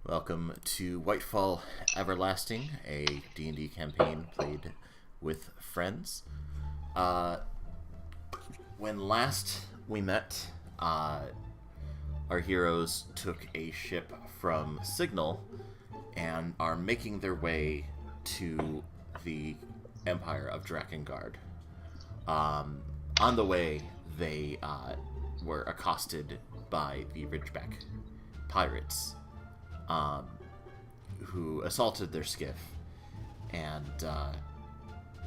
Welcome to Whitefall Everlasting, a D&D campaign played with friends. When last we met, our heroes took a ship from Signal and are making their way to the Empire of Drakkengard. On the way, they were accosted by the Ridgeback pirates, who assaulted their skiff and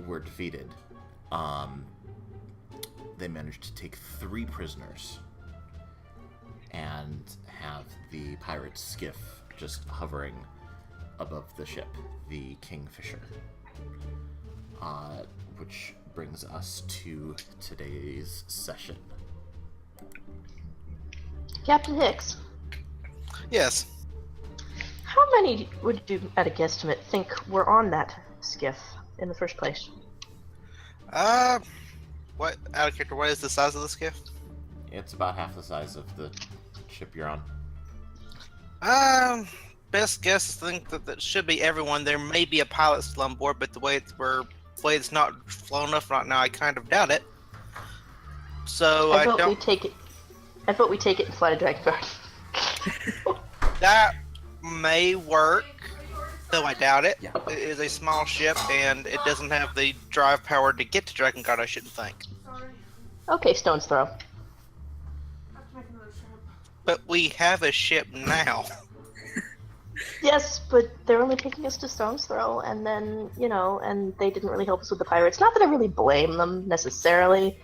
were defeated. They managed to take 3 prisoners and have the pirate's skiff just hovering above the ship, the Kingfisher. Which brings us to today's session. Captain Hicks, Yes. how many would you, at a guesstimate, think were on that skiff in the first place? What, out of character, what is the size of the skiff? It's about half the size of the ship you're on. Best guess is think that should be everyone. There may be a pilot still on board, but the way it's not flown enough right now, I kind of doubt it. So I vote we take it. I vote we take it and fly to Drakkengard. That may work, though I doubt it. Yeah. It is a small ship, and it doesn't have the drive power to get to Drakkengard, I shouldn't think. Okay, Stonesthrow. But we have a ship now. Yes, but they're only taking us to Stonesthrow, and then, and they didn't really help us with the pirates. Not that I really blame them, necessarily,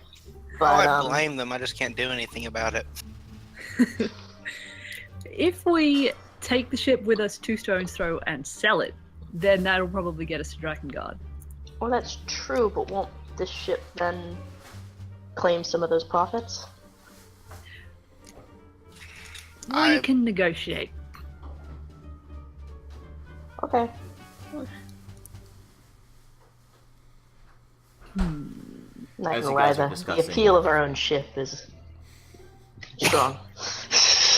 but, I blame them, I just can't do anything about it. If we take the ship with us to Stonesthrow and sell it, then that'll probably get us to Drakkengard. Well, that's true, but won't this ship then claim some of those profits? We can negotiate. Okay. Not As gonna you lie, guys are the discussing- appeal of our own ship is strong.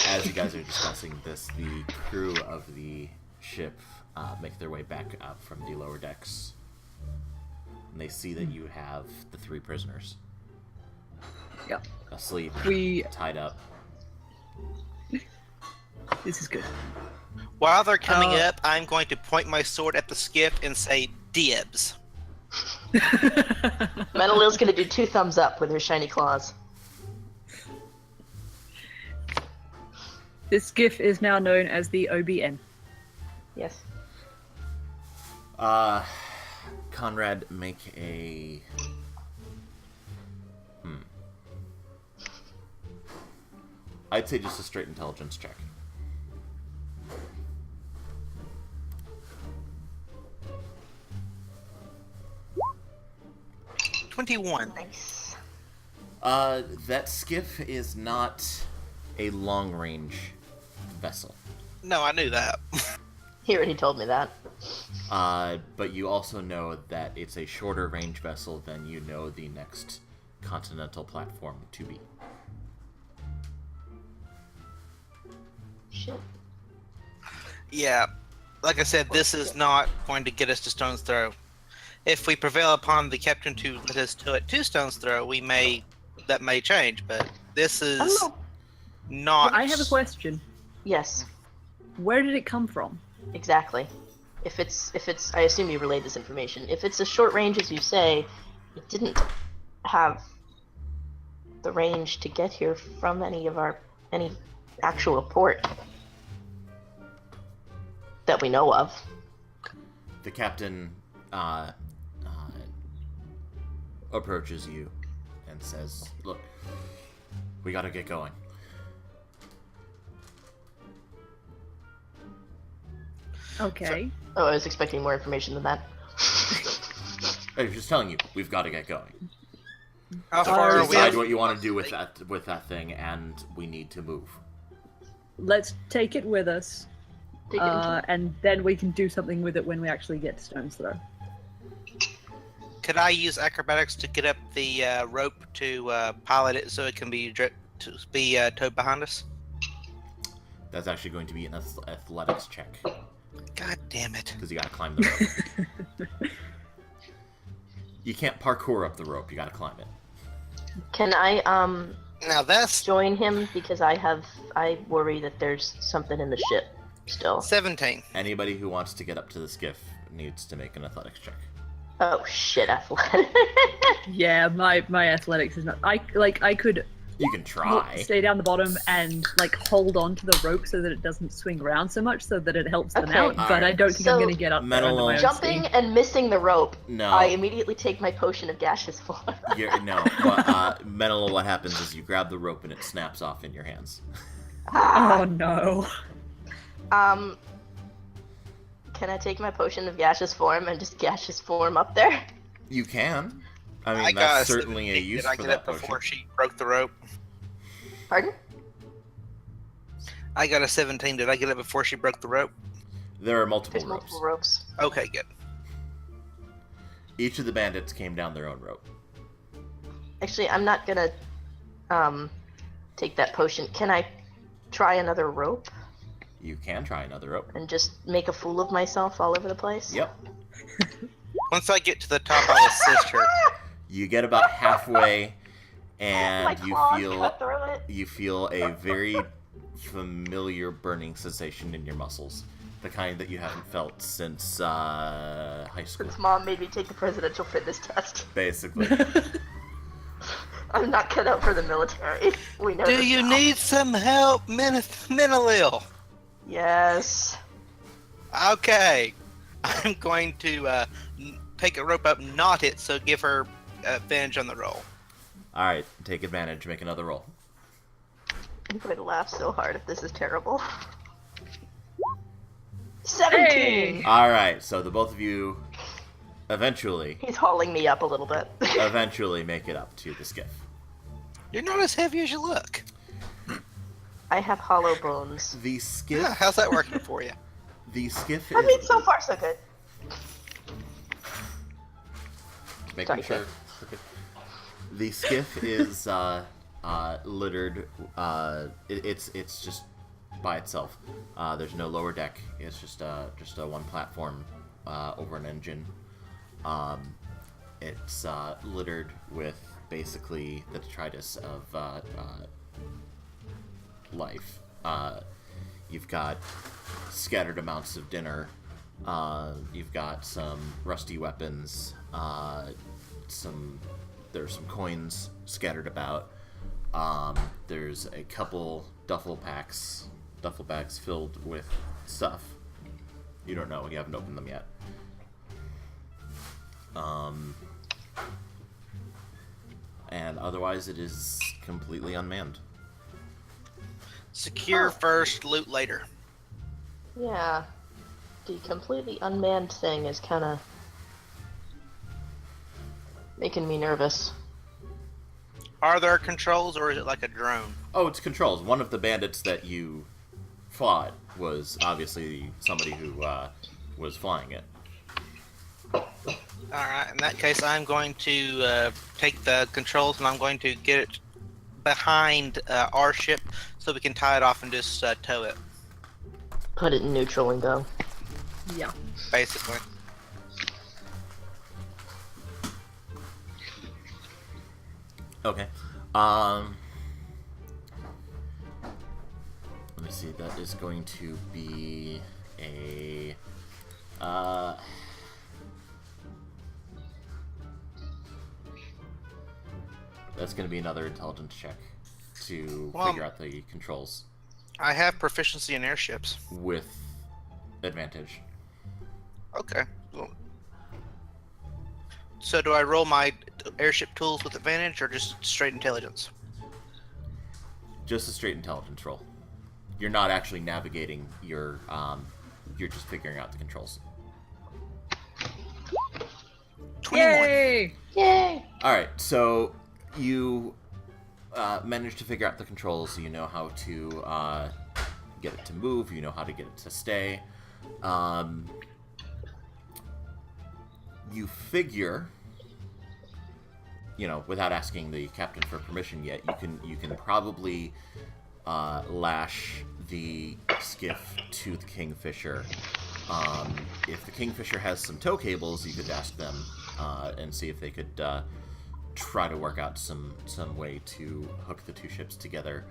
As you guys are discussing this, the crew of the ship make their way back up from the lower decks. And they see that you have the 3 prisoners Yep. asleep, We. tied up. This is good. While they're coming up, I'm going to point my sword at the skiff and say, dibs. Menalil's gonna do 2 thumbs up with her shiny claws. This skiff is now known as the OBN. Yes. Conrad, make a... I'd say just a straight intelligence check. "21." Nice. That skiff is not a long-range vessel. No, I knew that. He already told me that. But you also know that it's a shorter range vessel than you know the next continental platform to be. Shit. Yeah, like I said, this is not going to get us to Stone's Throw. If we prevail upon the captain to let us to it to Stone's Throw, that may change. But this I is don't know. not. I have a question. Yes, Where did it come from? exactly. If it's, I assume you relayed this information. If it's a short range, as you say, it didn't have the range to get here from any actual port that we know of. The captain approaches you and says, "Look, we gotta get going." Okay. Oh, I was expecting more information than that. I'm just telling you, we've got to get going. How far are we? Decide what you want to do with that thing, and we need to move. Let's take it with us, Take it into- and then we can do something with it when we actually get to Stone's Throw. Could I use acrobatics to get up the rope to pilot it so it can be towed behind us? That's actually going to be an athletics check. God damn it. Because you gotta climb the rope. You can't parkour up the rope, you gotta climb it. Can I Now that's join him because I worry that there's something in the ship still. 17. Anybody who wants to get up to the skiff needs to make an athletics check. Oh shit, athletic. Yeah, my athletics is not. I could You can try. stay down the bottom and like hold on to the rope so that it doesn't swing around so much, so that it helps them Okay. out. But I don't think So, I'm gonna get up there under my own Jumping steam. and missing the rope. No. I immediately take my potion of gaseous form. Menelo, what happens is you grab the rope and it snaps off in your hands. Oh no. Can I take my potion of gaseous form and just gaseous form up there? You can. I mean, I that's got certainly a 17. use Did I for get that it potion. before she broke the rope? Pardon? I got a 17. Did I get it before she broke the rope? There are multiple There's ropes. multiple ropes. Okay, good. Each of the bandits came down their own rope. Actually, I'm not gonna take that potion. Can I try another rope You can try another rope. and just make a fool of myself all over the place? Yep. Once I get to the top, I'll assist her. You get about halfway, My and claws cut through it. you feel a very familiar burning sensation in your muscles, the kind that you haven't felt since high school, Since Mom made me take the presidential fitness test. basically. I'm not cut out for the military. We know Do this you now. need some help, Menelil? Yes. Okay. I'm going to take a rope up, knot it, so give her advantage on the roll. All right, take advantage. Make another roll. I'm going to laugh so hard if this is terrible. 17! Hey! All right, so the both of you eventually He's hauling me up a little bit. make it up to the skiff. You're not as heavy as you look. I have hollow bones. The skiff. Yeah, how's that working for you? The skiff I mean, is so far so good. making Sorry, sure. Okay. The skiff is littered. It's just by itself. There's no lower deck. It's just a one platform over an engine. It's littered with basically the detritus of life. You've got scattered amounts of dinner. You've got some rusty weapons. There's some coins scattered about. There's a couple duffel bags filled with stuff. You don't know. You haven't opened them yet. And otherwise, it is completely unmanned. Secure first, loot later. Yeah. The completely unmanned thing is kind of making me nervous. Are there controls, or is it like a drone? Oh, it's controls. One of the bandits that you fought was obviously somebody who was flying it. Alright, in that case, I'm going to take the controls and I'm going to get it behind our ship so we can tie it off and just tow it, Put it in neutral and go. Yeah. basically. Okay. Let me see. That is going to be a. That's going to be another intelligence check to Well, figure out the controls I have proficiency in airships. with advantage. Okay. Well, so do I roll my airship tools with advantage or just straight intelligence? Just a straight intelligence roll. You're not actually navigating your. You're just figuring out the controls. 21. Yay! Yay! All right, so you managed to figure out the controls. You know how to get it to move. You know how to get it to stay. You figure, without asking the captain for permission yet, you can probably lash the skiff to the Kingfisher. If the Kingfisher has some tow cables, you could ask them and see if they could try to work out some way to hook the two ships together.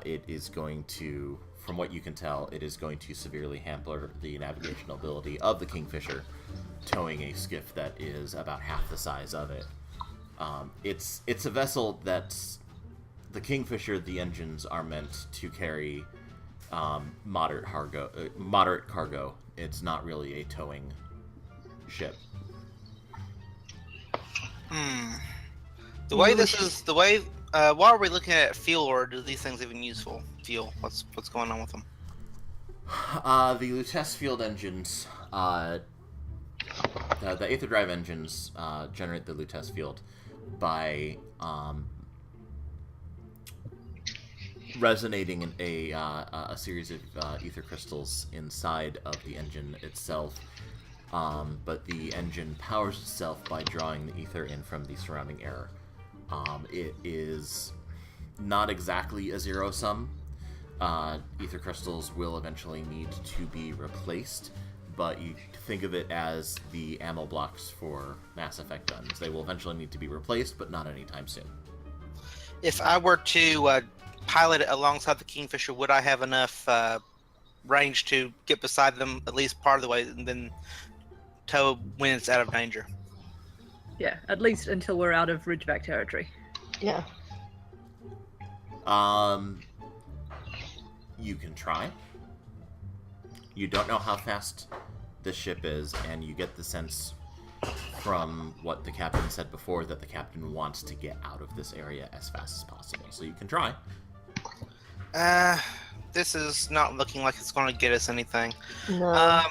It is going to, from what you can tell, it is going to severely hamper the navigational ability of the Kingfisher, towing a skiff that is about half the size of it. It's a vessel that's the Kingfisher. The engines are meant to carry moderate cargo. It's not really a towing ship. The way this is, why are we looking at fuel, or do these things even useful fuel? What's going on with them? The Lutece field engines, the Aether Drive engines generate the Lutece field by resonating in a series of ether crystals inside of the engine itself. But the engine powers itself by drawing the ether in from the surrounding air. It is not exactly a zero-sum. Ether crystals will eventually need to be replaced, but you think of it as the ammo blocks for Mass Effect guns. They will eventually need to be replaced, but not anytime soon. If I were to pilot it alongside the Kingfisher, would I have enough range to get beside them at least part of the way, and then tow when it's out of danger? Yeah, at least until we're out of Ridgeback territory. Yeah. You can try. You don't know how fast this ship is, and you get the sense from what the captain said before that the captain wants to get out of this area as fast as possible. So you can try. This is not looking like it's going to get us anything. No.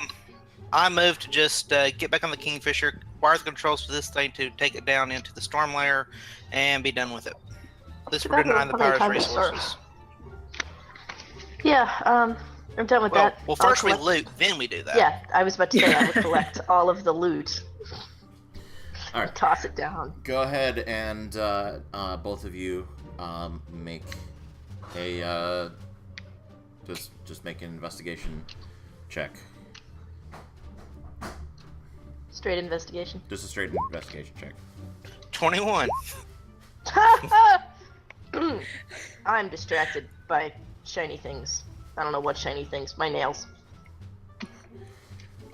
I move to just get back on the Kingfisher, wire the controls for this thing to take it down into the storm layer, and be done with it. This we're denying the Power's resources. Yeah, I'm done with that. Well, first we loot, then we do that. Yeah, I was about to say I would collect all of the loot. All right. Toss it down. Go ahead and both of you make a just make an investigation check. Straight investigation. Just a straight investigation check. 21. I'm distracted by shiny things. I don't know what shiny things. My nails.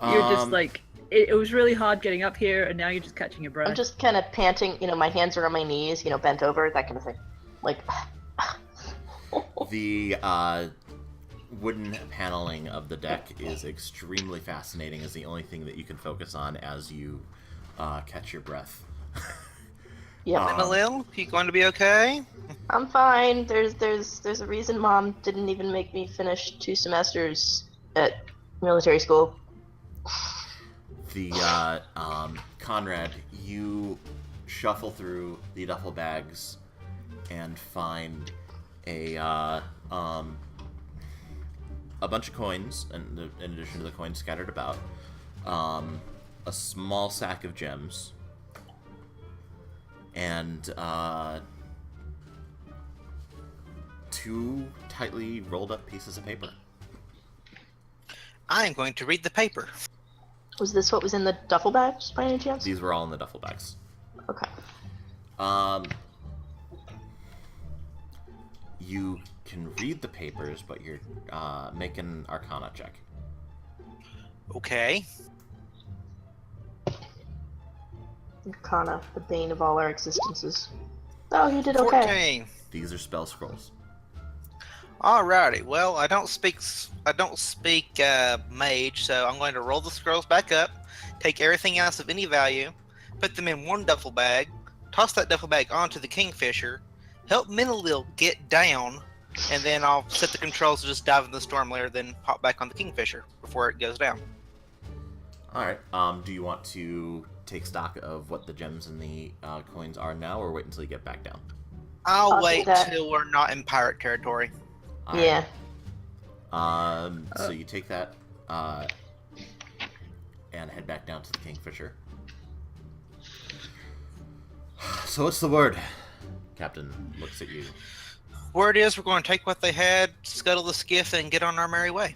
You're just like, it was really hard getting up here, and now you're just catching your breath. I'm just kind of panting. My hands are on my knees, bent over, that kind of thing. Like. The wooden paneling of the deck is extremely fascinating. Is the only thing that you can focus on as you catch your breath. Yeah. Lil, you going to be okay? I'm fine. There's a reason Mom didn't even make me finish 2 semesters at military school. The Conrad, you shuffle through the duffel bags and find a bunch of coins, and in addition to the coins scattered about, a small sack of gems, and 2 tightly rolled up pieces of paper. I am going to read the paper. Was this what was in the duffel bags by any chance? These were all in the duffel bags. Okay. You can read the papers, but you're making an Arcana check. Okay. Arcana, the bane of all our existences. Oh, you did okay. 14. These are spell scrolls. Alrighty. Well, I don't speak mage, so I'm going to roll the scrolls back up, take everything else of any value, put them in one duffel bag, toss that duffel bag onto the Kingfisher, help Minalil get down, and then I'll set the controls to just dive in the storm layer, then hop back on the Kingfisher before it goes down. Alright, do you want to take stock of what the gems and the coins are now, or wait until you get back down? I'll do wait that. till we're not in pirate territory. Yeah. So you take that and head back down to the Kingfisher. So what's the word? Captain looks at you. Word is we're going to take what they had, scuttle the skiff, and get on our merry way.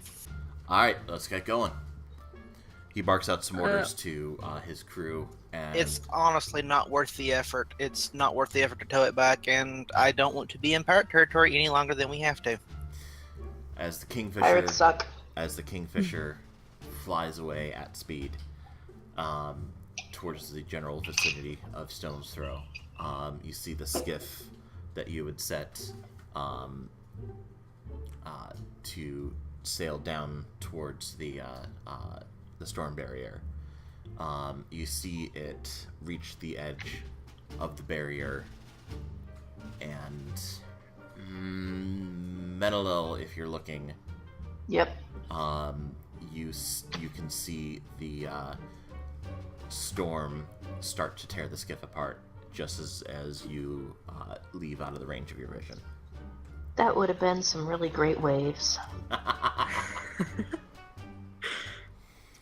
All right, let's get going. He barks out some orders to his crew, and It's honestly not worth the effort. It's not worth the effort to tow it back, and I don't want to be in pirate territory any longer than we have to. as the Kingfisher, Pirates suck. flies away at speed towards the general vicinity of Stonesthrow, you see the skiff that you had set to sail down towards the storm barrier. You see it reach the edge of the barrier, and Menelil, if you're looking, Yep. you can see the storm start to tear the skiff apart just as you leave out of the range of your vision. That would have been some really great waves.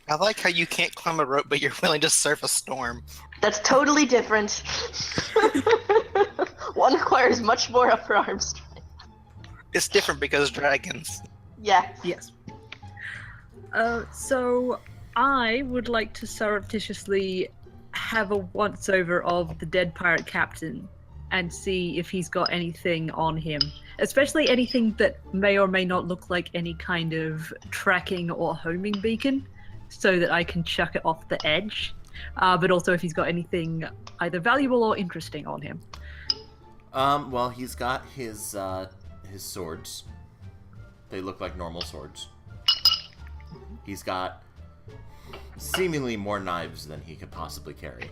I like how you can't climb a rope, but you're willing to surf a storm. That's totally different. One requires much more upper arm strength. It's different because dragons. Yeah. Yes. So I would like to surreptitiously have a once-over of the dead pirate captain and see if he's got anything on him. Especially anything that may or may not look like any kind of tracking or homing beacon, so that I can chuck it off the edge. But also if he's got anything either valuable or interesting on him. Well, he's got his swords. They look like normal swords. He's got seemingly more knives than he could possibly carry.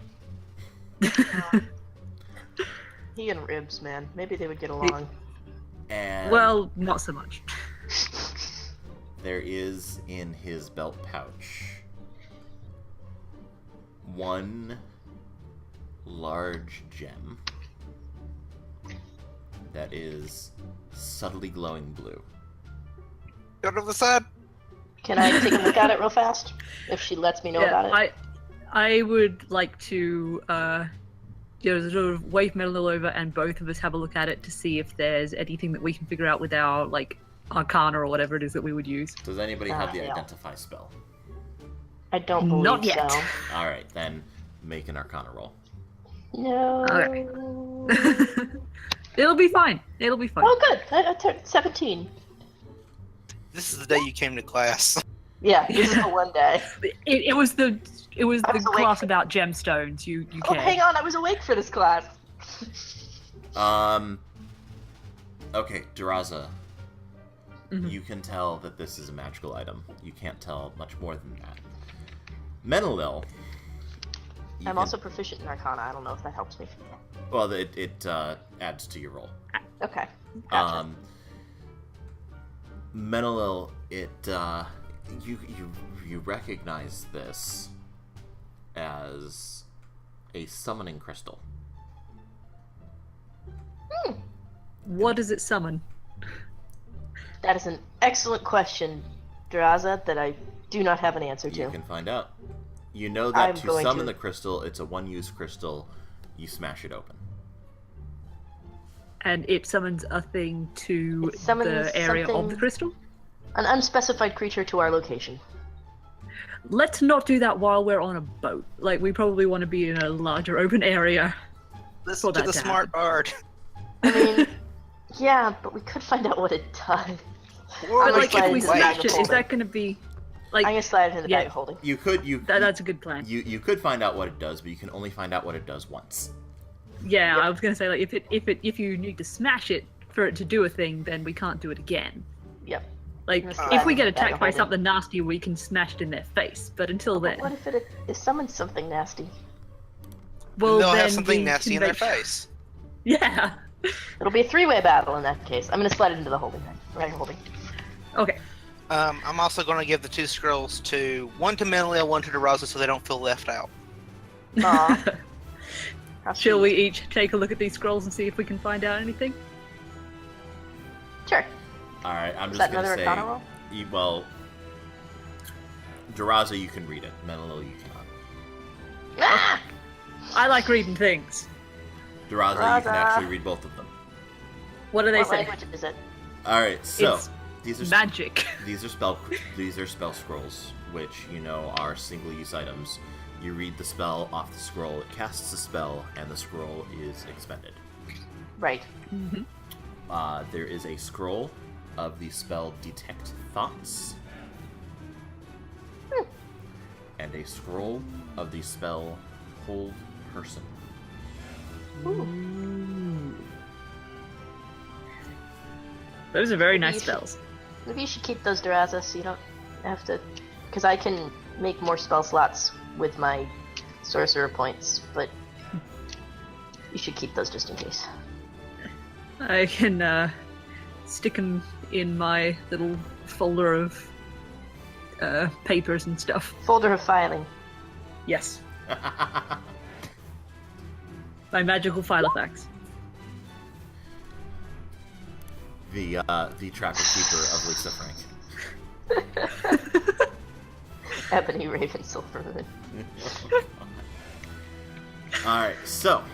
He and Ribs, man. Maybe they would get along. And Well, not so much. there is in his belt pouch one large gem that is subtly glowing blue. Go to the side. Can I take a look at it real fast? If she lets me know about it? I would like to sort of wave Menelil over and both of us have a look at it to see if there's anything that we can figure out with our, like, arcana or whatever it is that we would use. Does anybody have the yeah. identify spell? I don't believe Not yet. so. Alright, then make an arcana roll. No. Okay. It'll be fine. It'll be fine. Oh, good. I turned 17. This is the day you came to class. Yeah, this is the one day. It was the I was awake class for- about gemstones. You Oh, cared. hang on. I was awake for this class. Okay, Duraza. Mhm. You can tell that this is a magical item. You can't tell much more than that. Menelil. I'm also proficient in Arcana. I don't know if that helps me. Well, it adds to your roll. Okay. Gotcha. Menelil, you recognize this as a summoning crystal. What does it summon? That is an excellent question, Duraza, that I do not have an answer You to. can find out. You know that I'm to going summon to. the crystal, it's a one-use crystal. You smash it open. And it summons a thing to It summons the area of something- the crystal? An unspecified creature to our location. Let's not do that while we're on a boat. Like, we probably want to be in a larger open area. Listen For to that the to smart bard. I mean, yeah, but we could find out what it does. Or I'm But, like, gonna if we slide it in the bag smash of it, is holding. that going to be... Like, I'm gonna slide it in the yeah. bag of holding. You could that's a good plan. you could find out what it does, but you can only find out what it does once. Yeah, Yep. I was going to say, like, if you need to smash it for it to do a thing, then we can't do it again. Yep. Like, Just if we slide get it in the bag attacked of by holding. something nasty, we can smash it in their face. But until But then, what if it summons something nasty? well, they'll then have something we nasty can in their make- face. Yeah. It'll be a three-way battle in that case. I'm gonna slide it into the holding bag. Right, holding. Okay. I'm also going to give the two scrolls to one to Menelil, one to Duraza, so they don't feel left out. Aw. How Shall sweet. we each take a look at these scrolls and see if we can find out anything? Sure. All right, I'm Is just that gonna another say. Arcana roll? Well, Duraza, you can read it. Menelil, you cannot. Ah! I like reading things. Duraza, you can Duraza. actually read both of them. What do they What say? language is it? All right, so It's these are magic. these are spell scrolls, which are single-use items. You read the spell off the scroll, it casts a spell, and the scroll is expended. Right. Mm-hmm. There is a scroll of the spell Detect Thoughts, and a scroll of the spell Hold Person. Ooh. Those are very Maybe nice you should- spells. Maybe you should keep those, Duraza, so you don't have to... Because I can make more spell slots with my sorcerer points, but you should keep those just in case. I can stick them in my little folder of papers and stuff. Folder of filing. Yes, my magical filofax. The Trapper Keeper of Lisa Frank. Ebony Raven Silvermoon. Alright, so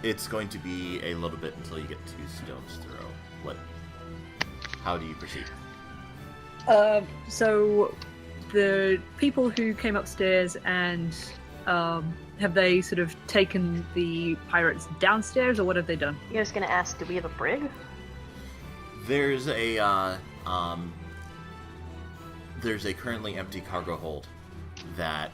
it's going to be a little bit until you get to Stonesthrow. How do you proceed? So the people who came upstairs and have they sort of taken the pirates downstairs, or what have they done? I was gonna ask, do we have a brig? There's a currently empty cargo hold that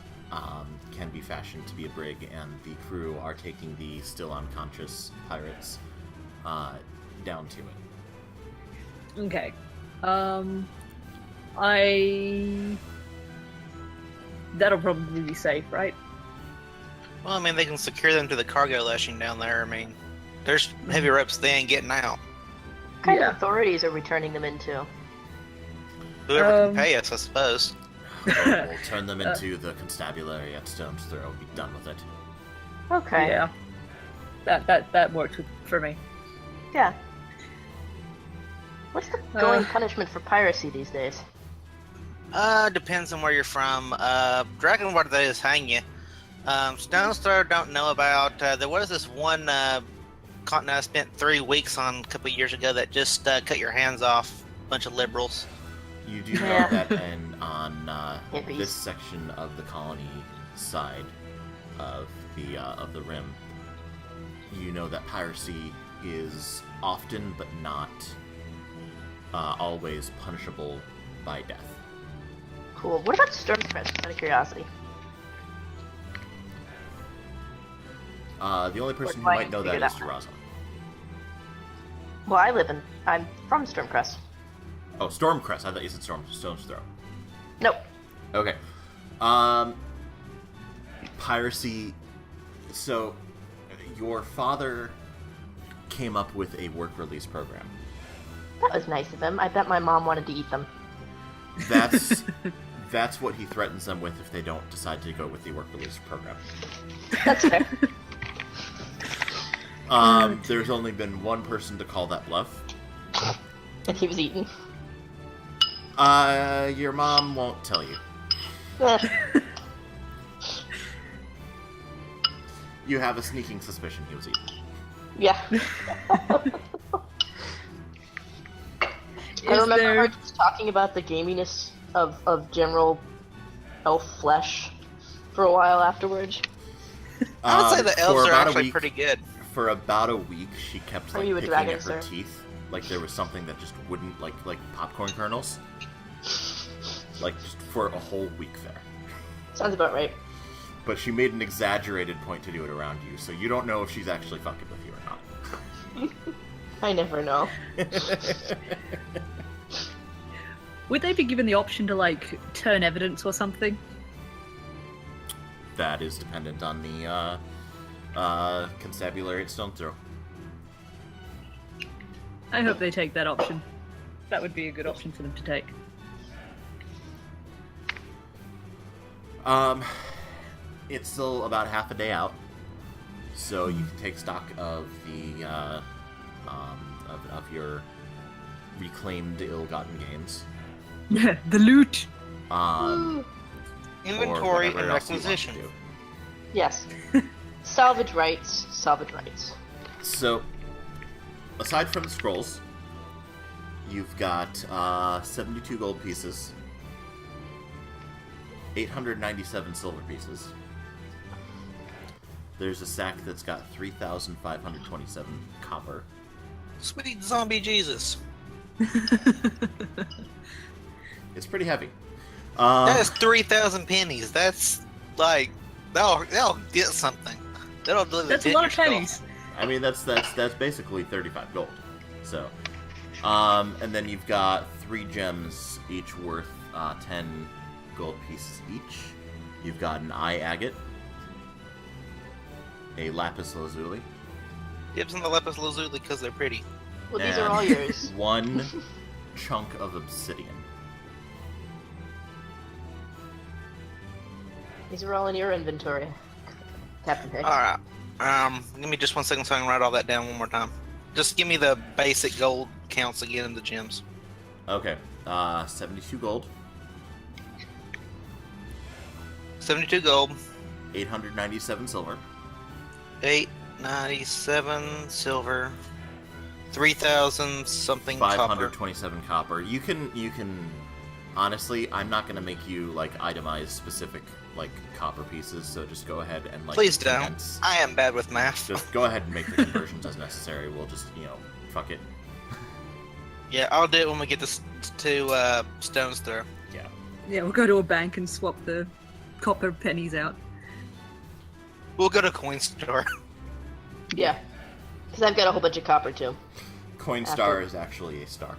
can be fashioned to be a brig, and the crew are taking the still unconscious pirates down to it. Okay. That'll probably be safe, right? Well, I mean, they can secure them to the cargo lashing down there. I mean, there's heavy ropes they ain't getting out. What kind of authorities are we turning them into? Whoever can pay us, I suppose. We'll turn them into the constabulary at Stonesthrow. Be done with it. Okay. Yeah. That worked for me. Yeah. What's the going punishment for piracy these days? Depends on where you're from. Drakkengard, they just hang you. Stonesthrow don't know about. There was this one continent I spent 3 weeks on a couple of years ago that just cut your hands off. Bunch of liberals. You do know that on Hippies. this section of the colony side of the rim, you know that piracy is often but not always punishable by death. Cool. What about Stormcrest, out of curiosity? The only person who Why might know that figure is that Duraza. Well, I'm from Stormcrest. Oh, Stormcrest. I thought you said Stonesthrow. Nope. Okay. Piracy. So, your father came up with a work release program. That was nice of him. I bet my mom wanted to eat them. That's what he threatens them with if they don't decide to go with the work release program. That's fair. There's only been one person to call that bluff. And he was eaten. Your mom won't tell you. You have a sneaking suspicion he was eaten. Yeah. I remember her just talking about the gaminess of general elf flesh for a while afterwards. I would say the For elves are about a actually week- pretty good. For about a week, she kept Are you a picking dragon, at her sir? teeth, like there was something that just wouldn't like popcorn kernels, just for a whole week there. Sounds about right. But she made an exaggerated point to do it around you, so you don't know if she's actually fucking with you or not. I never know. Would they be given the option to turn evidence or something? That is dependent on the constabulary at Stonesthrow. I hope they take that option. That would be a good option for them to take. It's still about half a day out, so you can take stock of the of your reclaimed ill-gotten gains. The loot. Or Inventory whatever and else you want to requisition. do. Yes. Salvage rights. Salvage rights. So, aside from the scrolls, you've got 72 gold pieces, 897 silver pieces. There's a sack that's got 3,527 copper. Sweet zombie Jesus. It's pretty heavy. That's 3,000 pennies. That's like that'll get something. That'll deliver. That's a lot of pennies. I mean, that's basically 35 gold. So, and then you've got 3 gems, each worth 10 gold pieces each. You've got an eye agate, a lapis lazuli. Dibs on the lapis lazuli because they're pretty. Well, these are all yours. 1 chunk of obsidian. These are all in your inventory, Captain Pig. All right. Give me just 1 second so I can write all that down one more time. Just give me the basic gold counts again in the gems. Okay. 72 gold, 72 gold, 897 silver, 897 silver, 3,000 something copper. 527 copper. You can honestly, I'm not gonna make you like itemize specific like copper pieces, so just go ahead and like Please don't. condense. I am bad with math. Just go ahead and make the conversions as necessary. We'll just, fuck it. Yeah, I'll do it when we get to Stonesthrow. Yeah. Yeah, we'll go to a bank and swap the copper pennies out. We'll go to coin store. Yeah, because I've got a whole bunch of copper too. Coinstar is actually a star.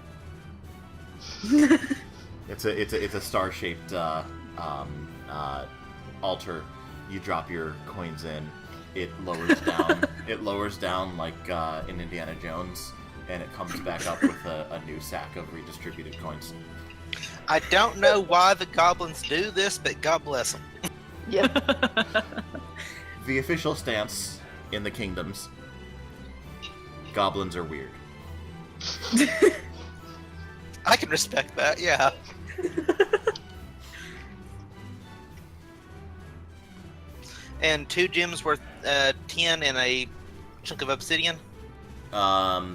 It's a star-shaped altar. You drop your coins in, it lowers down. It lowers down like in Indiana Jones, and it comes back up with a new sack of redistributed coins. I don't know why the goblins do this, but God bless them. Yeah. The official stance in the kingdoms: goblins are weird. I can respect that, yeah. And 2 gems worth 10 and a chunk of obsidian? Yeah.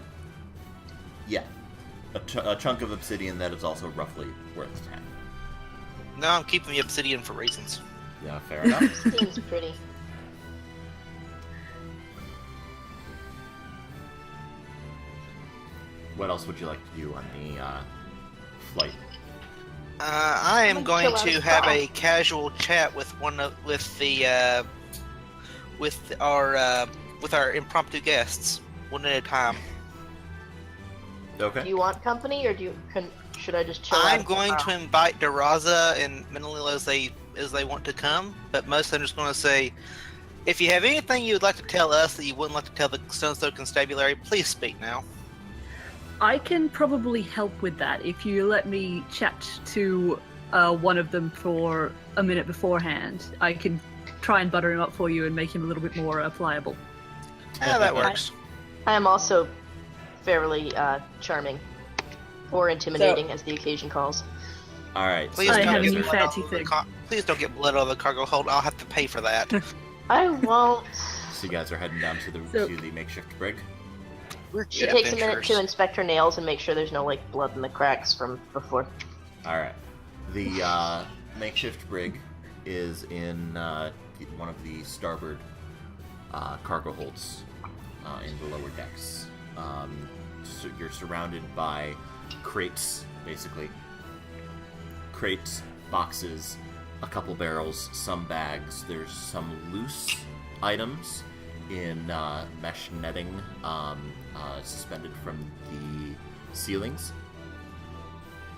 A chunk of obsidian that is also roughly worth 10. No, I'm keeping the obsidian for reasons. Yeah, fair enough. Seems pretty. What else would you like to do on the flight? I am I'm going gonna chill to out. have a casual chat with our impromptu guests, one at a time. Do Okay. you want company, or should I just chill out? I'm going to invite Daraza and Menelil as they want to come, but mostly I'm just going to say, if you have anything you would like to tell us that you wouldn't like to tell the Stonesthrow Constabulary, please speak now. I can probably help with that if you let me chat to one of them for a minute beforehand. I can try and butter him up for you and make him a little bit more pliable. Yeah, that works. I am also fairly charming, or intimidating, as the occasion calls. All right. Please I don't have get new blood fancy all over the thing. please don't get blood out of the cargo hold. I'll have to pay for that. I won't. So you guys are heading down to the makeshift brig. We're She takes a minute to inspect her nails and make sure there's no blood in the cracks from before. All right. The makeshift brig is in one of the starboard cargo holds in the lower decks. So you're surrounded by crates, basically. Crates, boxes, a couple barrels, some bags. There's some loose items in mesh netting suspended from the ceilings.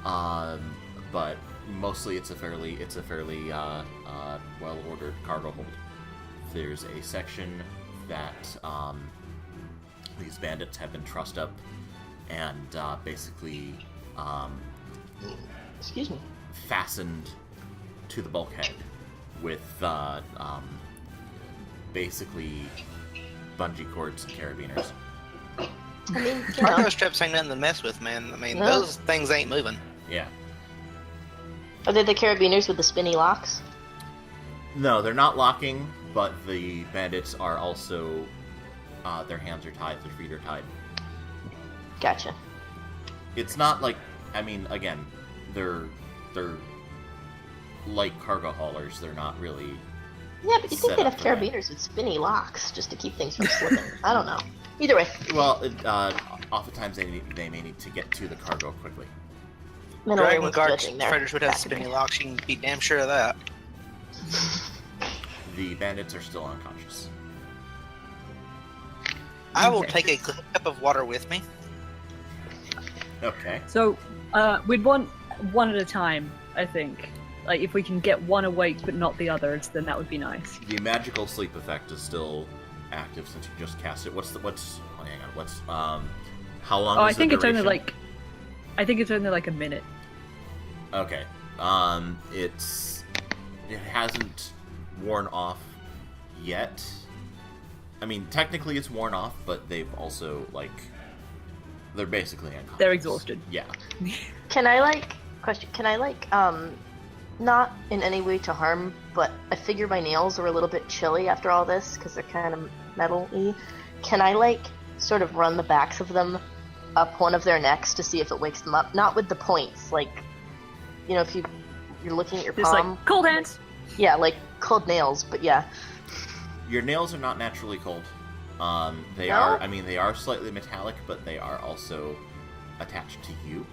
But mostly it's a fairly well-ordered cargo hold. There's a section that these bandits have been trussed up and basically Excuse me. fastened to the bulkhead with basically bungee cords and carabiners. I mean, Cargo straps ain't nothing to mess with, man. I mean, No. those things ain't moving. Yeah. are they the carabiners with the spinny locks? No, they're not locking, but the bandits are also their hands are tied, their feet are tied. Gotcha. It's not like, I mean, again, they're light cargo haulers. They're not really. Yeah, but you think set they'd up have for that. carabiners with spinny locks just to keep things from slipping? I don't know. Either way, Well, oftentimes they may need to get to the cargo quickly. mentally was Drakkengard judging there. traders would have spinning locks. You can be damn sure of that. The bandits are still unconscious. I will Okay. take a cup of water with me. Okay. So, we'd want one at a time, I think. Like, if we can get one awake but not the others, then that would be nice. The magical sleep effect is still active since you just cast it. Oh, hang on. How long? Oh, is I think the it's only duration? like. I think it's only like a minute. Okay. It hasn't worn off yet. I mean, technically it's worn off, but they've also they're basically unconscious. They're exhausted. Yeah. Can I not in any way to harm, but I figure my nails are a little bit chilly after all this because they're kind of metal-y. Can I sort of run the backs of them up one of their necks to see if it wakes them up? Not with the points, if you're looking at your Just palm. like, cold hands! Yeah, like cold nails, but yeah. Your nails are not naturally cold. They No? are. I mean, they are slightly metallic, but they are also attached to you.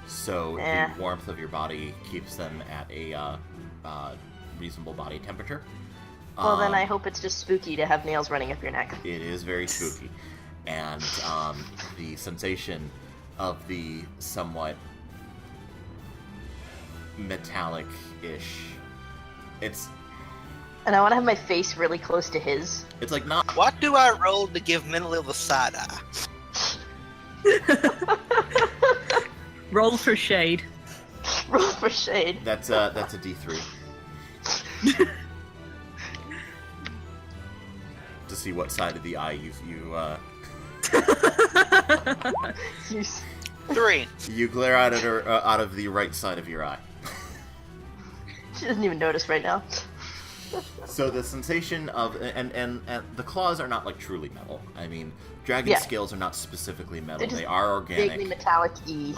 So Eh. the warmth of your body keeps them at a reasonable body temperature. Well, then I Um, hope it's just spooky to have nails running up your neck. It is very spooky, and the sensation of the somewhat metallic-ish. And I want to have my face really close to his. It's like not. What do I roll to give Mentally the side eye? Roll for shade. Roll for shade. That's a D3. To see what side of the eye Three. you glare out at her out of the right side of your eye. She doesn't even notice right now. So the sensation of and the claws are not truly metal. I mean, dragon Yeah. scales are not specifically metal. They're just They are organic. Vaguely metallic-y.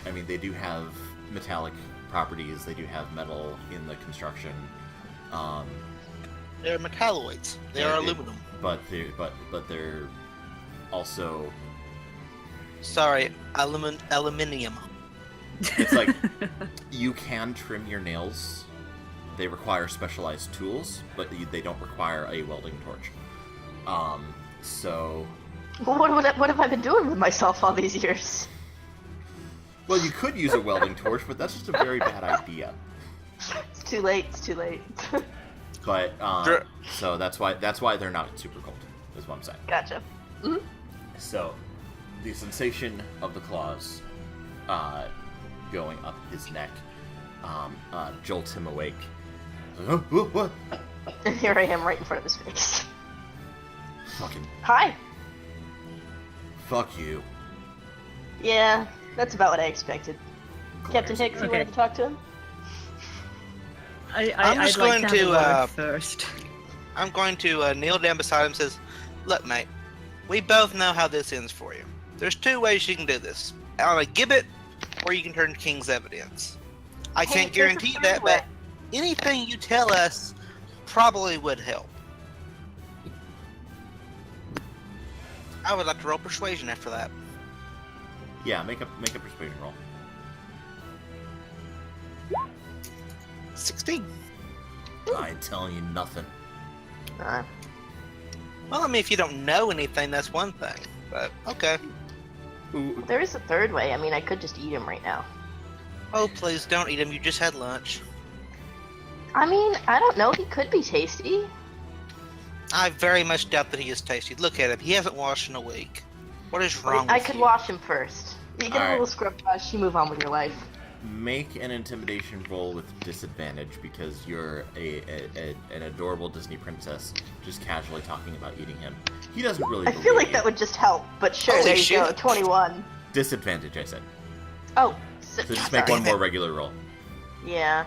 I mean, they do have metallic properties. They do have metal in the construction. They're metalloids. They are aluminum. But they're also. Sorry, aluminium. It's like you can trim your nails. They require specialized tools, but they don't require a welding torch. So. What have I been doing with myself all these years? Well, you could use a welding torch, but that's just a very bad idea. It's too late. It's too late. But Sure. so that's why they're not super cold. Is what I'm saying. Gotcha. Mhm. So, the sensation of the claws going up his neck jolts him awake. What? And here I am right in front of his face. Fucking Hi. fuck you. Yeah, that's about what I expected. Captain Glares at Hicks, you. you wanted to talk to him? I'm just I'd like going to have a to, word first. I'm going to kneel down beside him and says, "Look, mate, we both know how this ends for you. There's two ways you can do this. On a gibbet, or you can turn to King's evidence. I Hey, can't there's a guarantee third that, way. but anything you tell us probably would help." I would like to roll persuasion after that. Yeah, make a persuasion roll. 16. I ain't telling you nothing. Uh, Well, I mean, if you don't know anything, that's one thing. But, okay. Ooh, there is a third way. I mean, I could just eat him right now. Oh, please don't eat him. You just had lunch. I mean, I don't know. He could be tasty. I very much doubt that he is tasty. Look at him. He hasn't washed in a week. What is wrong I with could you? wash him first. You get All a little right. scrub brush, you move on with your life. make an intimidation roll with disadvantage because you're an adorable Disney princess just casually talking about eating him. He doesn't really I believe feel like you. that would just help, but sure, Holy there you go. shit. 21. Disadvantage, I said. Oh, So just make one more regular roll. Yeah.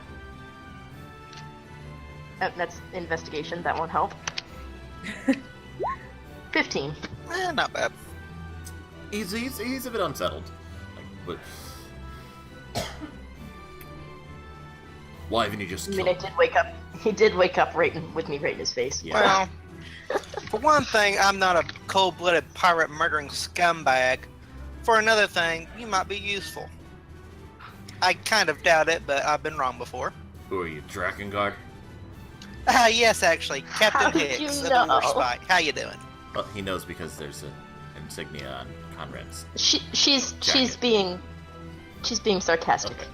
That's investigation. That won't help. 15. Not bad. He's a bit unsettled. Like, but why haven't you just? I mean, I did wake up. He did wake up with me right in his face. Yeah. Well, for one thing, I'm not a cold-blooded pirate murdering scumbag. For another thing, you might be useful. I kind of doubt it, but I've been wrong before. Who are you, Drakkengard? Yes, actually, Captain How did Hicks you of the know? Warspite. How you doing? Well, he knows because there's an insignia on Conrad's. She's Jacket. being sarcastic. Okay.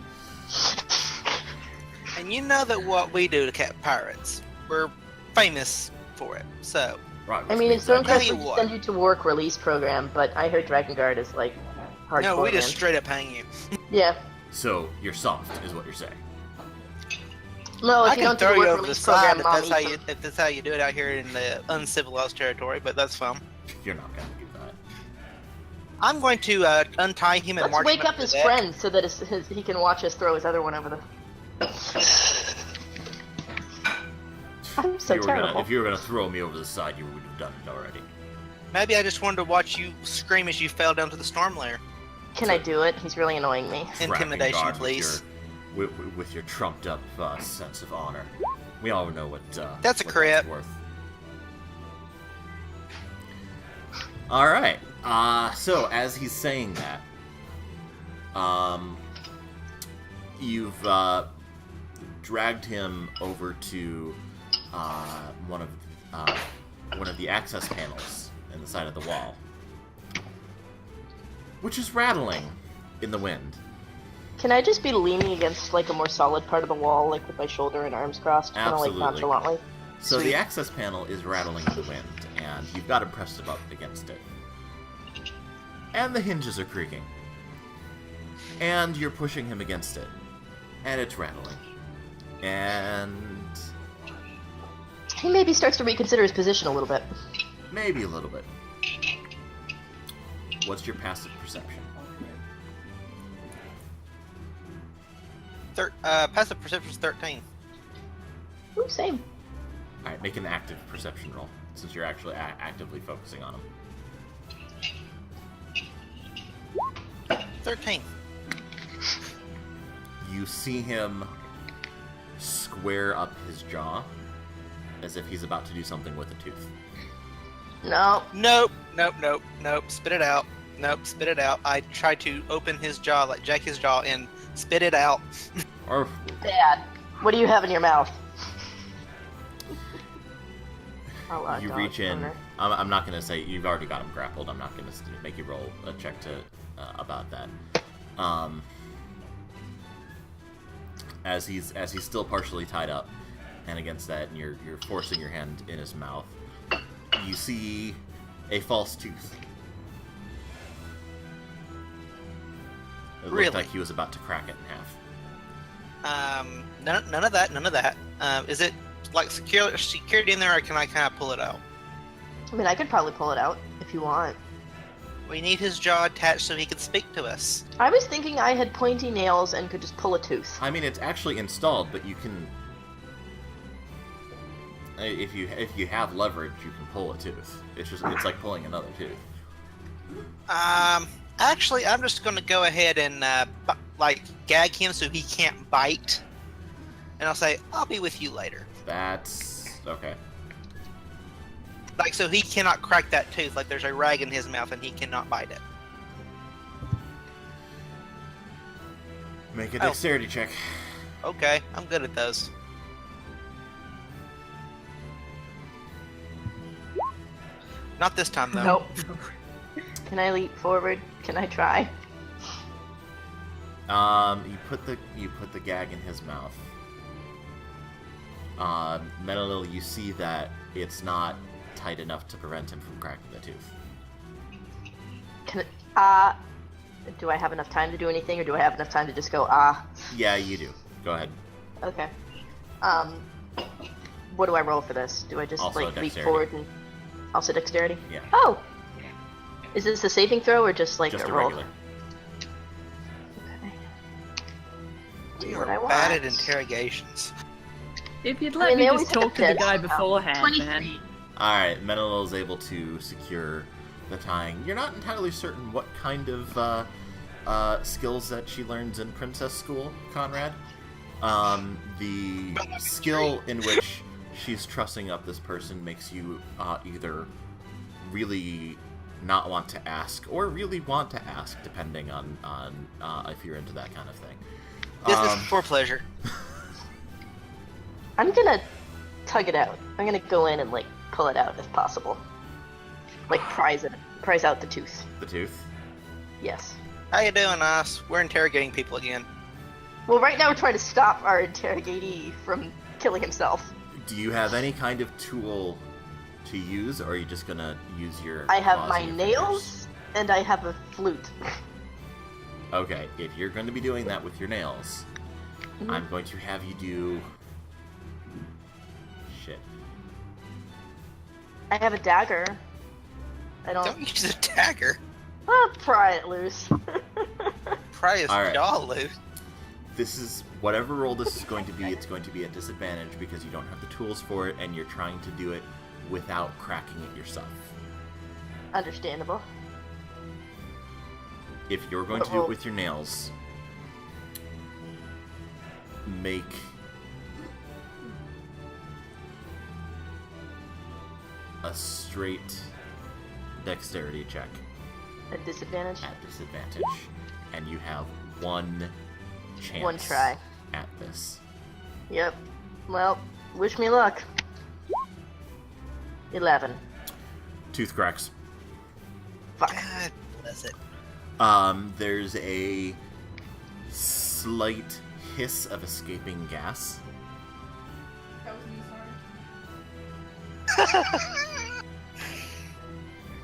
And you know that what we do to catch pirates, we're famous for it. So, Right. I mean, in Tell Stormcrest you we what. send you to work release program, but I heard Drakkengard is like hardcore. no, we just man. straight up hang you. Yeah. So you're soft, is what you're saying. No, if I you can don't do throw the you work over the release side program, if that's how you do it out here in the uncivilized territory, but that's fine. You're not gonna do that. I'm going to untie him and Let's march wake him up to his the deck. friend so that he can watch us throw his other one over the. I'm so terrible. If you were gonna throw me over the side, you would have done it already. Maybe I just wanted to watch you scream as you fell down to the storm lair. Can I do it? He's really annoying me. Intimidation, Drakkengard, please. With your trumped up sense of honor. We all know what. That's a what crit. worth. All right. So as he's saying that, you've dragged him over to one of the access panels in the side of the wall, which is rattling in the wind. Can I just be leaning against like a more solid part of the wall, like with my shoulder and arms crossed, kind of like Absolutely. nonchalantly? So Sweet. the access panel is rattling in the wind, and you've got it pressed up against it. And the hinges are creaking. And you're pushing him against it. And it's rattling. And He maybe starts to reconsider his position a little bit. maybe a little bit. What's your passive perception? Passive perception is 13. Ooh, same. Alright, make an active perception roll, since you're actually actively focusing on him. 13. You see him square up his jaw, as if he's about to do something with a tooth. No. Nope. Spit it out. Nope, spit it out. I tried to open his jaw, like jack his jaw, and spit it out. Or Dad, what do you have in your mouth? Oh, you dog reach in. owner. I'm not going to say you've already got him grappled. I'm not going to make you roll a check to about that. As he's still partially tied up, and against that, and you're forcing your hand in his mouth, you see a false tooth. It looked Really? like he was about to crack it in half. None of that. Is it like secured in there, or can I kind of pull it out? I mean, I could probably pull it out if you want. We need his jaw attached so he can speak to us. I was thinking I had pointy nails and could just pull a tooth. I mean, it's actually installed, but you can. If you have leverage, you can pull a tooth. It's like pulling another tooth. Actually, I'm just going to go ahead and gag him so he can't bite, and I'll say, "I'll be with you later." That's okay. Like, so he cannot crack that tooth. Like, there's a rag in his mouth and he cannot bite it. Make a dexterity check. Okay, I'm good at those. Not this time, though. Nope. Can I leap forward? Can I try? You put the gag in his mouth. Metalil, you see that it's not tight enough to prevent him from cracking the tooth. Do I have enough time to do anything, or do I have enough time to just go, ah? Yeah, you do. Go ahead. Okay. What do I roll for this? Do I just, Also leap dexterity. forward and... Also dexterity? Yeah. Oh! Is this a saving throw, or just, Just a roll? regular. Okay. We Do what are I want. bad at interrogations. If you'd I let mean, me they just always talk to have the guy this. beforehand, 23. man. Alright, Metalil is able to secure the tying. You're not entirely certain what kind of skills that she learns in princess school, Conrad. The skill in which she's trussing up this person makes you either really not want to ask or really want to ask, depending on if you're into that kind of thing. This is for pleasure. I'm gonna tug it out. I'm gonna go in and, like, pull it out if possible. Like, prise out the tooth. The tooth? Yes. How you doing, us? We're interrogating people again. Well, right now we're trying to stop our interrogatee from killing himself. Do you have any kind of tool to use, or are you just gonna use your I have claws my and your nails, fingers? and I have a flute. Okay, if you're going to be doing that with your nails, I'm going to have you do... Shit. I have a dagger. I don't... Don't use a dagger. Pry it loose. Pry his All right. jaw loose. This is... Whatever roll this is going to be, it's going to be a disadvantage because you don't have the tools for it, and you're trying to do it without cracking it yourself. Understandable. If you're going to do it with your nails, make a straight dexterity check A disadvantage? at disadvantage, and you have one chance One try. at this. Yep. Well, wish me luck. 11. Tooth cracks. Fuck. God bless it. There's a slight hiss of escaping gas. That was me, sorry.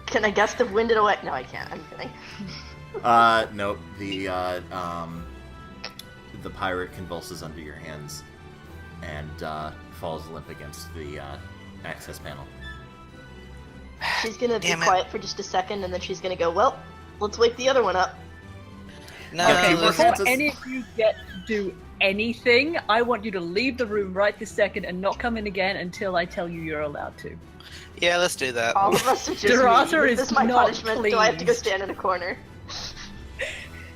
Can I gust of wind it away? No, I can't. I'm kidding. Nope. The pirate convulses under your hands and falls limp against the access panel. She's gonna be Damn it. quiet for just a second, and then she's gonna go, well, let's wake the other one up. No, Okay, listen. before- Before any of you get to do anything, I want you to leave the room right this second and not come in again until I tell you you're allowed to. Yeah, let's do that. All of us are just Durata me. is This is my not punishment. Do I have to go pleased. stand in a corner?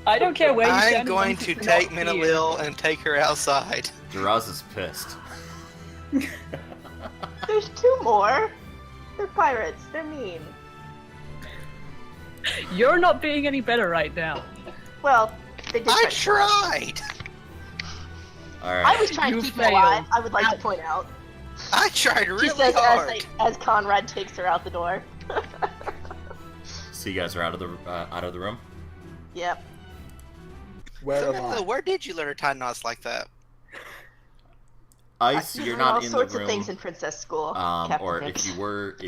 I don't care where you stand. I'm as going long as to it's take not here. Minalil and take her outside. Duraz is pissed. There's two more. They're pirates. They're mean. You're not being any better right now. Well, they did I try to kill us. tried! I Alright. was trying You to keep him alive, failed. I would like to point out. I tried She really says hard. as Conrad takes her out the door. So you guys are out of the room? Yep. Where am Minalil, I? where did you learn to tie knots like that? Ice, You you're learn not all in the sorts room. of things in princess school. Captain Or Hicks. if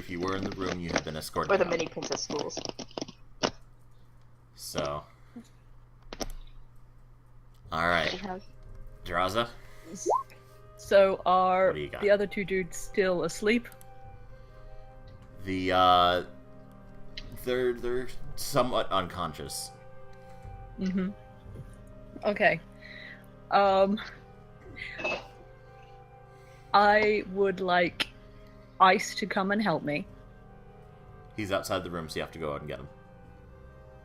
you were in the room, you have been escorted Or the out. mini princess schools. So. Alright. Duraza? So are What do you got? the other two dudes still asleep? They're somewhat unconscious. Mm-hmm. Okay. I would like Ice to come and help me. He's outside the room, so you have to go out and get him.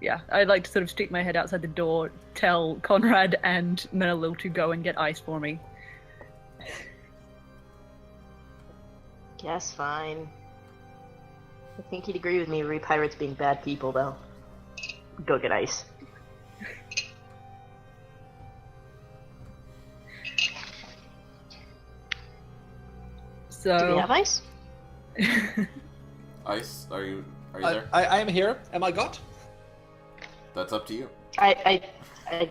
Yeah, I'd like to sort of stick my head outside the door, tell Conrad and Menelil to go and get Ice for me. Yes, fine. I think he'd agree with me, pirates being bad people, though. Go get Ice. So Do we have Ice? Ice, are you I am here. Am I got? That's up to you. I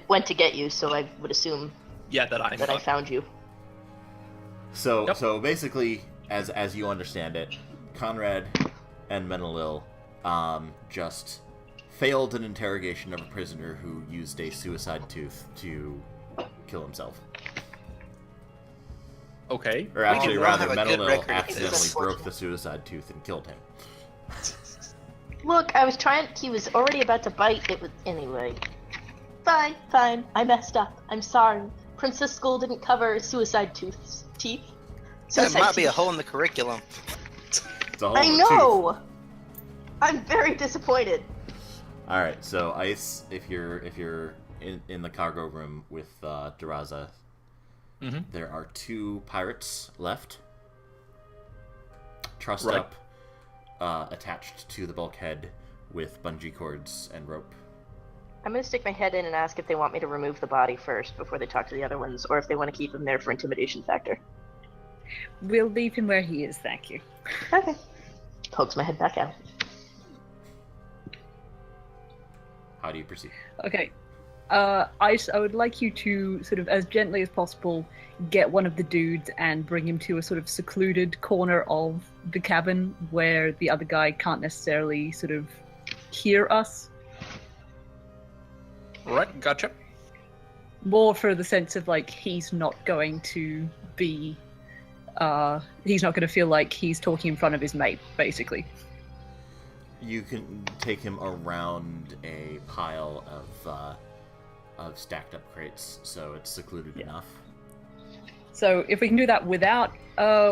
went to get you, so I would assume Yeah, that I am that I got. found you. So Yep. so basically, as you understand it, Conrad and Menelil just failed an interrogation of a prisoner who used a suicide tooth to kill himself. Okay. Or actually, do not rather, have a good Menelil record of accidentally this. broke the suicide tooth and killed him. Look, I was trying. He was already about to bite. It was anyway. Fine, fine. I messed up. I'm sorry. Princess School didn't cover suicide teeth. That might be a teeth. hole in the curriculum. It's a whole I tooth. know. I'm very disappointed. All right, so Ice, if you're in the cargo room with Daraza, there are 2 pirates left, trussed up, attached to the bulkhead with bungee cords and rope. I'm gonna stick my head in and ask if they want me to remove the body first before they talk to the other ones, or if they want to keep him there for intimidation factor. We'll leave him where he is, thank you. Okay. Pokes my head back out. How do you proceed? Okay. Ice, I would like you to sort of, as gently as possible, get one of the dudes and bring him to a sort of secluded corner of the cabin where the other guy can't necessarily sort of hear us. Right, gotcha. More for the sense of, like, he's not going to be... he's not going to feel like he's talking in front of his mate, basically. You can take him around a pile of stacked up crates, so it's secluded enough. So if we can do that without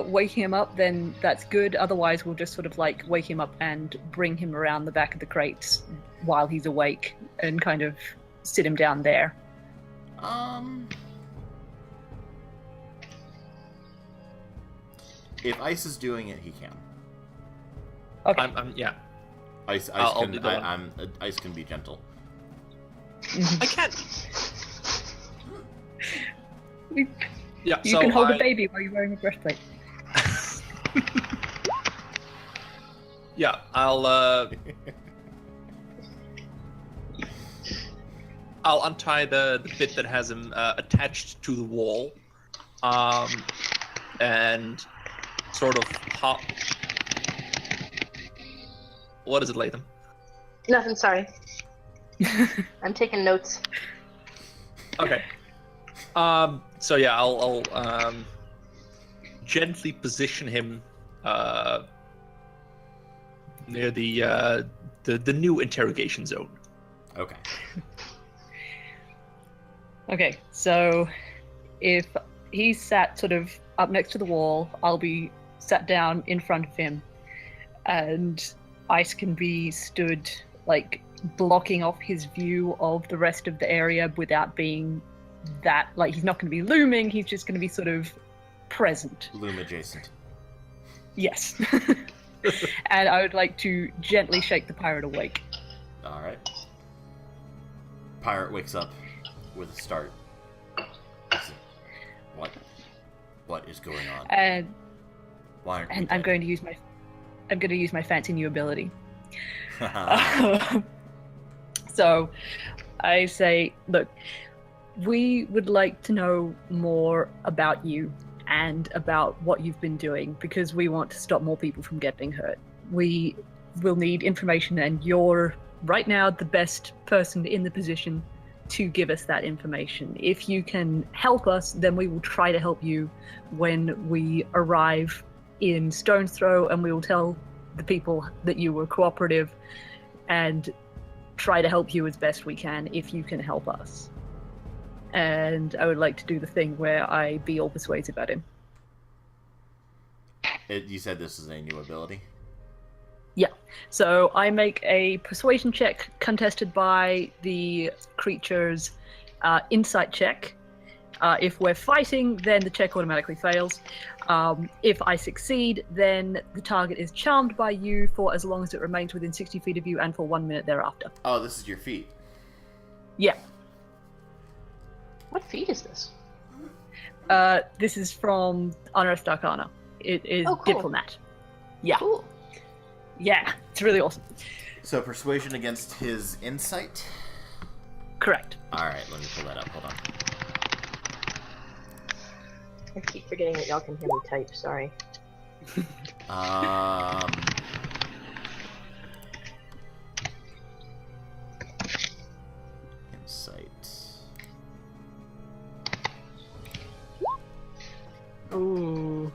waking him up, then that's good. Otherwise, we'll just sort of like wake him up and bring him around the back of the crates while he's awake and kind of sit him down there. If Ice is doing it, he can. Okay. Yeah. Ice I'll can. do that. Ice can be gentle. I can't. You Yeah. can hold a baby while you're wearing a breastplate. Yeah, I'll untie the bit that has him attached to the wall, and sort of hop. What is it, Latham? Nothing, sorry. I'm taking notes. Okay. So yeah, I'll gently position him near the new interrogation zone. Okay. Okay, so if he's sat sort of up next to the wall, I'll be sat down in front of him, and Ice can be stood, like, blocking off his view of the rest of the area without being that, like, he's not going to be looming, he's just going to be sort of present. Loom adjacent. Yes. And I would like to gently shake the pirate awake. Alright. Pirate wakes up with a start. What is going on? And Why aren't we I'm dead? going to use my fancy new ability. So I say, look, we would like to know more about you and about what you've been doing, because we want to stop more people from getting hurt. We will need information, and you're right now the best person in the position to give us that information. If you can help us, then we will try to help you when we arrive in Stonesthrow, and we will tell the people that you were cooperative and try to help you as best we can if you can help us. And I would like to do the thing where I be all persuasive at him. You said this is a new ability? Yeah. So I make a persuasion check contested by the creature's insight check. If we're fighting, then the check automatically fails. If I succeed, then the target is charmed by you for as long as it remains within 60 feet of you and for 1 minute thereafter. Oh, this is your feat. Yeah. What feat is this? This is from Unearthed Arcana. It is Oh, cool. Diplomat. Yeah. Cool. Yeah, it's really awesome. So persuasion against his insight? Correct. Alright, let me pull that up. Hold on. I keep forgetting that y'all can hear me type, sorry. Insight. Ooh.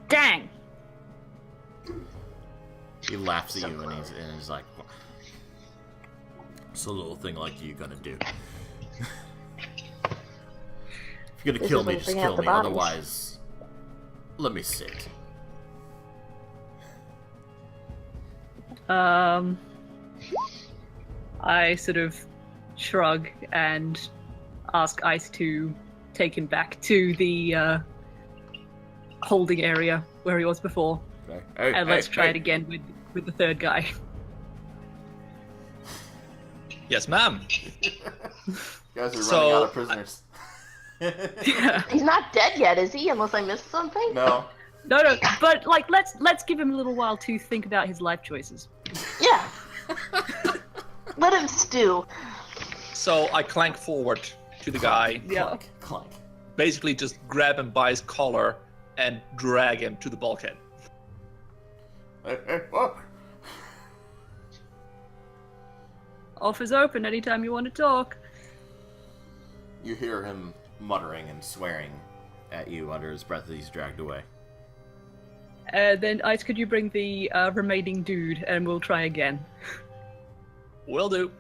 Dang! He laughs at you and he's like, "What's a little thing like you gonna do?" If you're gonna This kill is me, when just bring out kill the me. bodies. Otherwise, let me sit. I sort of shrug and ask Ice to take him back to the holding area where he was before, Okay. Hey, and let's try it again with the third guy. Yes, ma'am. You guys are So, running out of prisoners. Yeah. He's not dead yet, is he? Unless I missed something? No. No, but like let's give him a little while to think about his life choices. Yeah. Let him stew. So I clank forward to the guy, Yeah. Clank, clank. basically just grab him by his collar and drag him to the bulkhead. Hey, whoa. Offer's open anytime you want to talk. You hear him muttering and swearing at you under his breath as he's dragged away. Then Ice, could you bring the remaining dude and we'll try again. Will do.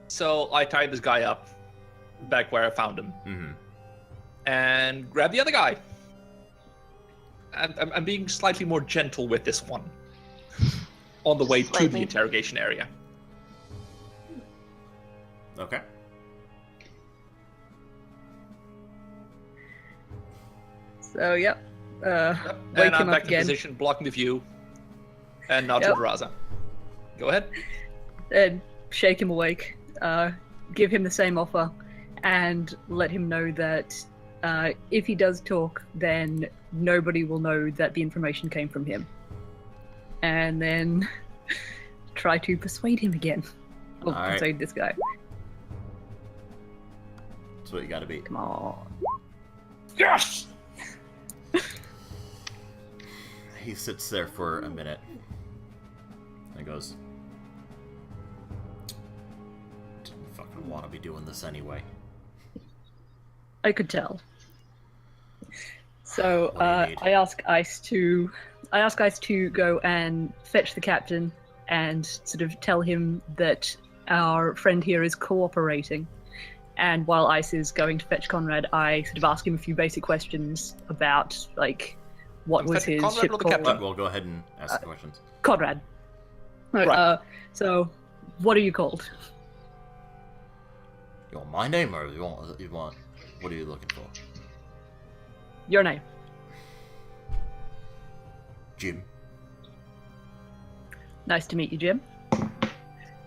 So I tie this guy up back where I found him Mm-hmm. and grab the other guy. I'm being slightly more gentle with this one on the way to the Slightly. interrogation area. Okay. So yep. Yep. Wake And I'm him back up in again. position, blocking the view. And now Yep. to Raza. Go ahead. And shake him awake. Give him the same offer, and let him know that if he does talk, then nobody will know that the information came from him. And then try to persuade him again. Well, Alright. persuade this guy. That's what you gotta be. Come on. Yes! He sits there for a minute and goes, didn't fucking want to be doing this anyway. I could tell. So What do you need? I ask Ice to go and fetch the captain and sort of tell him that our friend here is cooperating. And while Ice is going to fetch Conrad, I sort of ask him a few basic questions about like what was Fetch his Conrad ship or the called. captain? Well, go ahead and ask the questions. Conrad. No, Right. So what are you called? You want my name or you want what are you looking for? Your name. Jim. Nice to meet you, Jim.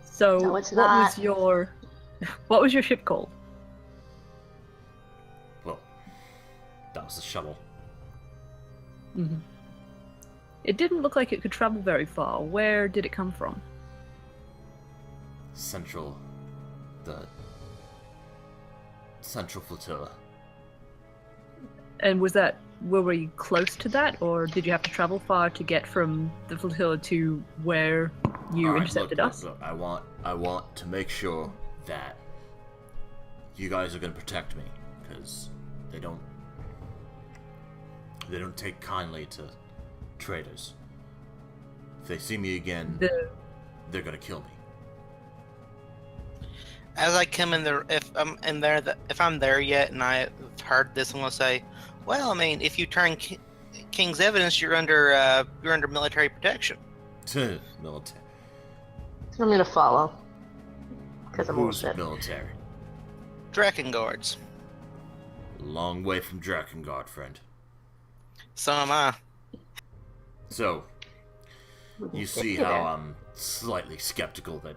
So No, it's what was not. your ship called? Well, that was the shuttle. Mm-hmm. It didn't look like it could travel very far. Where did it come from? The Central Flotilla. And were we close to that, or did you have to travel far to get from the flotilla to where you Alright, intercepted look, us? Look, I want to make sure that you guys are going to protect me, because they don't take kindly to traitors. If they see me again, they're going to kill me. As I come in there, if I'm there yet and I've heard this, I'm gonna say, well, I mean, if you turn King's evidence, you're under military protection. Military. I'm gonna follow. Because I'm Who's bullshit. military? Drakkengards. Long way from Drakkengard, friend. So am I. So, you see Get how there. I'm slightly skeptical that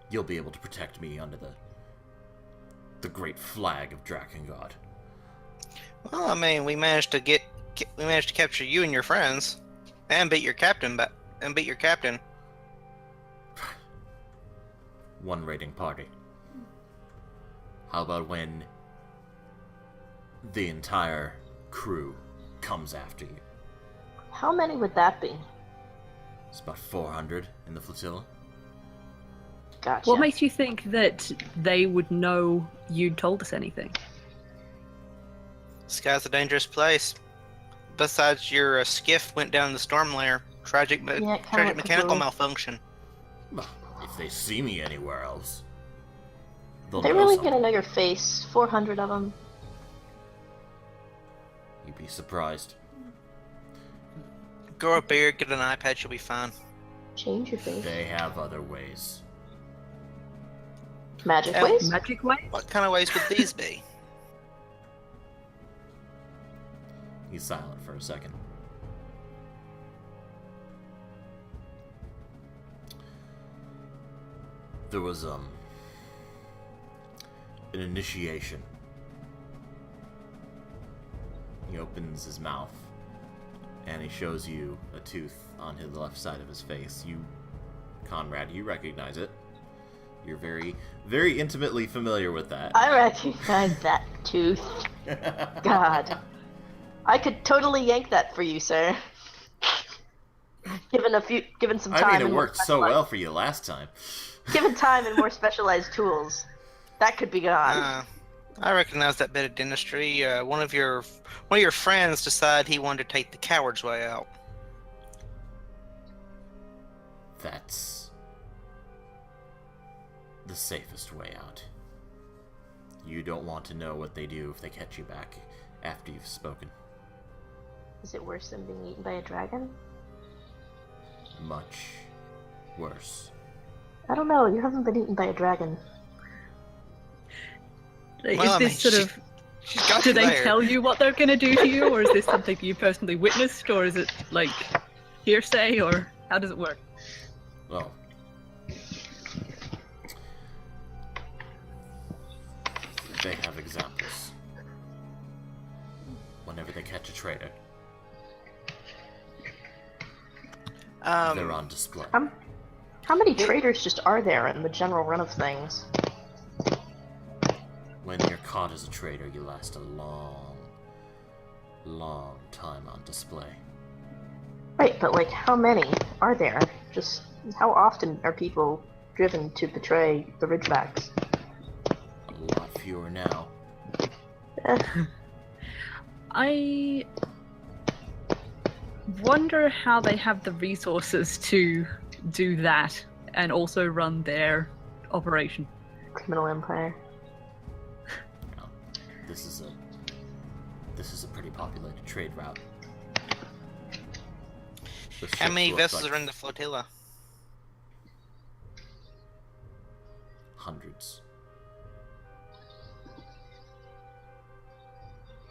you'll be able to protect me under the great flag of Drakkengard. Well, I mean, we managed to capture you and your friends, and beat your captain. One raiding party. How about when the entire crew comes after you? How many would that be? It's about 400 in the flotilla. Gotcha. What makes you think that they would know you'd told us anything? Sky's a dangerous place. Besides, your skiff went down the storm layer. Tragic Yeah, it kinda went mechanical kaboom. malfunction. Well, if they see me anywhere else, they'll They know really something. gonna know your face. 400 of them. You'd be surprised. Grow a beard, get an eye patch, you'll be fine. Change your face. They have other ways. Magic Yeah. ways? Magic way? What kind of ways would these be? He's silent for a second. There was, an initiation. He opens his mouth, and he shows you a tooth on his left side of his face. You, Conrad, you recognize it. You're very, very intimately familiar with that. I recognize that tooth. God. I could totally yank that for you, sir. Given some time. I mean, it and more worked so well for you last time. Given time and more specialized tools, that could be gone. I recognize that bit of dentistry. One of your friends decided he wanted to take the coward's way out. That's the safest way out. You don't want to know what they do if they catch you back after you've spoken. Is it worse than being eaten by a dragon? Much worse. I don't know. You haven't been eaten by a dragon. Like, Well, I is this mean, sort of... She's got Do you they there. tell you what they're going to do to you, or is this something you personally witnessed, or is it, like, hearsay, or how does it work? Well, they have examples. Whenever they catch a traitor, they're on display. How many traders just are there in the general run of things? When you're caught as a traitor, you last a long, long time on display. Right, but like, how many are there? Just how often are people driven to betray the Ridgebacks? A lot fewer now. I wonder how they have the resources to do that and also run their operation. Criminal empire. Well, this is a pretty populated trade route. The How many ships look vessels like are in the flotilla? hundreds.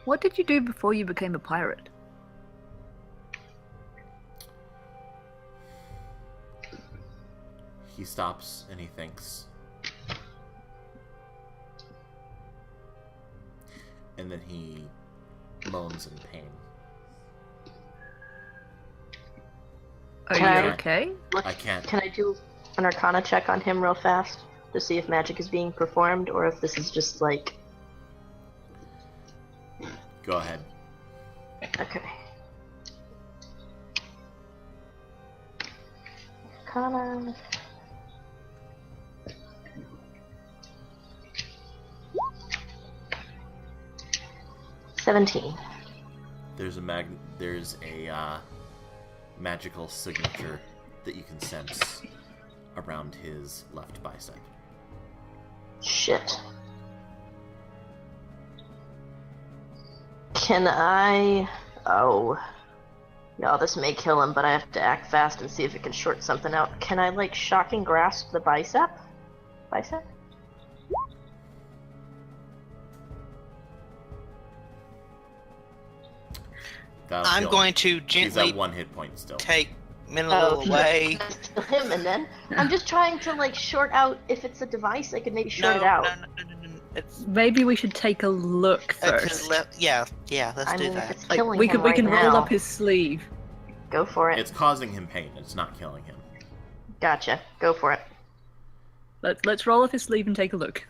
What did you do before you became a pirate? He stops and he thinks. And then he moans in pain. Are Can you I- okay? Look, I can't. Can I do an Arcana check on him real fast to see if magic is being performed or if this is just like... Go ahead. Okay. Arcana... 17. There's a magical signature that you can sense around his left bicep. Shit. Can I... Oh. Y'all, this may kill him, but I have to act fast and see if it can short something out. Can I, like, shocking grasp the bicep? Bicep? That'll I'm kill going him. to He's gently at 1 hit point still. take Minimal away. Kill him, and then I'm just trying to, like, short out. If it's a device, I could maybe short No, it out. no. It's Maybe we should take a look to the first. left. Yeah, let's I do mean, if that. it's Like, killing we him can right roll now, up his sleeve. Go for it. It's causing him pain. It's not killing him. Gotcha. Go for it. Let's roll up his sleeve and take a look.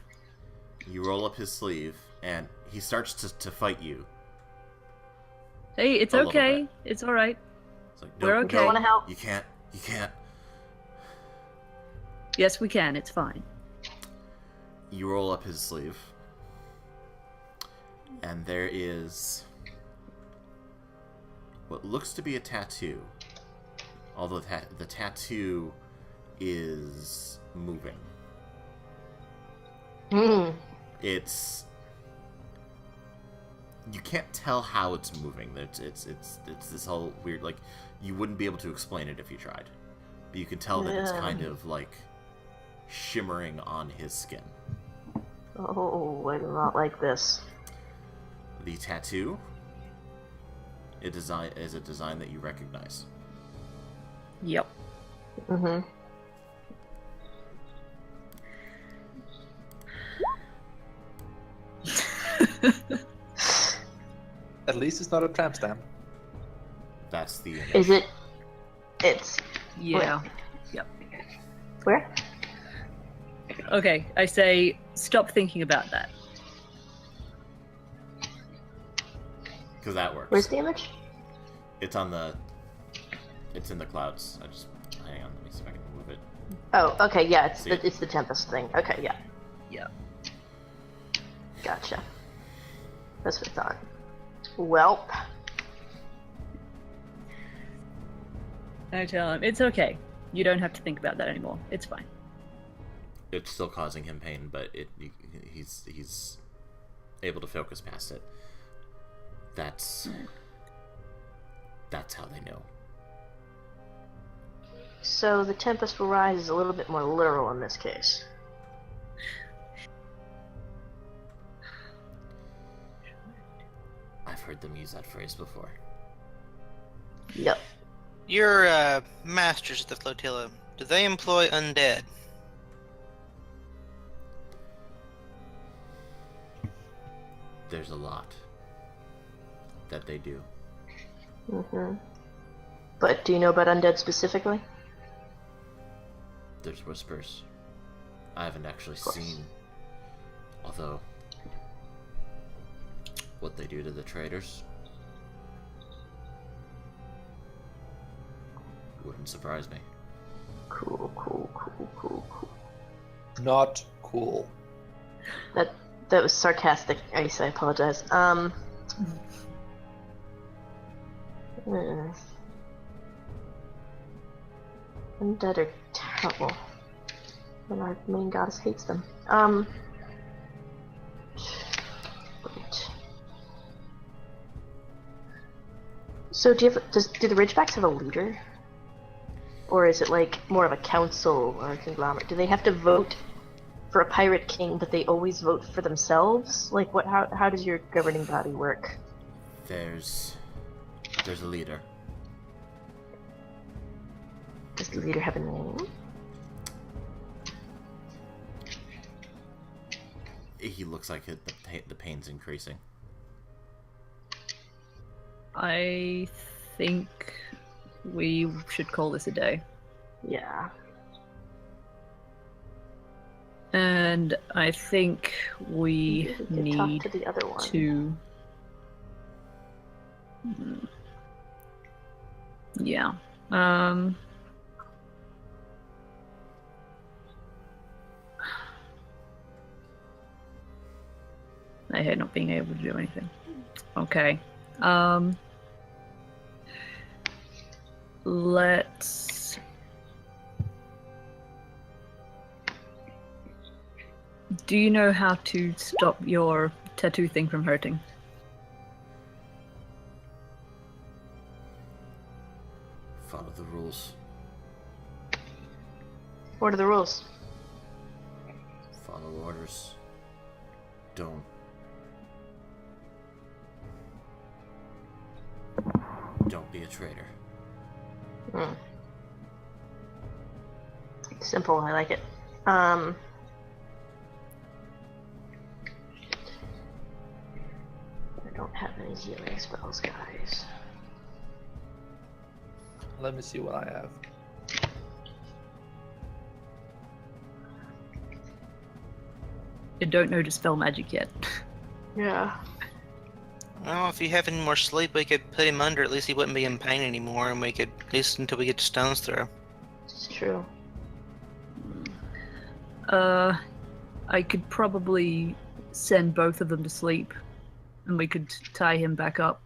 You roll up his sleeve, and he starts to fight you. Hey, it's A little okay. bit. It's all right. It's like, We're "Nope, okay. I nope, want to help. You can't. You can't. Yes, we can. It's fine. You roll up his sleeve, and there is what looks to be a tattoo, although the tattoo is moving. Hmm. It's you can't tell how it's moving. It's this whole weird, like, you wouldn't be able to explain it if you tried. But you can tell that it's kind of like shimmering on his skin. Oh, I do not like this. The tattoo is a design that you recognize. Yep. Mm-hmm. At least it's not a tramp stamp. That's the image. Is it? It's Yeah. Yep. where? Okay, I say stop thinking about that. Because that works. Where's the image? It's in the clouds. Hang on, let me see if I can move it. Oh, okay, yeah, See? it's the Tempest thing. Okay, yeah, Yeah. gotcha. That's what I thought. Welp. I tell him it's okay. You don't have to think about that anymore. It's fine. It's still causing him pain, but he's able to focus past it. That's how they know. So the Tempest will rise is a little bit more literal in this case. I've heard them use that phrase before. Yep. Your masters of the flotilla, do they employ undead? There's a lot that they do. Mm-hmm. But do you know about undead specifically? There's whispers. I haven't actually course. seen, although, what they do to the traders wouldn't surprise me. Cool. Not cool. That was sarcastic, Ace, I apologize. Undead are terrible. And our main goddess hates them. Wait. So do the Ridgebacks have a leader? Or is it like more of a council or a conglomerate? Do they have to vote for a pirate king, but they always vote for themselves? Like, what? How does your governing body work? There's a leader. Does the leader have a name? He looks like the pain's increasing. I think we should call this a day. Yeah. And I think we could need talk to the other one. to. Yeah. I hate not being able to do anything. Okay. Let's. Do you know how to stop your tattoo thing from hurting? Follow the rules. What are the rules? Follow orders. Don't be a traitor. Simple, I like it. I don't have any healing spells, guys. Let me see what I have. You don't know to spell magic yet. Yeah. Well, if you have any more sleep, we could put him under. At least he wouldn't be in pain anymore, and we could, at least until we get to Stonesthrow. It's true. I could probably send both of them to sleep, and we could tie him back up,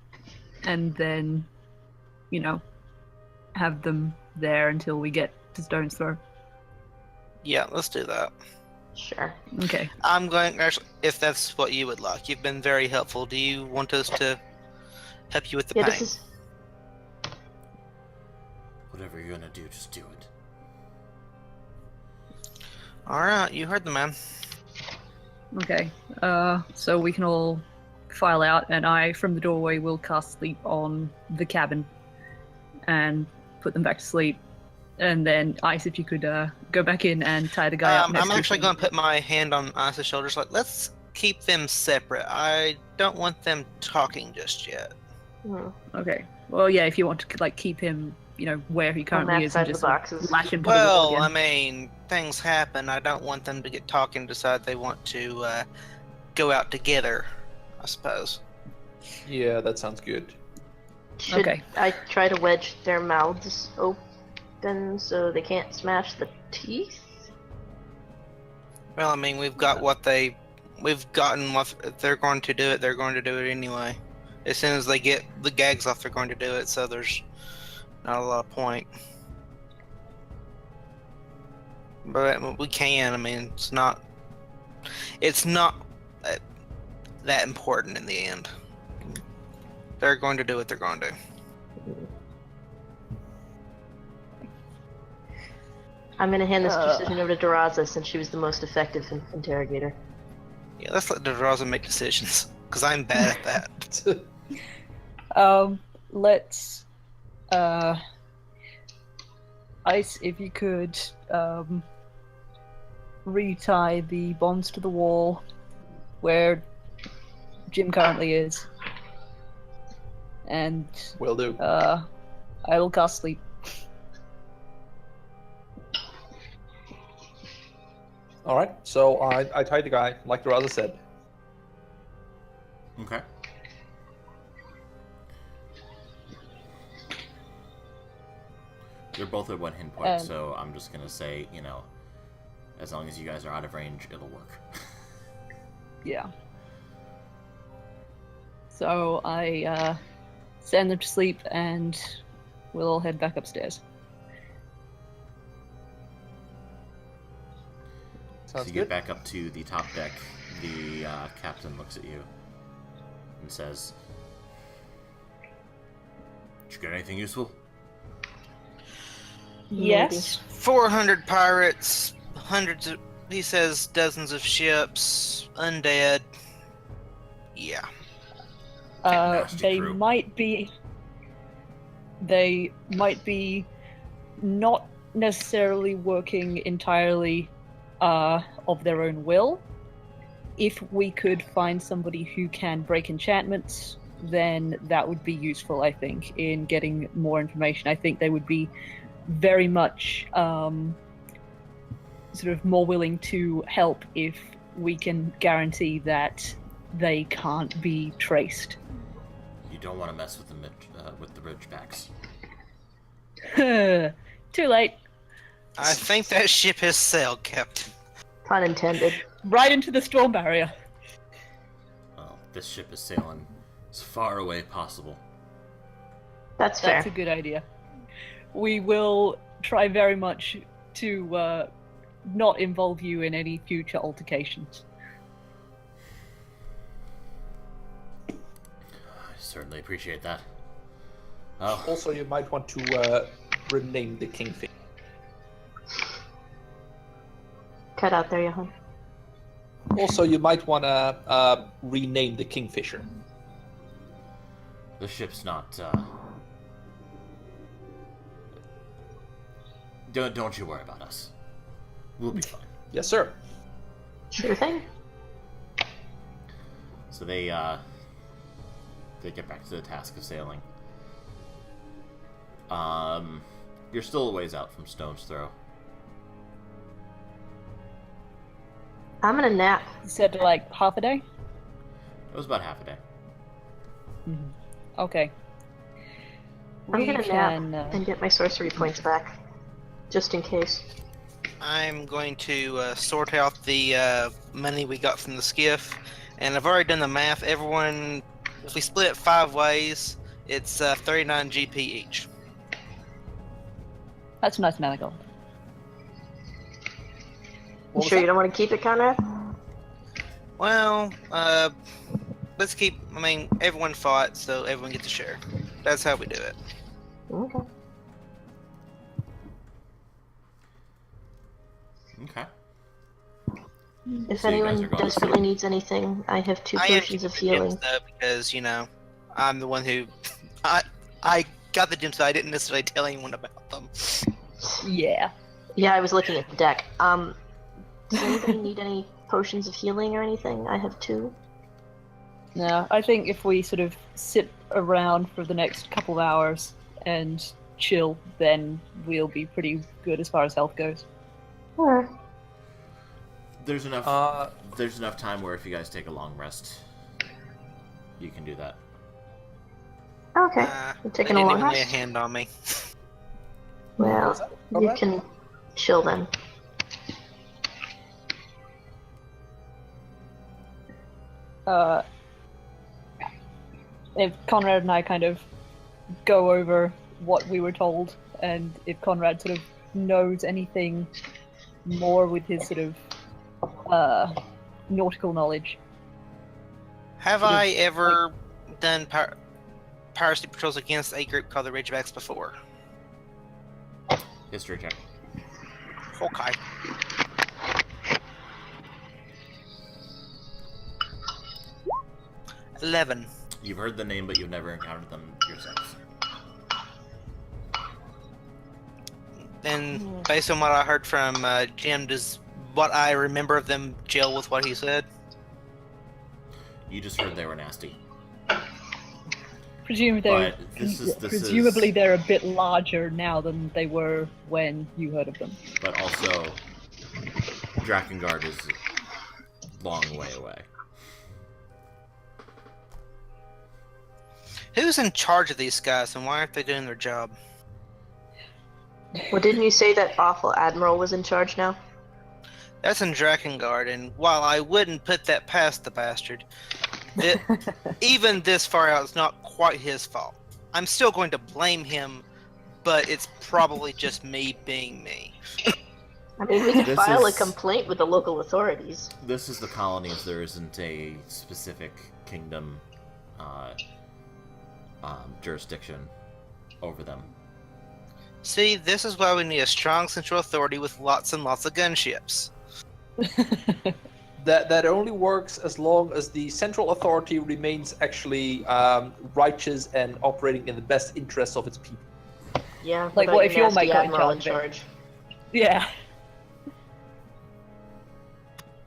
and then, have them there until we get to Stonesthrow. Yeah, let's do that. Sure. Okay. I'm going, actually, if that's what you would like. You've been very helpful. Do you want us to help you with the Yeah, pain? this is. Whatever you're gonna do, just do it. Alright, you heard the man. Okay. So we can all file out, and I, from the doorway, will cast sleep on the cabin and put them back to sleep. And then, Ice, if you could go back in and tie the guy up next I'm to actually him. going to put my hand on Ice's shoulders, like, let's keep them separate. I don't want them talking just yet. Okay. Well, yeah, if you want to like keep him, where he currently that is, side and of just the boxes. lash him to the wall Well, I again. mean, things happen. I don't want them to get talking, decide they want to go out together, I suppose. Yeah, that sounds good. Should Okay. I try to wedge their mouths open so they can't smash the teeth? Well, I mean, we've gotten what if they're going to do it, they're going to do it anyway. As soon as they get the gags off, they're going to do it, so there's not a lot of point. But we can, I mean, it's not that important in the end. They're going to do what they're going to do. I'm gonna hand this decision over to Daraza since she was the most effective interrogator. Yeah, let's let Daraza make decisions, because I'm bad at that. Let's Ice, if you could retie the bonds to the wall where Jim currently is, and Will do. I will cast sleep. All right. So I tied the guy, like the other said. Okay. They're both at 1 hit point, so I'm just gonna say, as long as you guys are out of range, it'll work. Yeah. So I send them to sleep, and we'll all head back upstairs. So you get back up to the top deck, the captain looks at you and says, "Did you get anything useful?" Yes. 400 pirates, he says dozens of ships, undead. Yeah. Nasty They crew. might be not necessarily working entirely of their own will. If we could find somebody who can break enchantments, then that would be useful, I think, in getting more information. I think they would be very much sort of more willing to help if we can guarantee that they can't be traced. You don't want to mess with the Ridgebacks. Too late. I think that ship has sailed, Captain. Pun intended. Right into the storm barrier. Well, this ship is sailing as far away possible. That's fair. That's a good idea. We will try very much to not involve you in any future altercations. I certainly appreciate that. Oh, Also, you might want to rename the Kingfish. Cut out there, Johan. Also, you might want to rename the Kingfisher. the ship's not. Don't you worry about us. We'll be fine. Yes, sir. Sure thing. So they get back to the task of sailing. You're still a ways out from Stonesthrow. I'm gonna nap. You said like half a day? It was about half a day. Okay. I'm We gonna can, nap and get my sorcery points back, just in case. I'm going to sort out the money we got from the skiff, and I've already done the math. Everyone, if we split it 5 ways, it's 39 GP each. That's a nice amount of gold. You sure you don't want to keep it, Conrad? Well, let's keep. I mean, everyone fought, so everyone gets a share. That's how we do it. Okay. Okay. If So you guys anyone are going to desperately sleep? needs anything, I have 2 I am potions of keeping the healing. gems, though, because I'm the one who I got the gems, so I didn't necessarily tell anyone about them. Yeah. Yeah, I was looking at the deck. Does anybody need any potions of healing or anything? I have 2. No, I think if we sort of sit around for the next couple of hours and chill, then we'll be pretty good as far as health goes. Or There's enough. Uh, There's enough time where if you guys take a long rest, you can do that. okay, They you're taking didn't a long even lay a rest. hand on me. Well, you Okay. can chill then. If Conrad and I kind of go over what we were told, and if Conrad sort of knows anything more with his sort of nautical knowledge. Have Sort of, I ever done piracy patrols against a group called the Ridgebacks before? History check. Okay. $11. You've heard the name, but you've never encountered them yourselves. And based on what I heard from Jim, does what I remember of them gel with what he said? You just heard they were nasty. Presumably, But this is, they're a bit larger now than they were when you heard of them. but also, Drakkengard is a long way away. Who's in charge of these guys, and why aren't they doing their job? Well, didn't you say that awful admiral was in charge now? That's in Drakkengard, and while I wouldn't put that past the bastard, even this far out, it's not quite his fault. I'm still going to blame him, but it's probably just me being me. I mean, we could This file a is- complaint with the local authorities. This is the colonies. There isn't a specific kingdom jurisdiction over them. See, this is why we need a strong central authority with lots and lots of gunships. that only works as long as the central authority remains actually righteous and operating in the best interests of its people. Yeah, Like, without what if your nasty mate got in admiral in charge of it? charge? Yeah.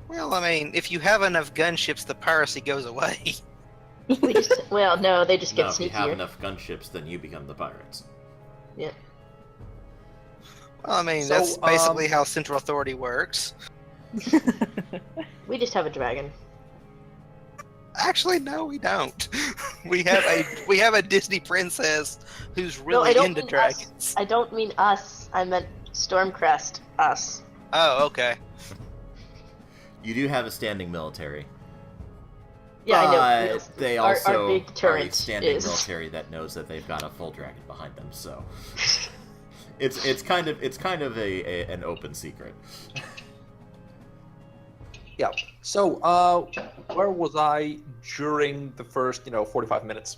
Well, I mean, if you have enough gunships, the piracy goes away. We just, well, no, they just get No, if you have sneakier. enough gunships, then you become the pirates. Yeah. Well, I mean, So, that's basically how central authority works. We just have a dragon. Actually, no, we don't. we have a Disney princess who's No, I really don't into mean dragons. us. I don't mean us. I meant Stormcrest. Us. Oh, okay. You do have a standing military. Yeah, I know. but Yes. they Our also big are a turret standing is. military that knows that they've got a full dragon behind them. So it's kind of an open secret. Yeah. So, where was I during the first, 45 minutes?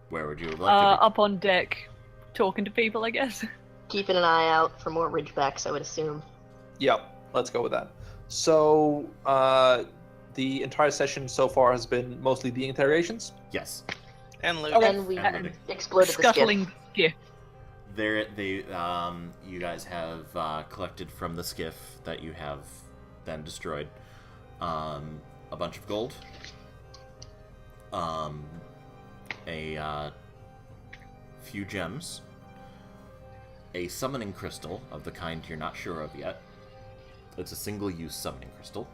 Where would you like to Up on deck, talking to people, I guess. Keeping an eye out for more ridgebacks, I would assume. Yeah, let's go with that. So, the entire session so far has been mostly the interrogations. be? Yes. And Luke. And we And looting. exploded the skiff. Scuttling skiff. You guys have collected from the skiff that you have then destroyed a bunch of gold, a few gems, a summoning crystal of the kind you're not sure of yet. It's a single-use summoning crystal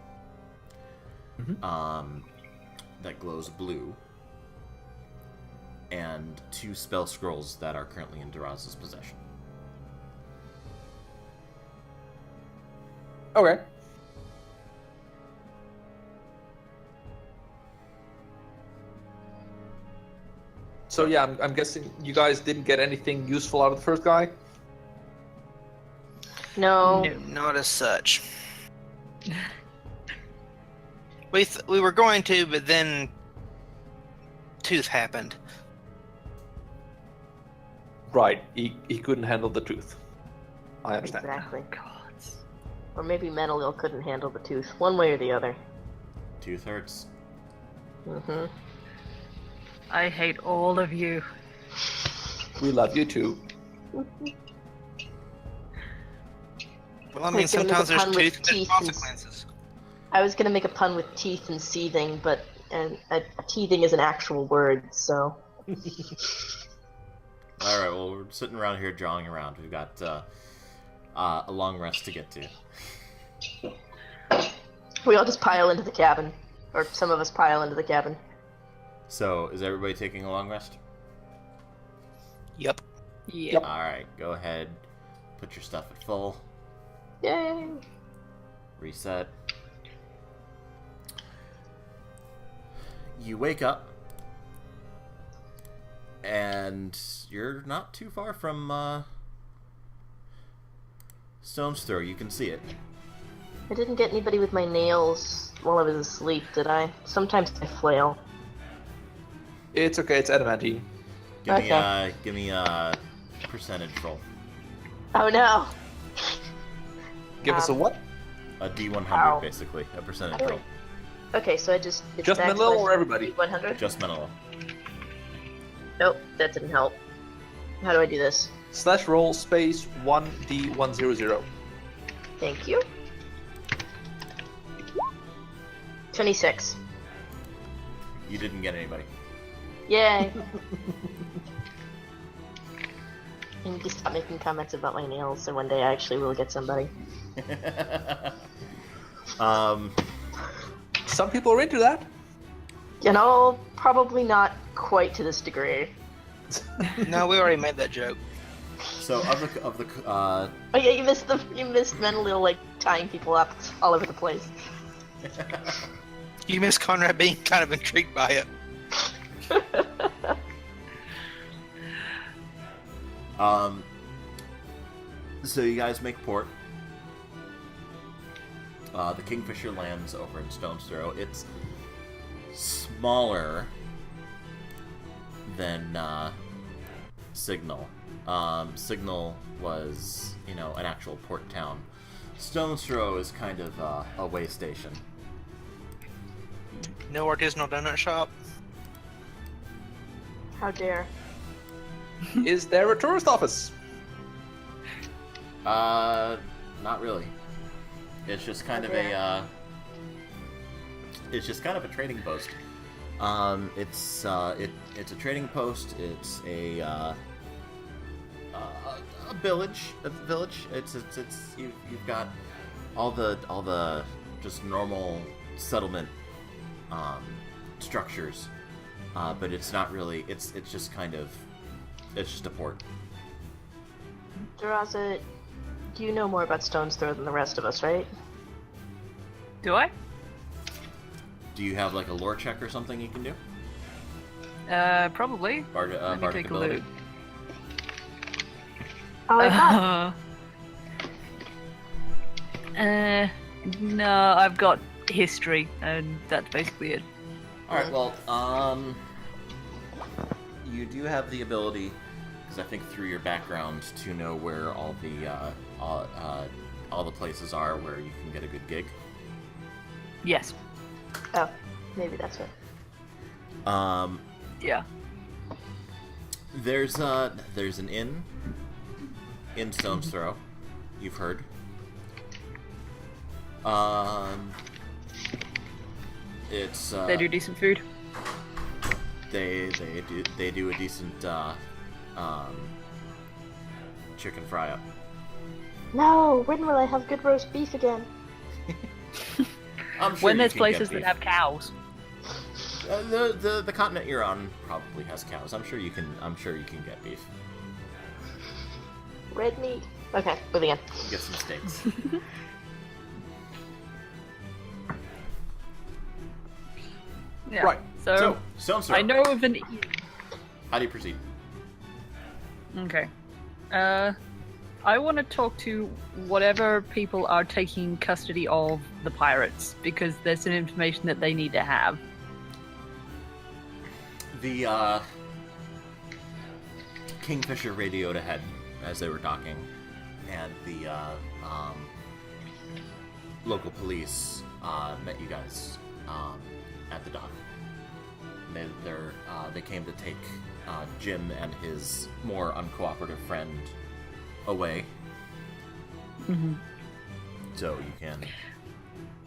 that glows blue, and 2 spell scrolls that are currently in Duraz's possession. Okay. So yeah, I'm guessing you guys didn't get anything useful out of the first guy. No. Not as such. We were going to, but then tooth happened. Right, he couldn't handle the tooth. I understand. Exactly. God. Or maybe Menelil couldn't handle the tooth. One way or the other. Tooth hurts. Mm-hmm. I hate all of you. We love you too. Well, I I mean, was gonna make a sometimes there's pun with tooth teeth and and- consequences. I was gonna make a pun with teeth and seething, but teething is an actual word, so. All right. Well, we're sitting around here drawing around. We've got a long rest to get to. We all just pile into the cabin. Or some of us pile into the cabin. So, is everybody taking a long rest? Yep. Yeah. Yep. All right. Go ahead. Put your stuff at full. Yay! Reset. You wake up, and you're not too far from Stonesthrow. You can see it. I didn't get anybody with my nails while I was asleep, did I? Sometimes I flail. It's okay, it's adamantine. Give me a percentage roll. Oh no! Give us a what? A D100, Ow. basically. A percentage Oh. roll. Okay, so it's Just backslash Menlo or everybody? 100? Just mental. Nope, that didn't help. How do I do this? / roll space 1D100. Thank you. 26. You didn't get anybody. Yay! I need to stop making comments about my nails, so one day I actually will get somebody. Some people are into that. You know, probably not quite to this degree. No, we already made that joke. So of the Oh yeah, you missed Menelil like tying people up all over the place. You miss Conrad being kind of intrigued by it. So you guys make port. The Kingfisher lands over in Stonesthrow. It's smaller than Signal. Signal was, an actual port town. Stonesthrow is kind of a way station. No artisanal donut shop. How dare. Is there a tourist office? Not really. It's just kind of it's just kind of a trading post. It's a trading post. It's a village. It's you've got all the just normal settlement structures, but it's not really. It's just a port. Duraza, you know more about Stonesthrow than the rest of us, right? Do I? Do you have like a lore check or something you can do? Probably. Let me Bardic take a ability. look. Oh, I got. No, I've got history, and that's basically it. All right. Well, you do have the ability, because I think through your background, to know where all the places are where you can get a good gig. Yes. Oh, maybe that's it. Yeah. There's an inn in Stonesthrow. You've heard. It's They do decent food. they do a decent chicken fry up. No, when will I have good roast beef again? I'm sure When you there's can places get that have cows. the continent you're on probably has cows. I'm sure you can get beef. Red meat. Okay, moving on. Get some steaks. Yeah. Right. So, Stonesthrow. I know of an inn. How do you proceed? Okay. I want to talk to whatever people are taking custody of the pirates, because there's some information that they need to have. The Kingfisher radioed ahead as they were docking, and the local police met you guys at the dock. They came to take Jim and his more uncooperative friend away. Mm-hmm. So you can.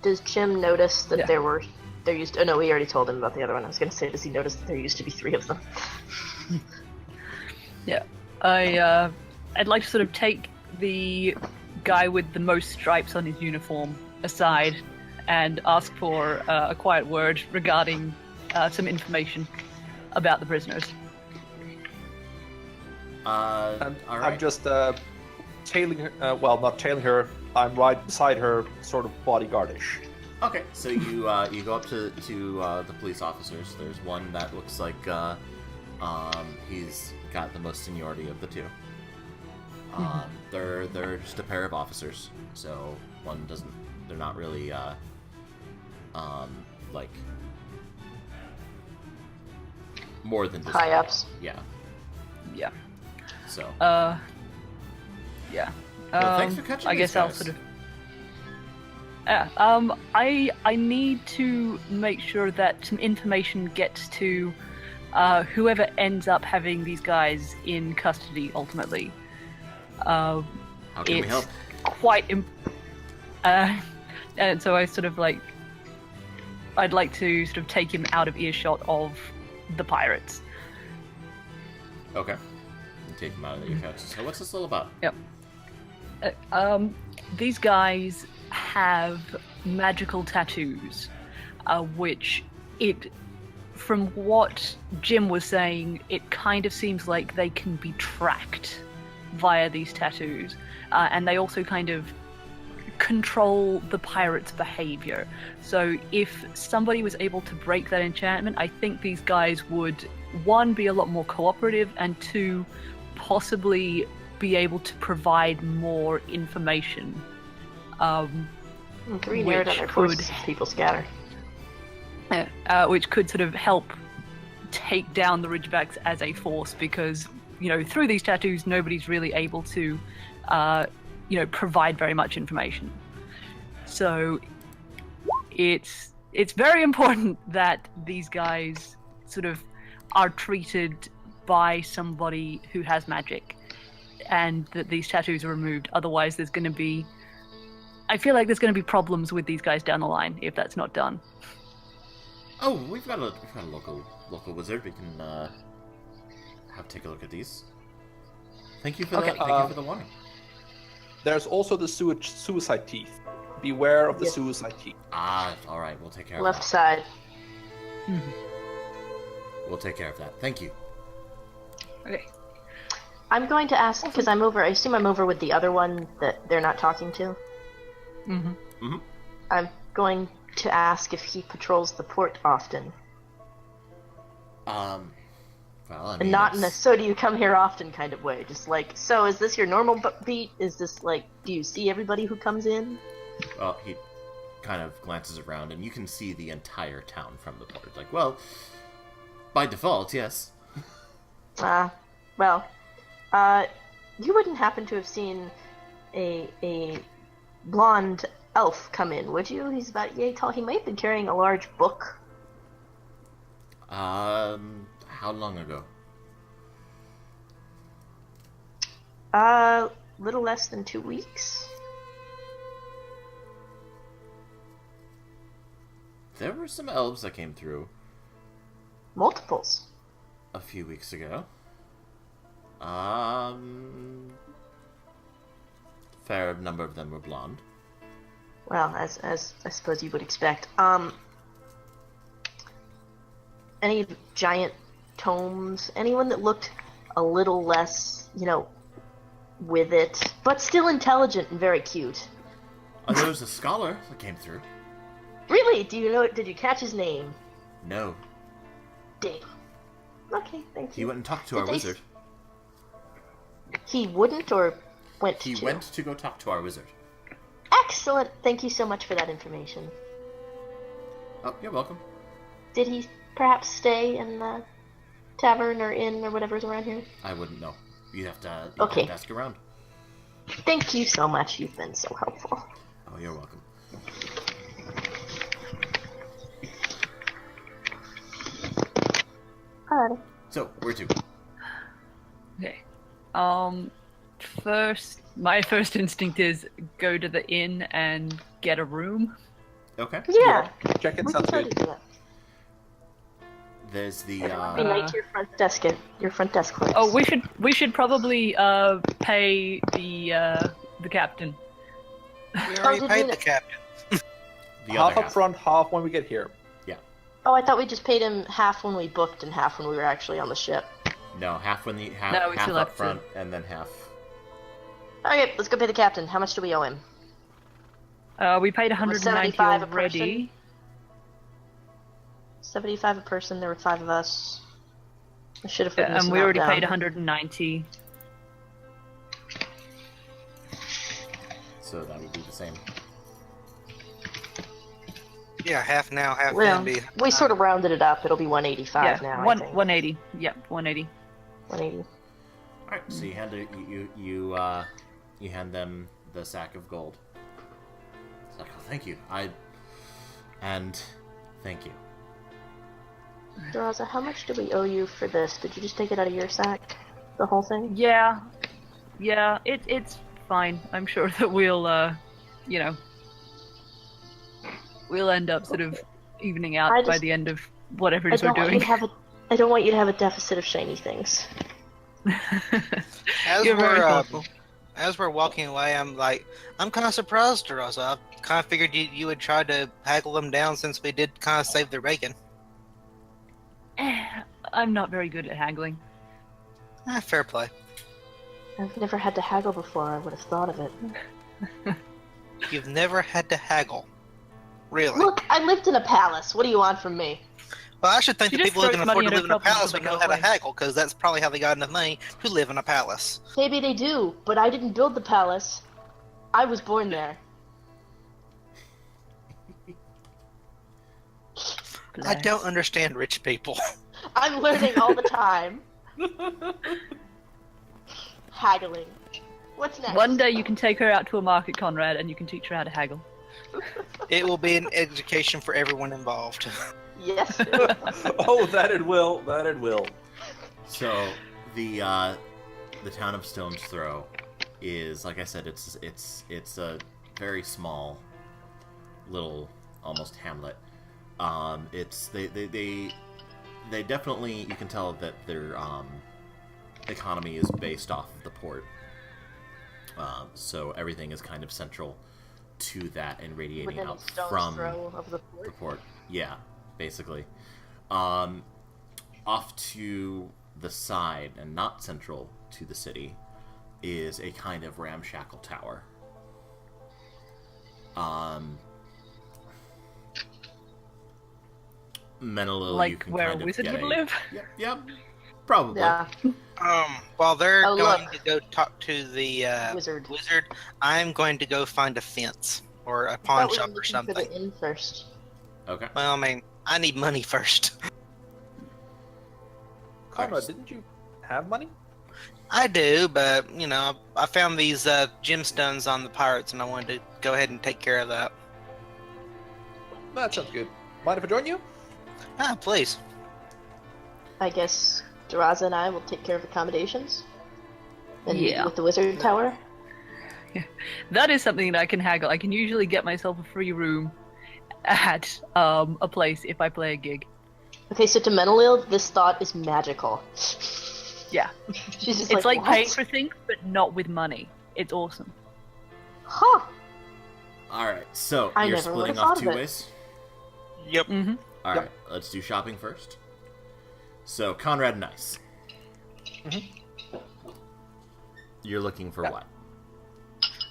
Does Jim notice that Yeah. there used to, oh no, we already told him about the other one. I was going to say, does he notice that there used to be 3 of them? Yeah, I'd like to sort of take the guy with the most stripes on his uniform aside and ask for a quiet word regarding some information about the prisoners. All right. I'm just tailing her. Well, not tailing her. I'm right beside her, sort of bodyguardish. Okay, so you you go up to the police officers. There's one that looks like he's got the most seniority of the two. They're just a pair of officers, so one doesn't. They're not really like more than just High ups. Yeah. Yeah. So. Yeah. Well, thanks for catching I these guess I'll guys. sort of. Yeah. I need to make sure that some information gets to whoever ends up having these guys in custody ultimately. How can we help? Quite. And so I sort of like. I'd like to sort of take him out of earshot of the pirates. Okay. You take them out of your house. So what's this all about? Yep. These guys have magical tattoos, which from what Jim was saying, it kind of seems like they can be tracked via these tattoos, and they also kind of control the pirates' behavior. So if somebody was able to break that enchantment, I think these guys would, 1, be a lot more cooperative, and 2, possibly be able to provide more information. 3 narrowed on their forces, people scatter. Which could sort of help take down the Ridgebacks as a force, because, through these tattoos, nobody's really able to, provide very much information. So it's very important that these guys sort of are treated by somebody who has magic, and that these tattoos are removed. Otherwise, I feel like there's going to be problems with these guys down the line if that's not done. Oh, we've got a local wizard. We can take a look at these. Thank you for Okay. that. Thank you for the warning. There's also the suicide teeth. Beware of the Yes. suicide teeth. Ah, all right. We'll take care Left of that. side. We'll take care of that. Thank you. Okay. I'm going to ask, because I assume I'm over with the other one that they're not talking to. Mm-hmm. Mm-hmm. I'm going to ask if he patrols the port often. Well, I mean, And not in a it's- so do you come here often kind of way. Just like, so is this your normal beat? Is this like, do you see everybody who comes in? Well, he kind of glances around, and you can see the entire town from the port. Like, well, by default, yes. Well, you wouldn't happen to have seen a blonde elf come in, would you? He's about yay tall. He might have been carrying a large book. How long ago? Little less than 2 weeks. There were some elves that came through Multiples. a few weeks ago. Fair number of them were blonde. Well, as I suppose you would expect. Any giant tomes? Anyone that looked a little less, with it, but still intelligent and very cute. Oh, there was a scholar that came through. Really? Did you catch his name? No, Damn. Okay, thank he you. went and talked to Did our they- wizard. He wouldn't, or went He to. went to go talk to our wizard. Excellent. Thank you so much for that information. Oh, you're welcome. Did he perhaps stay in the tavern or inn or whatever's around here? I wouldn't know. You'd have to ask around. Thank you so much. You've been so helpful. Oh, you're welcome. Alrighty. So, where to? Okay. My first instinct is go to the inn and get a room. Okay. Yeah. Check it, We sounds can totally good. do that. There's the, Be nice to your front desk clerks. Oh, we should probably pay the captain. We already did paid we- the captain. the Half other up front, half when we get here. Oh, I thought we just paid him half when we booked and half when we were actually on the ship. No, half when the half, No, we half still up have to- front and then half. Okay, let's go pay the captain. How much do we owe him? We paid 190 75 a already. 75 a person. There were 5 of us. I should have written this And we amount already down. paid 190. So that would be the same. Yeah, half now, half Well, then. we sort of rounded it up. It'll be 185 Yeah, now. I think. 180. Yep, 180. 180. All right. So you hand it, you hand them the sack of gold. It's like, oh, thank you. Thank you. Daraza, how much do we owe you for this? Did you just take it out of your sack? The whole thing? Yeah, it's fine. I'm sure that we'll, we'll end up sort of evening out I by just- the end of whatever it I is we're don't want you doing. to have a. I don't want you to have a deficit of shiny things. As You're very we're thoughtful. as we're walking away, I'm kind of surprised, Daraza. I kind of figured you would try to haggle them down since we did kind of save their bacon. I'm not very good at haggling. Fair play. I've never had to haggle before. I would have thought of it. You've never had to haggle, really? Look, I lived in a palace. What do you want from me? Well, I should think You the just people who throw can money afford to at live in a our problems palace and would they know go how to away. haggle, because that's probably how they got enough money to live in a palace. Maybe they do, but I didn't build the palace. I was born there. I don't understand rich people. I'm learning all the time. Haggling. What's next? One day you can take her out to a market, Conrad, and you can teach her how to haggle. It will be an education for everyone involved. Yes. Oh, that it will. That it will. So the town of Stonesthrow is, like I said, it's a very small little almost hamlet. It's they definitely, you can tell that their economy is based off of the port. So everything is kind of central to that and radiating Within a out stone's from throw of the the port. port. Yeah, basically. Off to the side and not central to the city is a kind of ramshackle tower. Menelil, you Like can where kind a of wizard get would a- live? Yep, probably. Yeah. While they're Oh, going look. to go talk to the Wizard. I'm going to go find a fence or a I pawn thought we were shop or looking for something. the inn first. Okay. Well, I mean, I need money first. Conrad, didn't you have money? I do, but, I found these gemstones on the pirates, and I wanted to go ahead and take care of that. That sounds good. Mind if I join you? Please. I guess Daraza and I will take care of accommodations. And meet Yeah. with the wizard tower. That is something that I can haggle. I can usually get myself a free room at a place if I play a gig. Okay, so to Menelil, this thought is magical. Yeah. She's just It's like "What?" paying for things, but not with money. It's awesome. Huh. Alright, so I you're never splitting would've off thought two of it. ways? Yep. Mm-hmm. Alright, Yep. let's do shopping first. So, Conrad and Ice. You're looking for Yeah. what?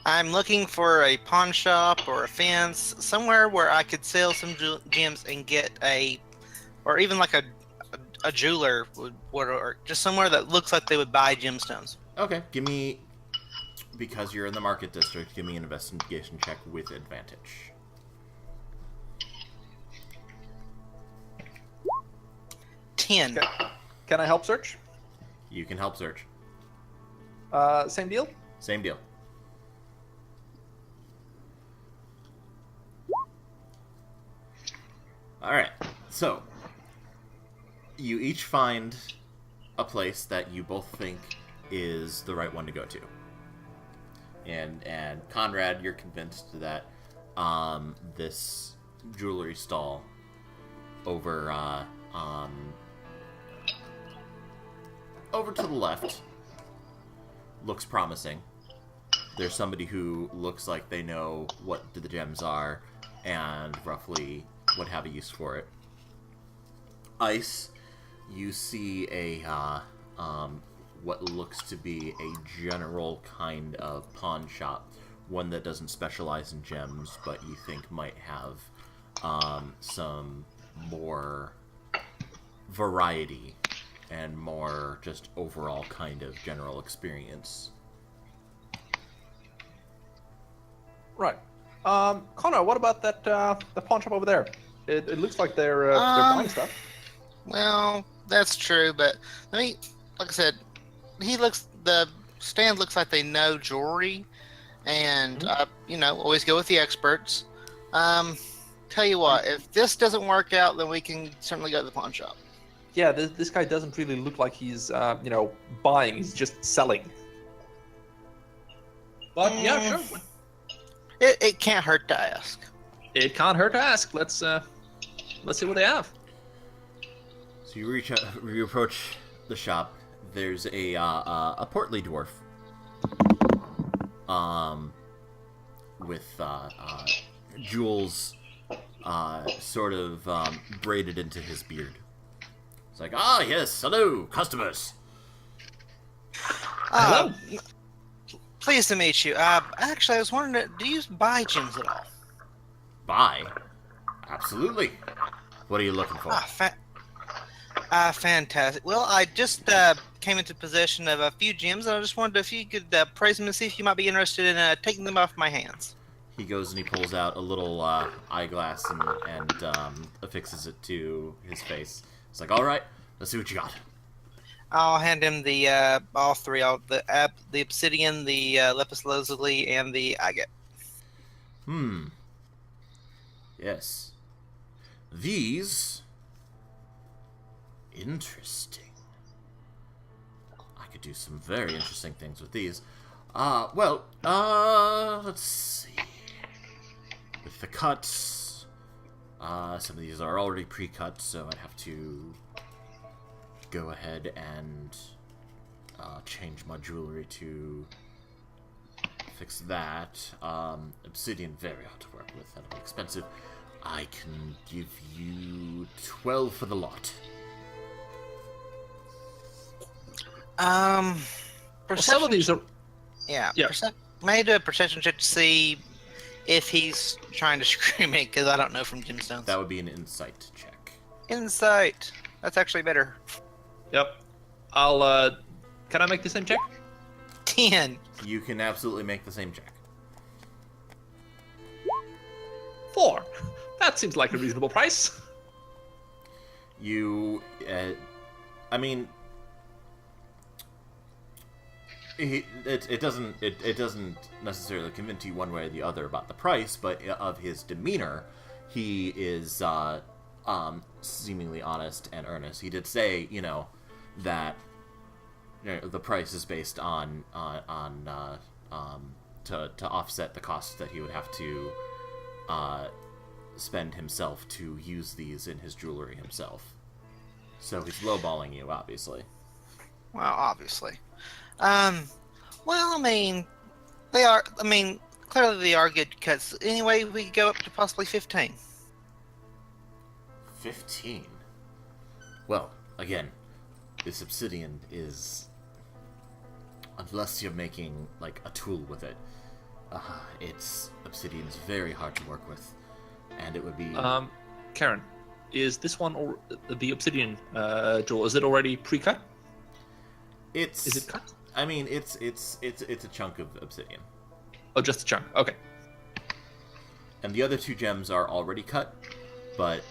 I'm looking for a pawn shop or a fence, somewhere where I could sell some gems and get or even like a jeweler or just somewhere that looks like they would buy gemstones. Okay, give me because you're in the market district, give me an investigation check with advantage. Ten. Okay. Can I help search? You can help search. Same deal? Same deal. Alright, so you each find a place that you both think is the right one to go to. And Conrad, you're convinced that this jewelry stall over to the left looks promising. There's somebody who looks like they know what the gems are and roughly would have a use for it. Ice, you see a what looks to be a general kind of pawn shop, one that doesn't specialize in gems, but you think might have some more variety and more just overall kind of general experience. Right. Connor, what about that the pawn shop over there? It looks like they're buying stuff. Well, that's true, but like I said, the stand looks like they know jewelry, and always go with the experts. Tell you what, if this doesn't work out, then we can certainly go to the pawn shop. Yeah, this guy doesn't really look like he's buying. He's just selling. But yeah, sure. It can't hurt to ask. It can't hurt to ask. Let's see what they have. So you approach the shop. There's a portly dwarf, with jewels, sort of braided into his beard. It's like, yes, hello, customers. Hello. Pleased to meet you. Actually, I was wondering, do you buy gems at all? Buy? Absolutely. What are you looking for? Fantastic. Well, I just came into possession of a few gems, and I just wondered if you could praise them and see if you might be interested in taking them off my hands. He goes and he pulls out a little eyeglass and affixes it to his face. It's like, all right, let's see what you got. I'll hand him the all three, the obsidian, the lapis lazuli, and the agate. Yes. These... Interesting. I could do some very interesting things with these. Let's see. With the cuts, some of these are already pre-cut, so I'd have to go ahead and change my jewelry to fix that. Obsidian, very hard to work with. That'll be expensive. I can give you 12 for the lot. Well, some of these are. Yeah. Yeah. May I do a perception check to see if he's trying to screw me, because I don't know from gemstones. That would be an insight check. Insight. That's actually better. Yep. I'll. Can I make the same check? 10. You can absolutely make the same check. 4. That seems like a reasonable price. You, I mean, it doesn't necessarily convince you one way or the other about the price, but of his demeanor, he is seemingly honest and earnest. He did say, that the price is based on to offset the costs that he would have to spend himself to use these in his jewelry himself. So he's lowballing you, obviously. Well, obviously. Well, I mean, they are. I mean, clearly they are good cuts. Anyway, we could go up to possibly 15. 15. Well, again, this obsidian is, unless you're making like a tool with it, obsidian is very hard to work with, and it would be. Karen, is this one the obsidian jewel? Is it already pre-cut? Is it cut? I mean, it's a chunk of obsidian. Oh, just a chunk. Okay. And the other 2 gems are already cut, but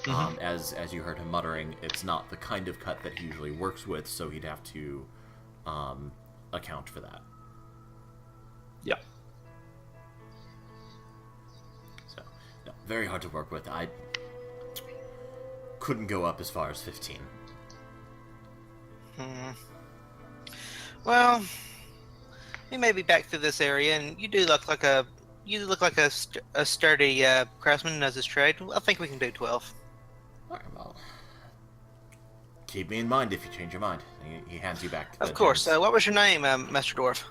as you heard him muttering, it's not the kind of cut that he usually works with, so he'd have to account for that. Yeah. So, no, very hard to work with. I couldn't go up as far as 15. Well, we may be back through this area, and you do look like a sturdy craftsman who knows his trade. I think we can do 12. All right, well, keep me in mind if you change your mind. He hands you back. Of course. gems. What was your name, Master Dwarf?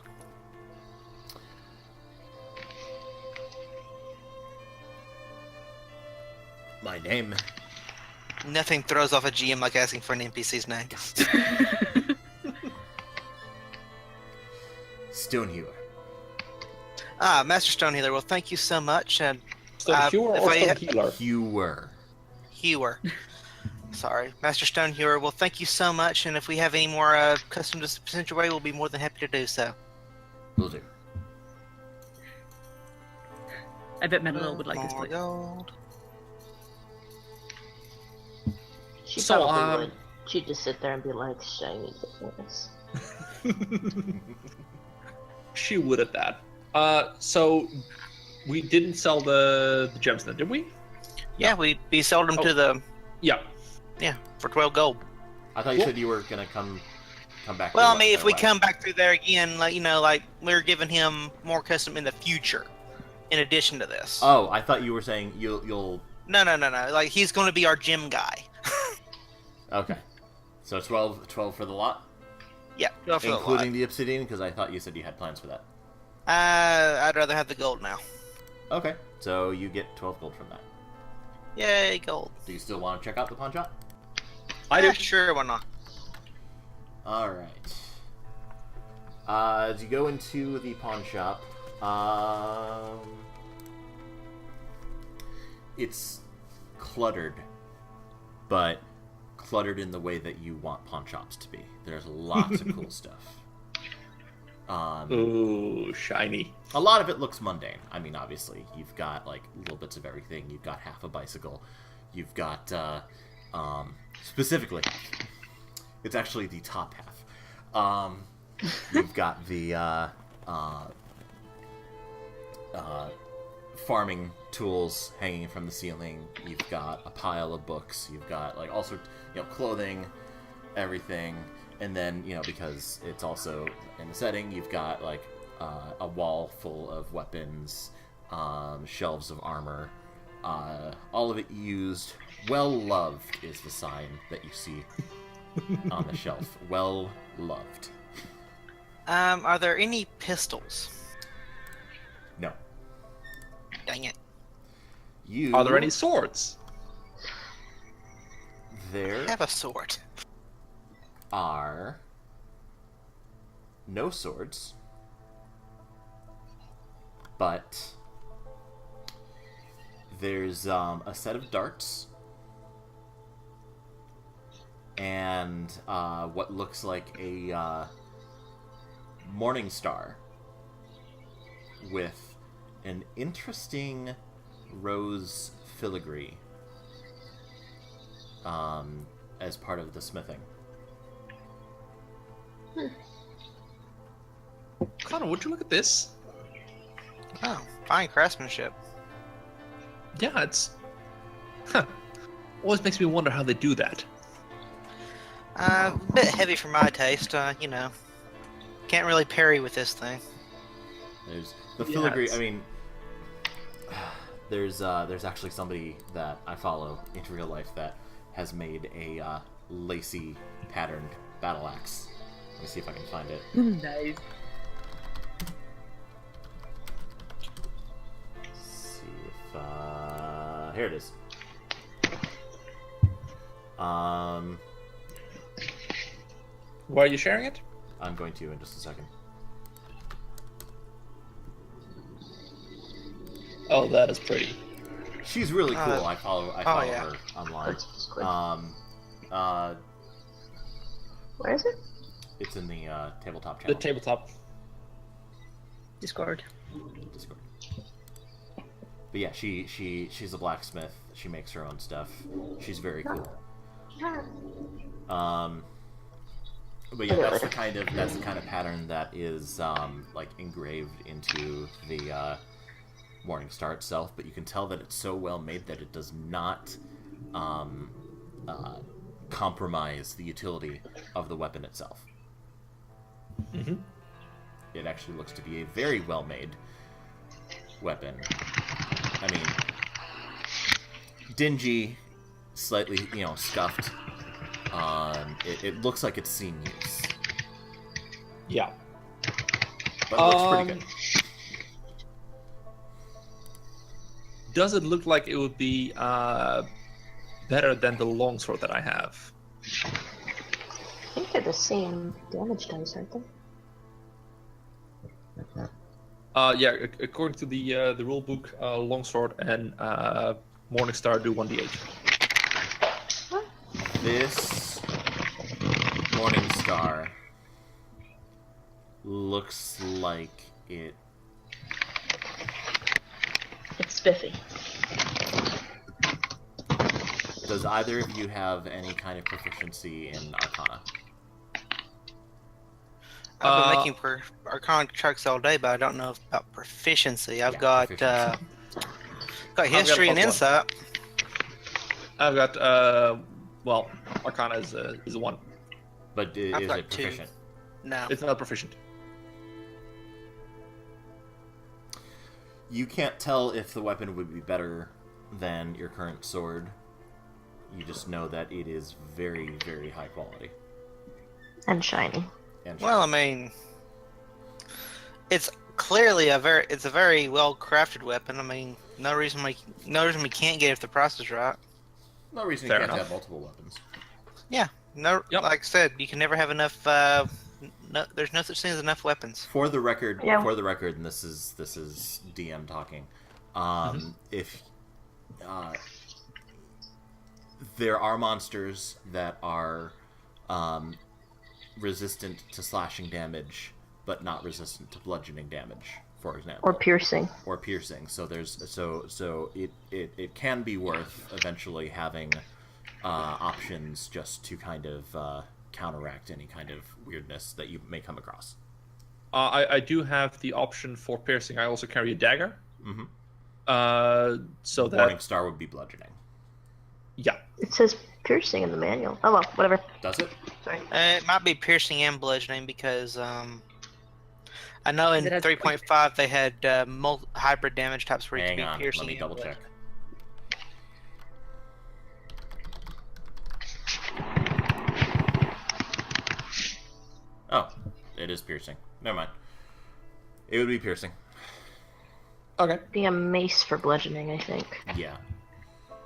My name. Nothing throws off a GM like asking for an NPC's name. Stonehewer. Master Stonehealer. Well, thank you so much. And Stonehewer if or I- Stonehealer? Hewer. Hewer. Sorry, Master Stonehewer. Well, thank you so much. And if we have any more custom to Central Way, we'll be more than happy to do so. Will do. I bet Menelil would like this More place. gold. She So, probably would. She'd just sit there and be like, shiny goodness. She would at that. So we didn't sell the gems then, did we? Yeah, we sold them to the Yeah. for 12 gold. I thought you said you were gonna come back. Well, to I mean, if we West. come back through there again, like we're giving him more custom in the future, in addition to this. Oh, I thought you were saying you'll. No. Like he's going to be our gym guy. Okay. So 12 for the lot, Yeah, go for the including the obsidian, because I thought you said you had plans for that. lot. I'd rather have the gold now. Okay. So you get 12 gold from that. Yay, gold. Do you still want to check out the pawn shop? I do. Sure, why not? All right. As you go into the pawn shop, it's cluttered, but cluttered in the way that you want pawn shops to be. There's lots of cool stuff. Ooh, shiny. A lot of it looks mundane. I mean, obviously, you've got like little bits of everything. You've got half a bicycle. You've got specifically, it's actually the top half. You've got the farming tools hanging from the ceiling. You've got a pile of books. You've got like all sorts, clothing, everything. And then, because it's also in the setting, you've got like a wall full of weapons, shelves of armor, all of it used. Well loved is the sign that you see on the shelf. Well loved. Are there any pistols? No. Dang it. Are there any swords? There I have a sword. are no swords, but there's a set of darts and what looks like a morning star with an interesting rose filigree as part of the smithing. Connor, would you look at this? Oh, fine craftsmanship. Yeah, it's... Huh. Always makes me wonder how they do that. A bit heavy for my taste, Can't really parry with this thing. There's the Yeah, filigree. it's- I mean, there's actually somebody that I follow in real life that has made a lacy patterned battle axe. Let me see if I can find it. Nice. Let's see if here it is. Why are you sharing it? I'm going to in just a second. Oh, that is pretty. She's really cool. I follow yeah. her online. Let's just click. Uh, Where is it? It's in the tabletop The channel. tabletop. Discord. Discord. But yeah, she's a blacksmith. She makes her own stuff. She's very cool. But yeah, that's the kind of pattern that is like engraved into the Morning Star itself. But you can tell that it's so well made that it does not compromise the utility of the weapon itself. Mm-hmm. It actually looks to be a very well made weapon. I mean, dingy, slightly, scuffed. It looks like it's seen use. Yeah. But it looks pretty good. Does it look like it would be better than the longsword that I have? I think they're the same damage dice, aren't they? Yeah, according to the rule book, longsword and Morningstar do 1d8. This Morning Star looks like it. It's spiffy. Does either of you have any kind of proficiency in Arcana? I've been making Arcana checks all day, but I don't know about proficiency. I've got proficiency. got history and +1. insight. I've got well, Arcana is a 1. But is I've got it 2. proficient? No. It's not proficient. You can't tell if the weapon would be better than your current sword. You just know that it is very, very high quality. And shiny. And Well, I mean, it's clearly a very well crafted weapon. I mean, no reason we can't get it if the price is right. no reason you Fair can't enough. have multiple weapons. Yeah, no. Yep. Like I said, you can never have enough. There's no such thing as enough weapons. For the record, Yeah. and this is DM talking. If there are monsters that are resistant to slashing damage, but not resistant to bludgeoning damage, for example, Or piercing. or piercing. So it can be worth eventually having options just to kind of counteract any kind of weirdness that you may come across. I do have the option for piercing. I also carry a dagger. Mm-hmm. So that Morning Star would be bludgeoning. yeah. It says piercing in the manual. Oh well, whatever. Does it? Sorry. It might be piercing and bludgeoning because I know in It has 3.5 they had hybrid damage types where it could Hang be on, piercing. let me and double check. Oh, it is piercing. Never mind. It would be piercing. Okay. Be a mace for bludgeoning, I think. Yeah.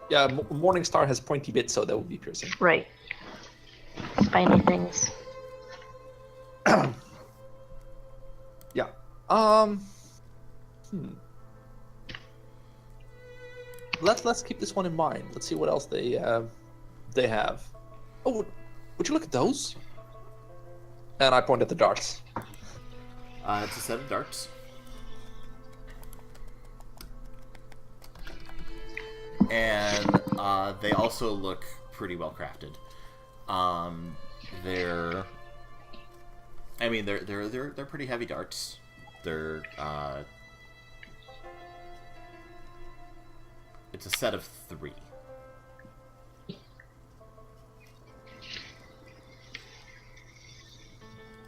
Yeah, Morningstar has pointy bits, so that would be piercing. Right. Spiny things. Yeah. Let's keep this one in mind. Let's see what else they have. Oh, would you look at those? And I point at the darts. It's a set of darts. And they also look pretty well crafted. They're pretty heavy darts. They're it's a set of 3.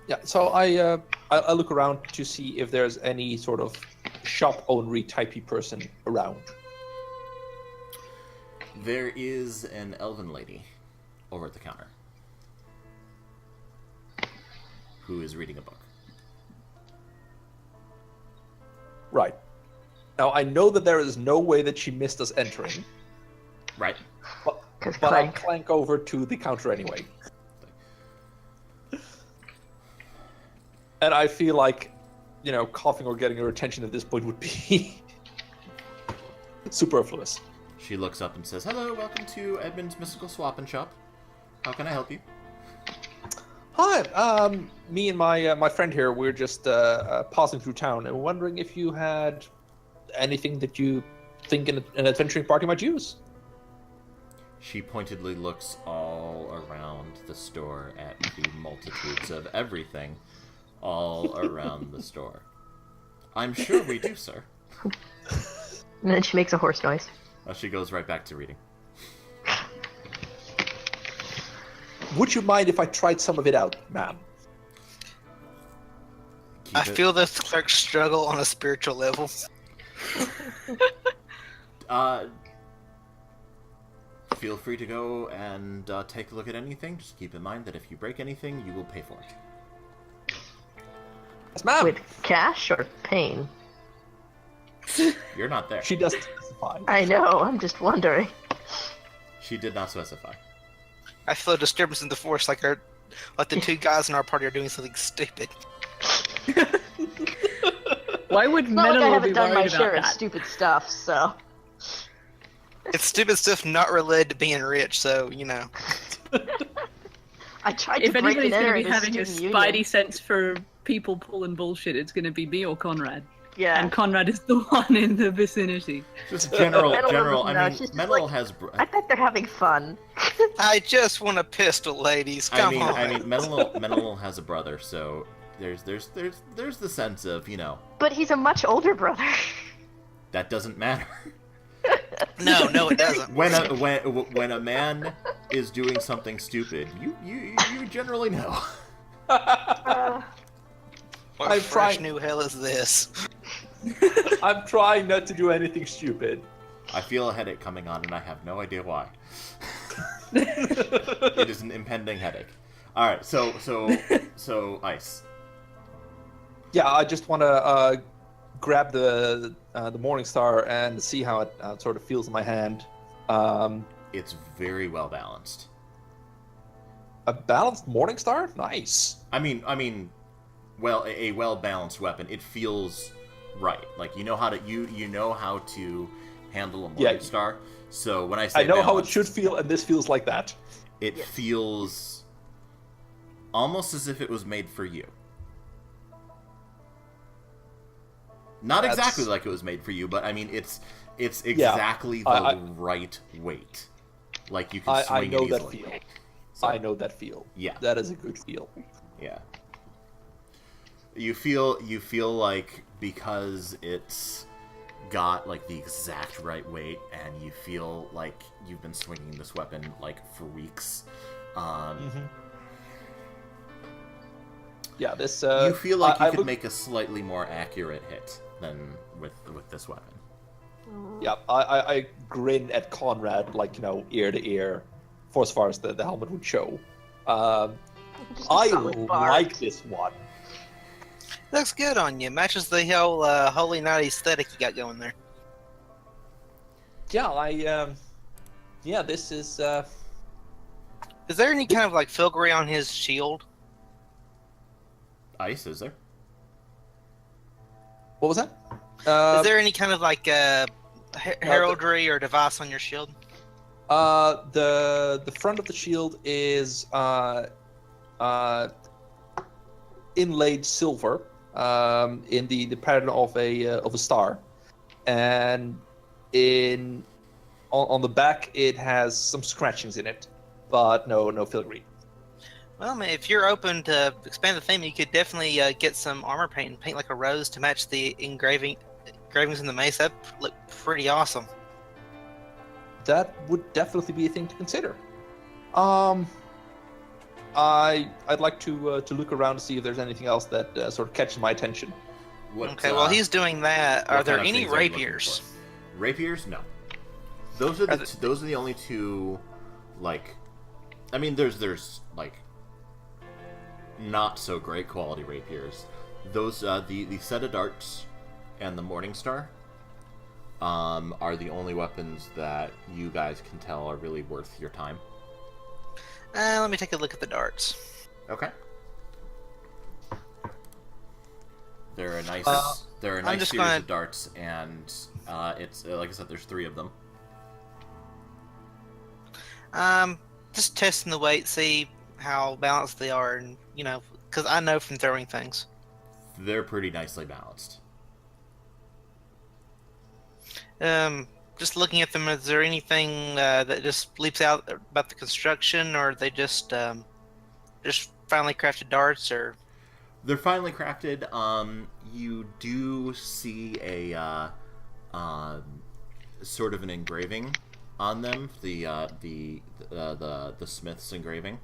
Yeah, so I look around to see if there's any sort of shop ownery typey person around. There is an elven lady over at the counter who is reading a book. Right. Now I know that there is no way that she missed us entering, Right. but 'Cause I clank. clank over to the counter anyway. And I feel like, coughing or getting her attention at this point would be superfluous. She looks up and says, "Hello, welcome to Edmund's Mystical Swap and Shop. How can I help you?" Hi, me and my friend here, we're just passing through town and wondering if you had anything that you think an adventuring party might use. She pointedly looks all around the store at the multitudes of everything all around the store. I'm sure we do, sir. And then she makes a horse noise. She goes right back to reading. Would you mind if I tried some of it out, ma'am? I feel this clerk struggle on a spiritual level. Feel free to go and take a look at anything. Just keep in mind that if you break anything, you will pay for it. Yes, ma'am. With cash or pain? You're not there. She doesn't specify. I know, I'm just wondering. She did not specify. I feel a disturbance in the force, like the two guys in our party are doing something stupid. Why would It's not like I Menelo be haven't done my worried share about of that? stupid stuff, so... It's stupid stuff not related to being rich, so, you know. I tried If to break anybody's and going enter to be at having a student spidey union. sense for people pulling bullshit, it's going to be me or Conrad. Yeah. And Conrad is the one in the vicinity. Just general. No, I mean, she's just Menel like- has. I bet they're having fun. I just want a pistol, ladies. Come on. I mean, Menel has a brother, so there's the sense of, you know, But he's a much older brother. that doesn't matter. No, it doesn't. When a man is doing something stupid, you generally know. Uh, What I'm fresh trying- new hell is this? I'm trying not to do anything stupid. I feel a headache coming on, and I have no idea why. It is an impending headache. All right, so Ice. Yeah, I just want to grab the Morning Star and see how it sort of feels in my hand. It's very well balanced. A balanced Morning Star? Nice. I mean, well, a well balanced weapon. It feels right. Like you know how to handle a Morning Star. So when I say I know how it balanced, should feel, and this feels like that. it feels almost as if it was made for you. Not That's- exactly like it was made for you, but I mean it's exactly the right weight. Like you can I swing know it that easily. feel. So, I know that feel. Yeah. That is a good feel. Yeah. You feel like because it's got like the exact right weight, and you feel like you've been swinging this weapon like for weeks. Yeah, this. You feel like you I could look- make a slightly more accurate hit than with this weapon. Yeah, I grin at Conrad, like, ear to ear, for as far as the helmet would show. just a I solid bar. like this one. Looks good on you. Matches the whole Holy Night aesthetic you got going there. Yeah, this is. Is there any kind of like filigree on his shield? Ice, is there? What was that? Is there any kind of like heraldry or device on your shield? The front of the shield is inlaid silver, in the pattern of a star, and on the back it has some scratchings in it, but no filigree. Well, man, if you're open to expand the theme, you could definitely get some armor paint and paint like a rose to match the engravings in the mace. That look pretty awesome. That would definitely be a thing to consider. I'd like to look around to see if there's anything else that sort of catches my attention. What, Okay, while he's doing that, what are there kind of any things are you looking rapiers? for? Rapiers? No. Those are those are the only two. Like, I mean, there's like not so great quality rapiers. Those the set of darts and the Morning Star are the only weapons that you guys can tell are really worth your time. Let me take a look at the darts. Okay. They're a nice I'm nice just series gonna- of darts, and it's like I said, there's 3 of them. Just testing the weight, see how balanced they are, and because I know from throwing things. They're pretty nicely balanced. Just looking at them, is there anything that just leaps out about the construction, or are they just finely crafted darts, or? They're finely crafted. You do see a sort of an engraving on them. The smith's engraving.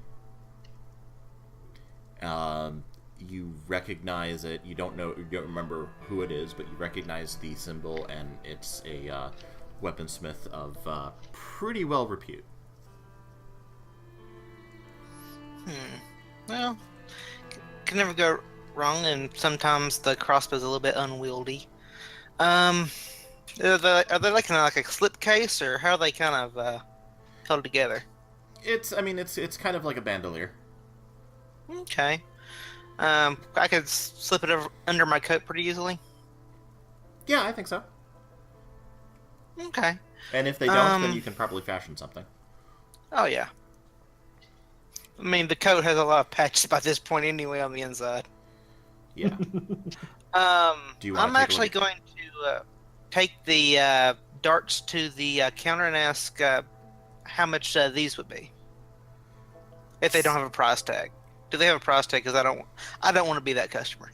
You recognize it. You don't remember who it is, but you recognize the symbol, and it's a weaponsmith of pretty well repute. Well, can never go wrong, and sometimes the crossbow's a little bit unwieldy. Are they like kind of like a slipcase, or how are they kind of held together? It's kind of like a bandolier. Okay. I could slip it under my coat pretty easily. Yeah, I think so. Okay. And if they don't, then you can probably fashion something. Oh yeah. I mean, the coat has a lot of patches by this point anyway on the inside. Yeah. Do you want I'm actually going to take the darts to the counter and ask how much these would be if they don't have a price tag. Do they have a price tag? Because I don't want to be that customer.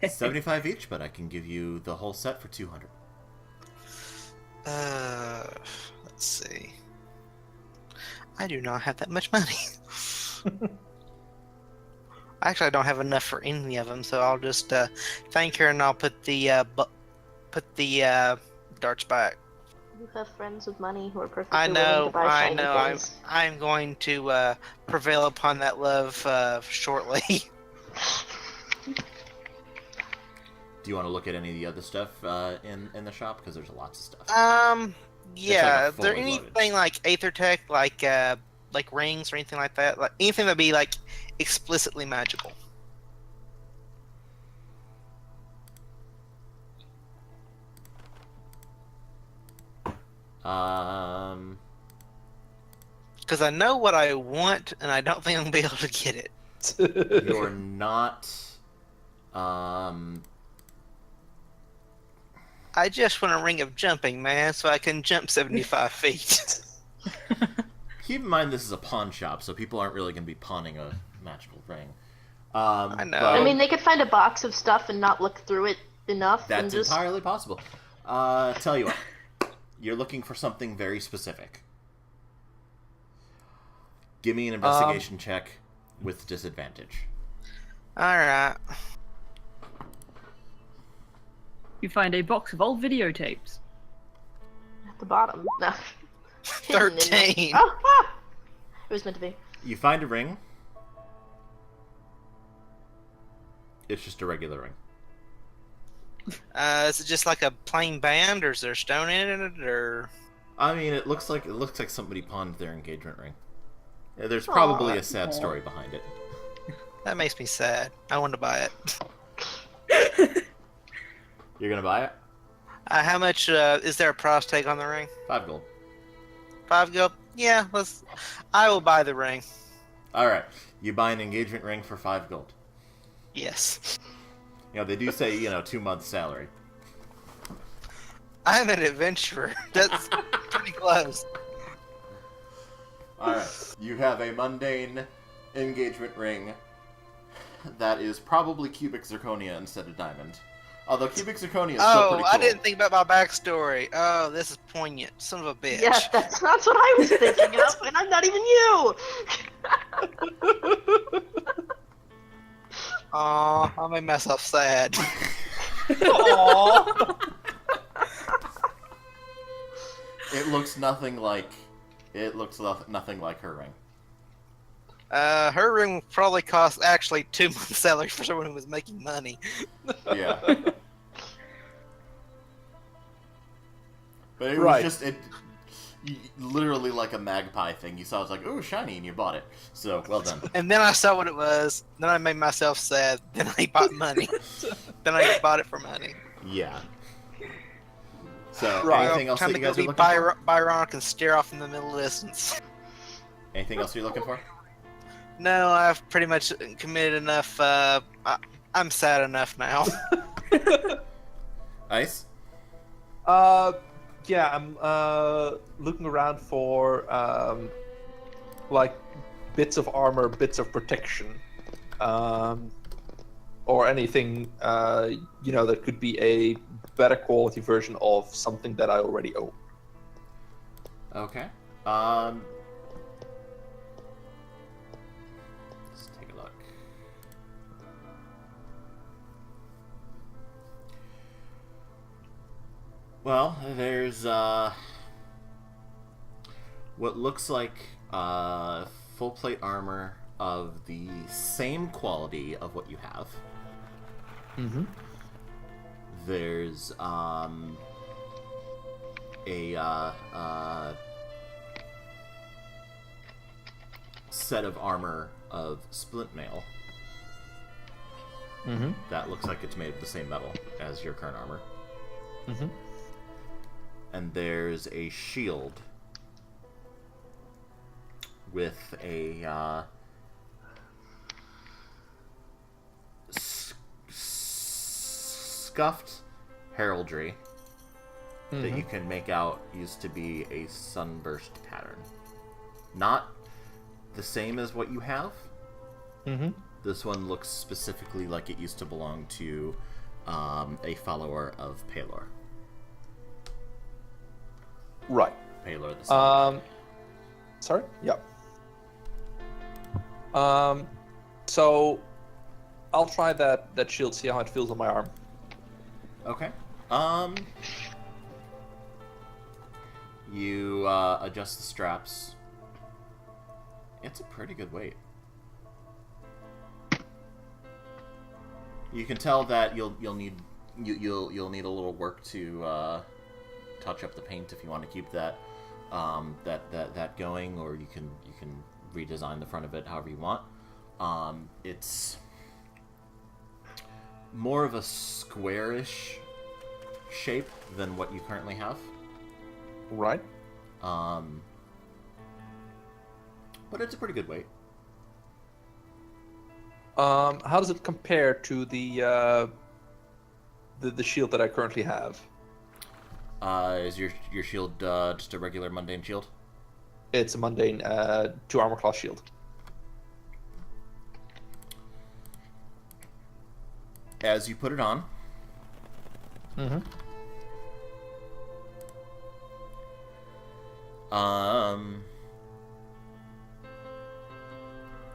75 each, but I can give you the whole set for 200. Let's see. I do not have that much money. Actually, I don't have enough for any of them, so I'll just thank her and I'll put the darts back. You have friends with money who are perfectly I willing know, to buy I shiny know. things. I'm going to prevail upon that love shortly. Do you want to look at any of the other stuff in the shop? Because there's lots of stuff. Yeah. It's Is there fully anything loaded. like Aethertech, like rings or anything like that? Like anything that'd be like explicitly magical? Because I know what I want, and I don't think I'm gonna be able to get it. You're not. I just want a ring of jumping, man, so I can jump 75 feet. Keep in mind this is a pawn shop, so people aren't really going to be pawning a magical ring. I know. I mean, they could find a box of stuff and not look through it enough. and That's just... entirely possible. Tell you what, you're looking for something very specific. Give me an investigation check with disadvantage. Alright. You find a box of old videotapes. At the bottom. No. Hidden in there. 13. Oh, ah! It was meant to be. You find a ring. It's just a regular ring. Is it just like a plain band, or is there stone in it, or? I mean, it looks like somebody pawned their engagement ring. There's probably a sad story behind it. That makes me sad. I want to buy it. You're gonna buy it? How much is there a price tag on the ring? 5 gold. 5 gold? Yeah, I will buy the ring. All right, you buy an engagement ring for 5 gold. Yes. They do say 2 months' salary. I'm an adventurer. That's pretty close. All right, you have a mundane engagement ring that is probably cubic zirconia instead of diamond. Although cubic zirconia is still pretty cool. I didn't think about my backstory. Oh, this is poignant. Son of a bitch. Yeah, that's what I was thinking of, and I'm not even you! Aw, I made myself sad. Aww. It looks nothing like her ring. Her ring probably cost actually 2 months' salary for someone who was making money. Yeah. But it Right. was just literally like a magpie thing. You saw, it was like, ooh, shiny, and you bought it. So, well done. And then I saw what it was. Then I made myself sad. Then I bought money. Then I bought it for money. Yeah. So, Right. anything else that Time you to go guys are be looking for? Byronic and stare off in the middle distance. Anything else you're looking for? No, I've pretty much committed enough. I'm sad enough now. Ice? Yeah, I'm looking around for like bits of armor, bits of protection, or anything that could be a better quality version of something that I already own. Okay. Let's take a look. Well, there's what looks like full plate armor of the same quality of what you have. Mm-hmm. There's a set of armor of splint mail Mm-hmm. that looks like it's made of the same metal as your current armor. Mm-hmm. And there's a shield with a scuffed heraldry that you can make out used to be a sunburst pattern. Not the same as what you have. Mm-hmm. This one looks specifically like it used to belong to a follower of Palor. Right. Palor the Sun. Sorry? Yeah. So I'll try that shield, see how it feels on my arm. Okay. You adjust the straps. It's a pretty good weight. You can tell that you'll need a little work to touch up the paint if you want to keep that that going, or you can redesign the front of it however you want. It's more of a squarish shape than what you currently have. Right. But it's a pretty good weight. How does it compare to the shield that I currently have? Is your shield just a regular mundane shield? It's a mundane 2 armor class shield. As you put it on, Mm-hmm.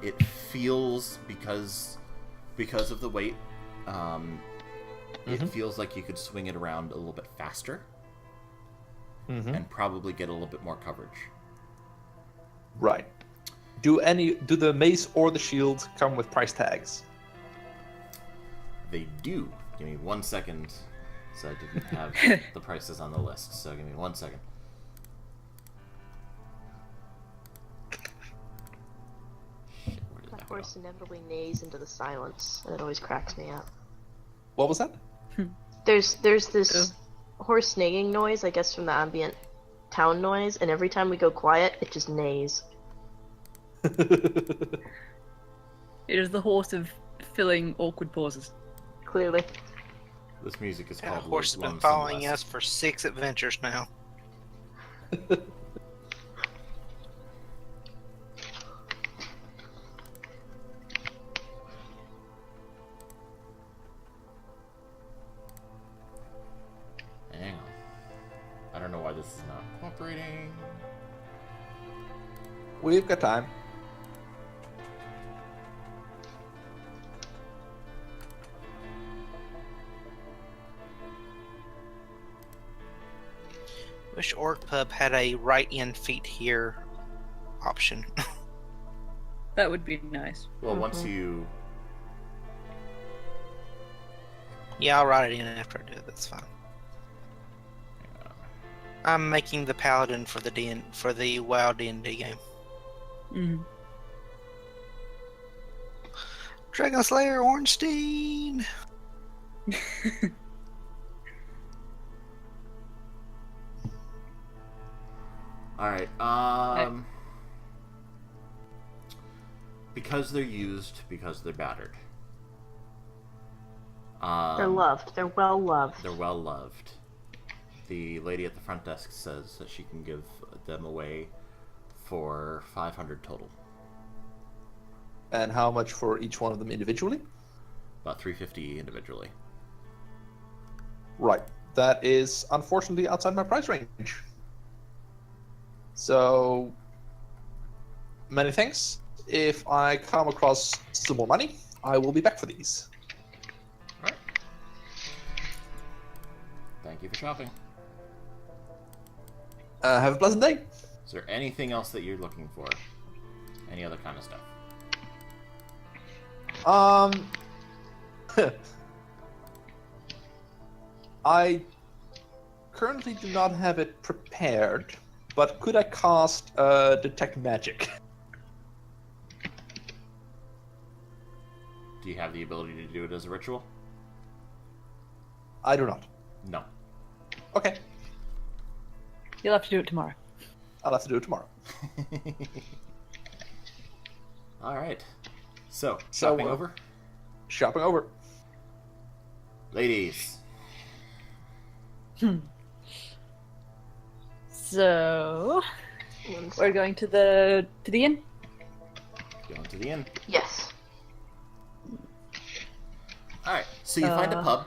it feels because of the weight. It feels like you could swing it around a little bit faster and probably get a little bit more coverage. Right. Do the mace or the shield come with price tags? They do. Give me 1 second. So I didn't have the prices on the list. So give me 1 second. Shit, where did My that go? horse inevitably neighs into the silence, and it always cracks me up. What was that? There's this horse neighing noise, I guess, from the ambient town noise, and every time we go quiet, it just neighs. It is the horse of filling awkward pauses. Clearly. This music is That called horse has been Lonesome following West. us for 6 adventures now. Hang on. I don't know why this is not cooperating. We've got time. Wish Orc Pub had a right in feet here option. That would be nice. Well, once you... Yeah, I'll write it in after I do it. That's fine. I'm making the paladin for the WoW D&D game. Mm. Dragon Slayer Ornstein. Alright, because they're used, because they're battered. They're loved. They're well loved. They're well loved. The lady at the front desk says that she can give them away for 500 total. And how much for each one of them individually? About 350 individually. Right. That is unfortunately outside my price range. So, many thanks. If I come across some more money, I will be back for these. Alright. Thank you for shopping. Have a pleasant day. Is there anything else that you're looking for? Any other kind of stuff? I currently do not have it prepared, but could I cast Detect Magic? Do you have the ability to do it as a ritual? I do not. No. Okay, You'll have to do it tomorrow. I'll have to do it tomorrow. Alright. So, shopping over? Shopping over. Ladies. So we're going to the inn. Going to the inn. Yes. Alright, so you find a pub.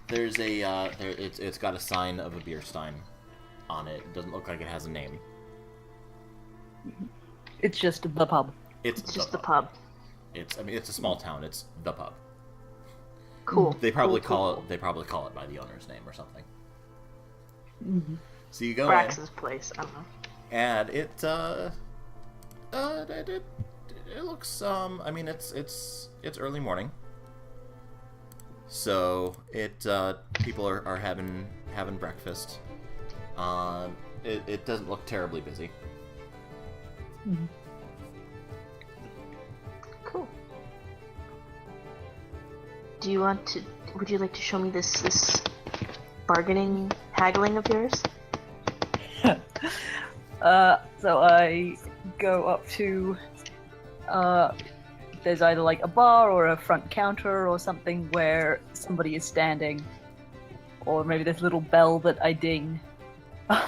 There's a, it's got a sign of a beer stein on it. It doesn't look like it has a name. It's just the pub. It's Just the pub. It's a small town. It's the pub. Cool. They probably Cool, call cool. it. They probably call it by the owner's name or something. Mm-hmm. So you go Brax's place. I don't know. in, and it looks. I mean, it's early morning. So people are having breakfast. It doesn't look terribly busy. Mm-hmm. Cool. Would you like to show me this haggling of yours? So I go up to, there's either like a bar or a front counter or something where somebody is standing, or maybe this little bell that I ding.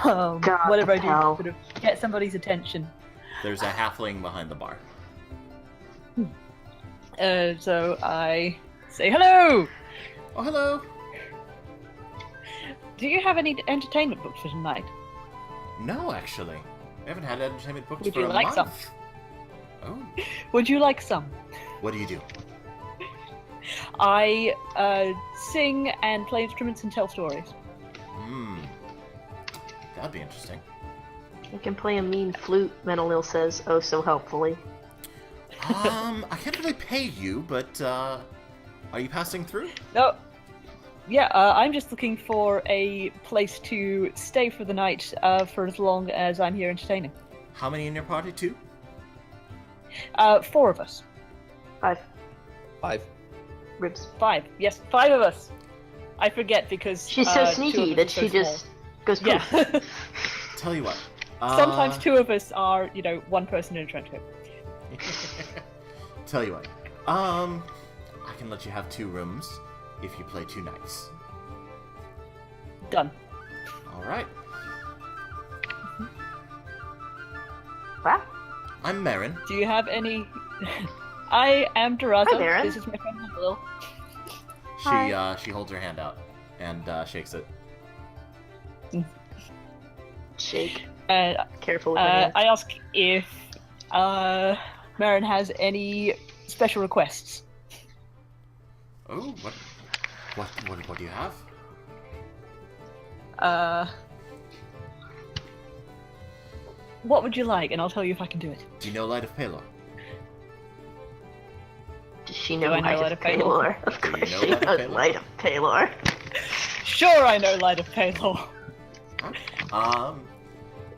Whatever I do to sort of get somebody's attention. There's a halfling behind the bar. So I say hello. Oh, hello. Do you have any entertainment booked for tonight? No, actually, I haven't had entertainment booked Would for you a like month. some? Oh, Would you like some? what do you do? I sing and play instruments and tell stories. That'd be interesting. I can play a mean flute, Menelil says, oh so helpfully. I can't really pay you, but are you passing through? No. Yeah, I'm just looking for a place to stay for the night for as long as I'm here entertaining. How many in your party? 2? 4 of us. 5 5. ribs. 5. Yes, 5 of us. I forget because She's so 2 sneaky of that us are she so just goes poof. small. Yeah. Tell you what. Sometimes 2 of us are, one person in a trench coat. Tell you what. I can let you have 2 rooms if you play 2 nights. Done. All right. Wow. I'm Marin. Do you have any? I am Duraza. Hi, Maren. This is my friend Lil. She holds her hand out and shakes it. Shake. Uh, Careful with my hands. I ask if Marin has any special requests. Oh, what do you have? What would you like? And I'll tell you if I can do it. Do you know Light of Palor? Does she know I know Light of Palor? Of Do you course know she Light of knows Palor? Light of Palor. Sure, I know Light of Palor.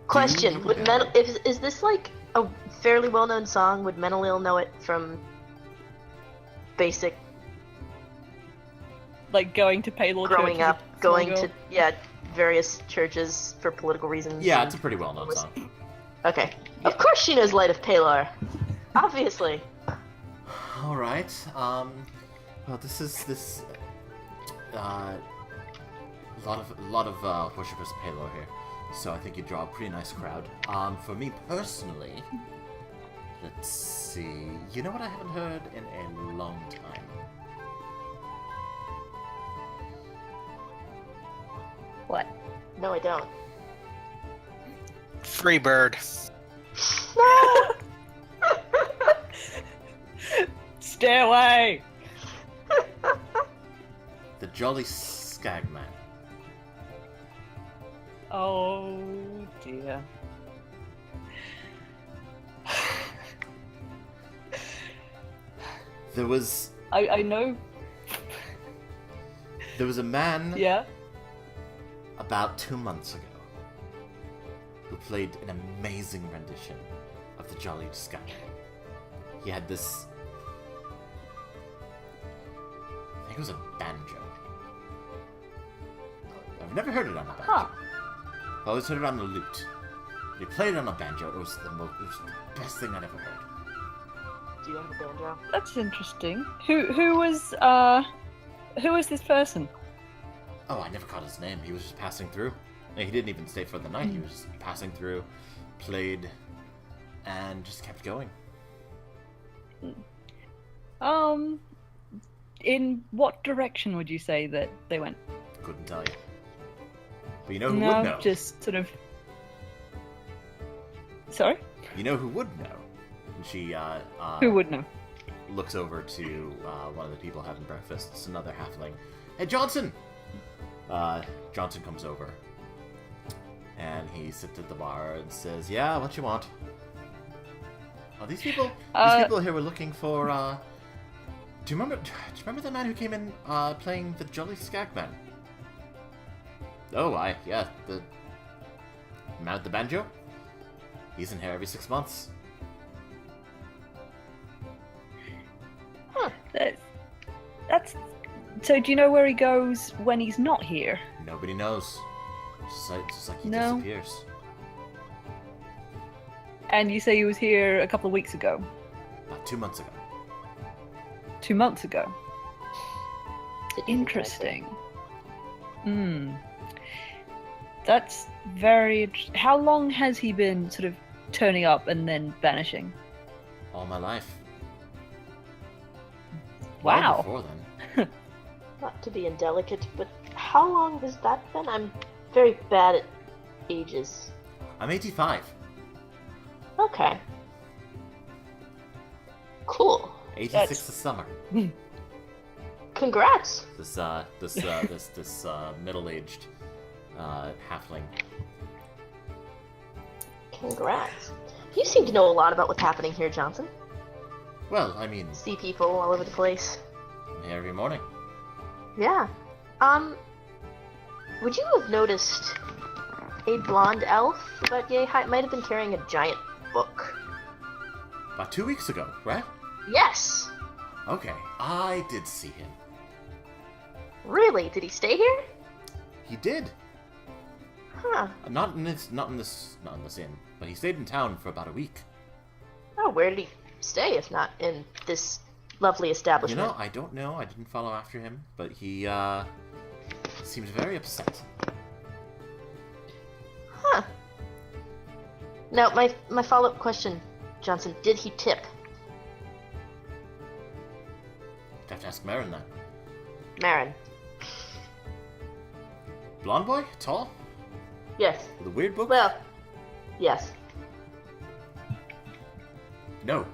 Question: Do you Would know is this like a fairly well-known song? Would Menelil know it from basic Like going to Palor growing Church as a up, small going girl. to various churches for political reasons? Yeah, and- it's a pretty well-known song. Okay. Of course she knows Light of Palor. Obviously. All right. Well, this lot of worshippers of Palo here, so I think you draw a pretty nice crowd. For me personally, let's see. You know what I haven't heard in a long time? What? No, I don't. Free bird. No! Stay away! The Jolly Skagman. Oh dear. There was I know. a man Yeah. about 2 months ago who played an amazing rendition of the Jolly Skagman. He had this. I think it was a banjo. I've never heard it on a banjo. Huh. I've always heard it on the lute. He played it on a banjo. It was the best thing I'd ever heard. Do you have a banjo? That's interesting. Who was this person? Oh, I never caught his name. He was just passing through. He didn't even stay for the night. He was just passing through, played, and just kept going. In what direction would you say that they went? Couldn't tell you. But you know who No, would know? just sort of. Sorry? You know who would know? And she Who would know? looks over to one of the people having breakfast. It's another halfling. Hey, Johnson! Johnson comes over. And he sits at the bar and says, "Yeah, what you want?" Oh, these people here were looking for, Do you remember the man who came in, playing the Jolly Skagman? Oh, yeah, the man with the banjo? He's in here every 6 months. Huh. That's. So, do you know where he goes when he's not here? Nobody knows. Just like he No. disappears. And you say he was here a couple of weeks ago, About 2 months ago. 2 months ago. Did you Interesting. That's very interesting. How long has he been sort of turning up and then vanishing? All my life. Wow. Long before then. Not to be indelicate, but how long has that been? I'm very bad at ages. I'm 85. Okay. Cool. 86 That's- this summer. Congrats. This middle-aged halfling. Congrats. You seem to know a lot about what's happening here, Johnson. Well, I mean, See people all over the place. I'm here every morning. Yeah. Would you have noticed a blonde elf about yay height might have been carrying a giant book? About 2 weeks ago, right? Yes. Okay, I did see him. Really? Did he stay here? He did. Huh. Not in this inn, but he stayed in town for about a week. Oh, where did he stay if not in this lovely You establishment? know, I don't know. I didn't follow after him, but he seemed very upset. Huh. Now, my follow-up question, Johnson, did he tip? I'd have to ask Marin that. Marin. Blonde boy, tall, Yes. with a weird book. Well, yes. No.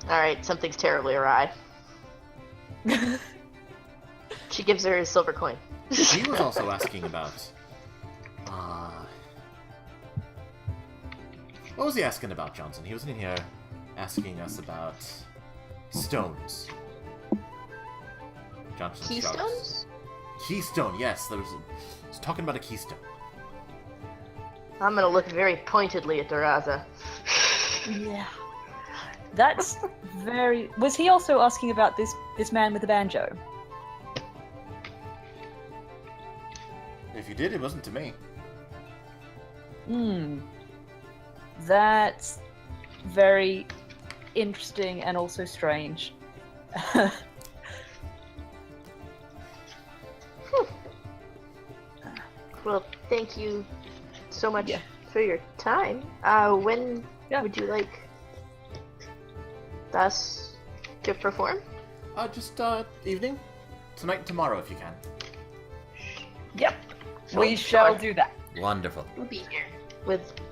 Alright, something's terribly awry. She gives her his silver coin. He was also asking about. What was he asking about, Johnson? He was in here asking us about stones. Johnson shrugs. Keystones? Keystone, yes. He was talking about a keystone. I'm gonna look very pointedly at Daraza. Yeah. That's very. Was he also asking about this man with the banjo? If you did, it wasn't to me. That's very interesting and also strange. Well, thank you so much Yeah. for your time. When would you like us to perform? Just evening, tonight, and tomorrow, if you can. Yep, Sure, we shall sure. do that. Wonderful. We'll be here.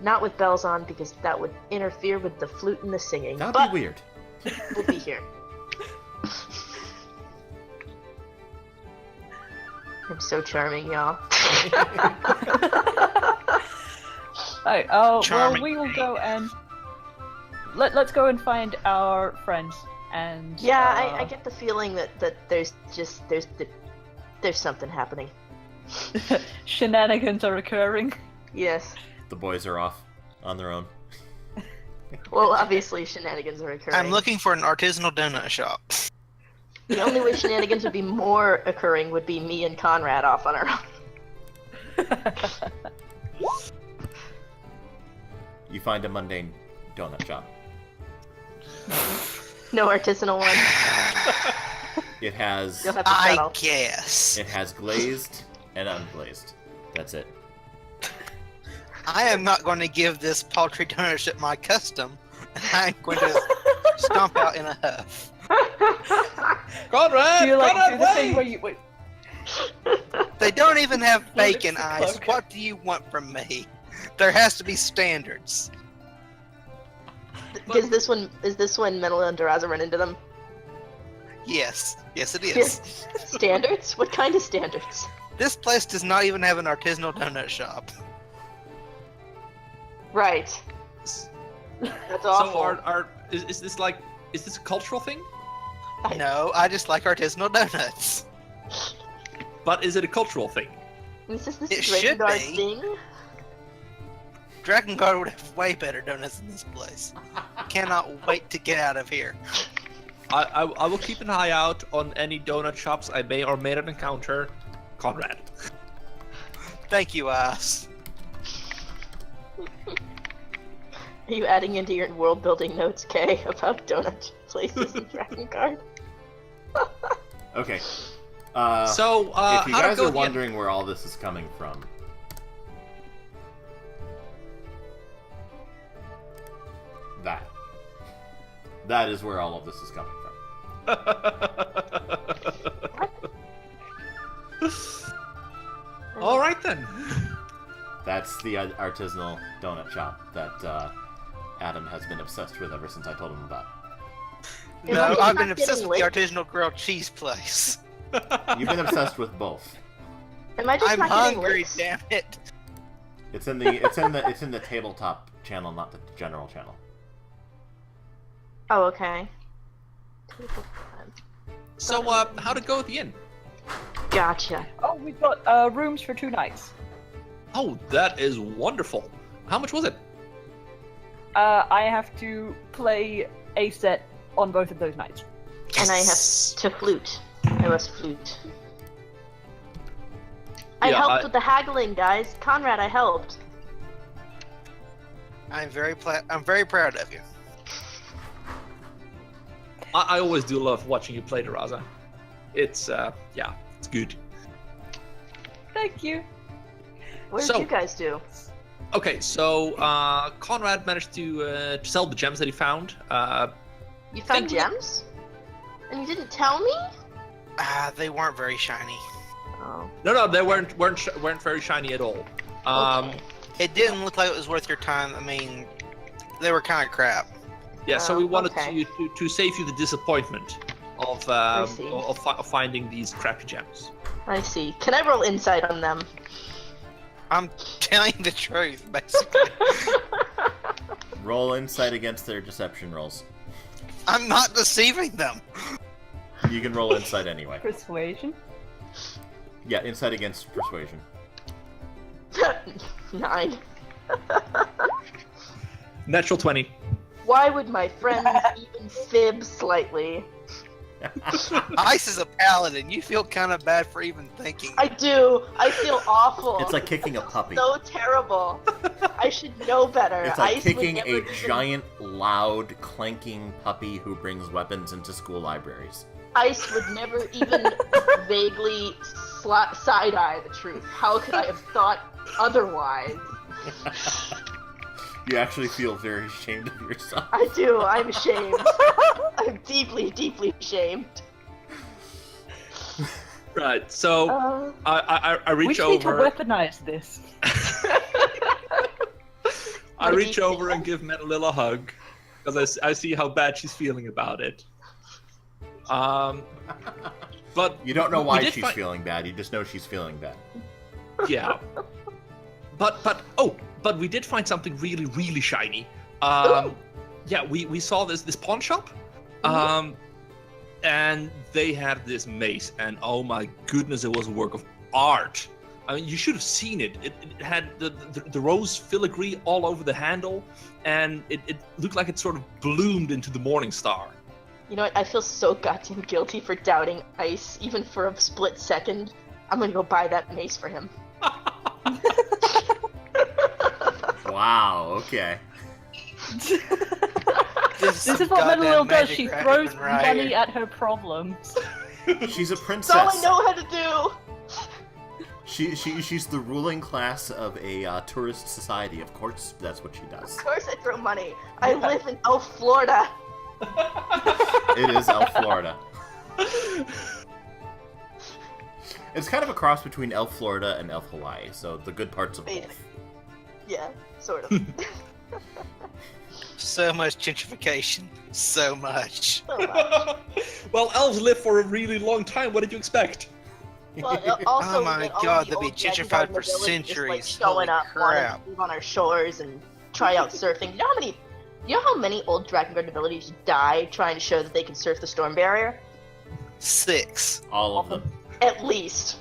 Not with bells on, because that would interfere with the flute and the singing. That would but be weird. we'll be here. I'm so charming, y'all. Alright, well, Charming. we will go and let's go and find our friends and Yeah, I get the feeling that there's something happening. shenanigans are occurring. Yes. The boys are off on their own. Well, obviously shenanigans are occurring. I'm looking for an artisanal donut shop. The only way shenanigans would be more occurring would be me and Conrad off on our own. You find a mundane donut shop. No artisanal one. It has You'll have to I settle. guess. it has glazed and unglazed. That's it. I am not going to give this paltry donut shop my custom. I'm going to stomp out in a huff. Conrad! Do you like Conrad, do the thing wait! where you wait? They don't even have Well, it's bacon the eyes. cloak. What do you want from me? There has to be standards. Is this when Metal and Duraza run into them? Yes. Yes, it is. Standards? What kind of standards? This place does not even have an artisanal donut shop. Right. That's awful. So is this a cultural thing? No, I just like artisanal donuts. But is it a cultural thing? Is this It should Drakkengard be. thing? Drakkengard would have way better donuts than this place. Cannot wait to get out of here. I will keep an eye out on any donut shops I may or may not encounter. Conrad. Thank you, Ass. Are you adding into your world building notes, Kay, about donut places in Drakkengard? Okay. So, if you how to guys go are again? wondering where all this is coming from, that is where all of this is coming from. All right then. That's the artisanal donut shop that Adam has been obsessed with ever since I told him about. Am No, I I've not been obsessed getting with the licked? artisanal grilled cheese place. You've been obsessed with both. Am I just I'm not getting hungry, licks? damn it. It's in the tabletop channel, not the general channel. Oh, okay. So, how'd it go at the inn? Gotcha. Oh, we've got rooms for 2 nights. Oh, that is wonderful. How much was it? I have to play a set on both of those nights. And I have to flute. I must flute. I Yeah, helped with the haggling, guys. Conrad, I helped. I'm very proud of you. I always do love watching you play Duraza. It's it's good. Thank you. What did So- you guys do? Okay, so Conrad managed to sell the gems that he found. You found Thank you. gems? And you didn't tell me? They weren't very shiny. Oh. No, they weren't very shiny at all. Okay. It didn't look like it was worth your time. I mean, they were kind of crap. Yeah, so we wanted okay. to save you the disappointment of see. of finding these crappy gems. I see. Can I roll insight on them? I'm telling the truth, basically. Roll insight against their deception rolls. I'm not deceiving them. You can roll insight anyway. Persuasion. Yeah, insight against persuasion. 9. Natural 20. Why would my friends even fib slightly? Ice is a paladin. You feel kind of bad for even thinking. I do. I feel awful. It's like kicking a puppy. So terrible. I should know better. It's like Ice would kicking never a even- giant, loud, clanking puppy who brings weapons into school libraries. Ice would never even vaguely side-eye the truth. How could I have thought otherwise? You actually feel very ashamed of yourself. I do. I'm ashamed. I'm deeply, deeply ashamed. Right. So I We reach just need to over. weaponize this. I reach over and give Metalil a hug because I see how bad she's feeling about it. But You don't know we why did she's find- feeling bad, you just know she's feeling bad. Yeah. But we did find something really, really shiny. Yeah, we saw this pawn shop. And they had this mace, and oh my goodness, it was a work of art. I mean, you should have seen it. It had the rose filigree all over the handle, and it looked like it sort of bloomed into the morning star. You know what? I feel so goddamn guilty for doubting Ice, even for a split second. I'm gonna go buy that mace for him. Wow, okay. This is what goddamn Metalil does. magic She dragon throws right money here. at her problems. She's a That's all I princess. know how to do! She's the ruling class of a tourist society. Of course, that's what she does. Of course I throw money. I live in Elf, Florida. It is Elf, Florida. It's kind of a cross between Elf, Florida and Elf, Hawaii, so the good parts of both. Yeah, sort of. So much gentrification. So much. So much. Well, elves live for a really long time. What did you expect? Well, also, Oh my we get all God, the they'll be old gentrified Drakkengard for nobility just, like, centuries. showing Holy up, wanting crap. to live on our shores and try out surfing. You know how many old Drakkengard nobilities die trying to show that they can surf the storm barrier? 6. All of them. At least.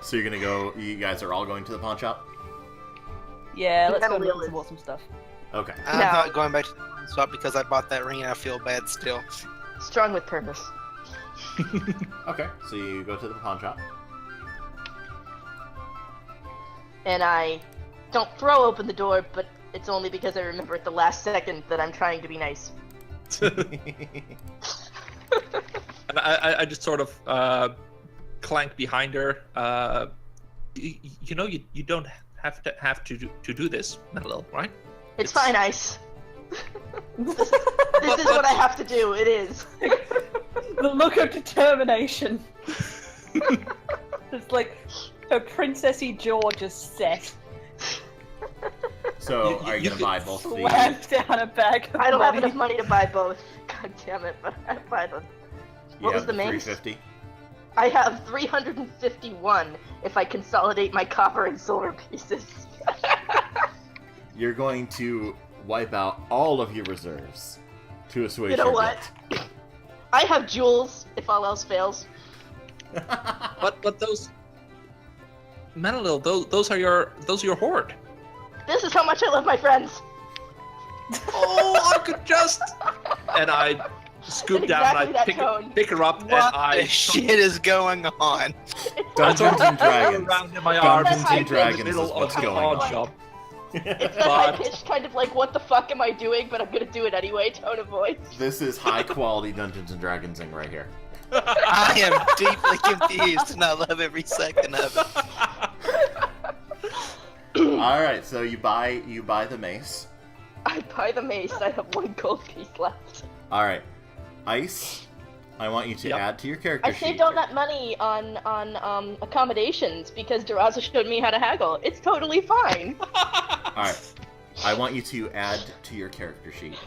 So you're gonna go. You guys are all going to the pawn shop. Yeah, let's go Metalil look at is- some awesome stuff. Okay. I'm No. not going back to the pawn shop because I bought that ring and I feel bad still. Strong with purpose. Okay. So you go to the pawn shop. And I don't throw open the door, but it's only because I remember at the last second that I'm trying to be nice. And I just sort of clank behind her. You know, you don't have to do this, Metalil, right? It's fine, Ice. This is what I have to do. It is. The look of determination. It's like her princessy jaw just set. So You- are you you gonna could buy both the? Slammed down a bag of I don't have money. enough money to buy both. God damn it! But I buy them. You What have was the mace? 350. I have 351 if I consolidate my copper and silver pieces. You're going to wipe out all of your reserves to assuage You know your what? guilt. I have jewels if all else fails. But those, Metalil, those are your hoard. This is how much I love my friends. Oh, I could just. And I scoop In down, exactly and that I tone. pick her up, What and I the shit is going on? Dungeons and Dragons. around in my Dungeons arms and in Dragons the is middle what's of the going pawn on. shop. It's that high But- pitched kind of like, what the fuck am I doing? But I'm gonna do it anyway. Tone of voice. This is high quality Dungeons and Dragonsing right here. I am deeply confused and I love every second of it. All right, so you buy the mace. I buy the mace. I have 1 gold piece left. All right, Ice. I want you to Yep. add to your character I sheet. saved all that money on accommodations because Duraza showed me how to haggle. It's totally fine. All right, I want you to add to your character sheet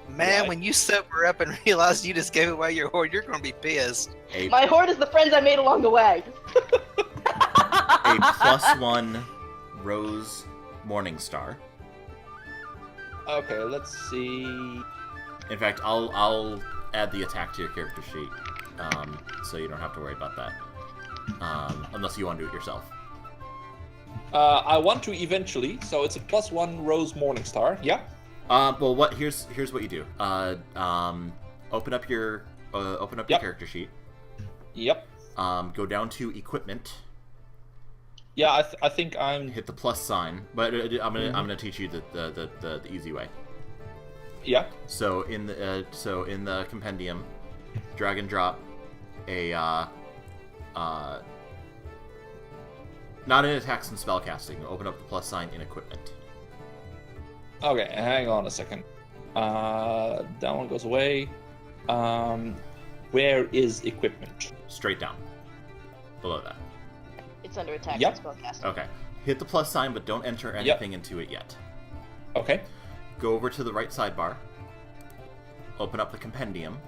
Man, Right. when you sober up and realize you just gave away your hoard, you're gonna be pissed. a My hoard is the friends I made along the way. a +1 Rose Morningstar. Okay, let's see. In fact, I'll add the attack to your character sheet, so you don't have to worry about that. Unless you want to do it yourself. I want to eventually, so it's a +1 Rose Morningstar. Yeah. Well, here's what you do. Open up your Yep. character sheet. Yep. Go down to equipment. Yeah, I think I'm. Hit the plus sign, but I'm gonna teach you the easy way. Yeah. So in the compendium, drag and drop a not in attacks and spellcasting. Open up the plus sign in equipment. Okay, hang on a second. That one goes away. Where is equipment? Straight down. Below that. It's under attack Yep. and spellcasting. Okay. Hit the plus sign, but don't enter anything into it yet. Okay. Go over to the right sidebar. Open up the compendium.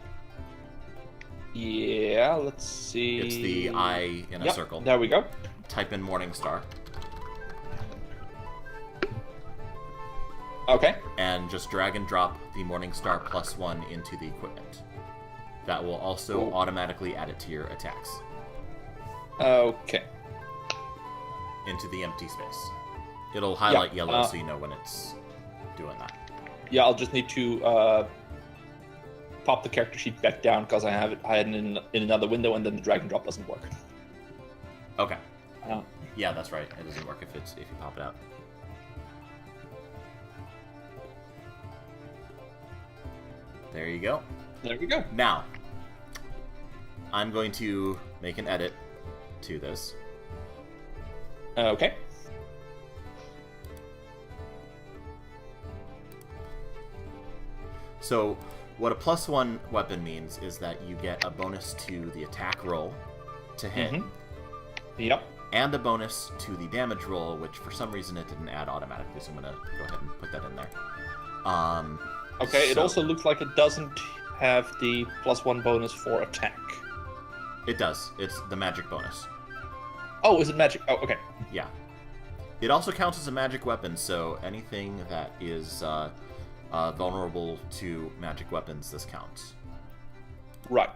Yeah, let's see. It's the eye in a circle. There we go. Type in Morningstar. Okay. And just drag and drop the Morningstar +1 into the equipment. That will also automatically add it to your attacks. Okay. Into the empty space. It'll highlight yellow so you know when it's doing that. Yeah, I'll just need to pop the character sheet back down because I had it in another window, and then the drag and drop doesn't work. Okay. Yeah, that's right. It doesn't work if you pop it out. There you go. There we go. Now, I'm going to make an edit to this. Okay. So, what a +1 weapon means is that you get a bonus to the attack roll to hit, Yep. and a bonus to the damage roll, which for some reason it didn't add automatically, so I'm going to go ahead and put that in there. Okay, it so- also looks like it doesn't have the +1 bonus for attack. It does. It's the magic bonus. Oh, is it magic? Oh, okay. Yeah. It also counts as a magic weapon, so anything that is vulnerable to magic weapons, this counts. Right.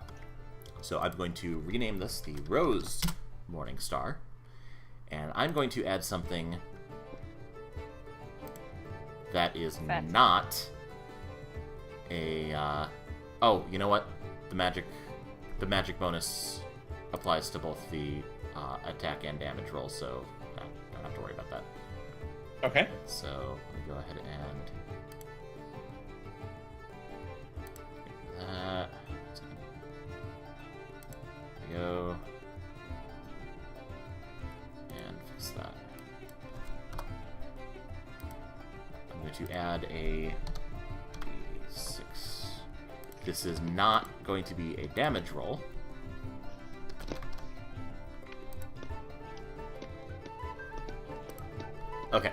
So I'm going to rename this the Rose Morningstar, and I'm going to add something that is not a. Oh, you know what? The magic bonus applies to both the attack and damage rolls, so I don't have to worry about that. Okay. So let me go ahead and that. There we go. And fix that. I'm going to add a 6. This is not going to be a damage roll. Okay.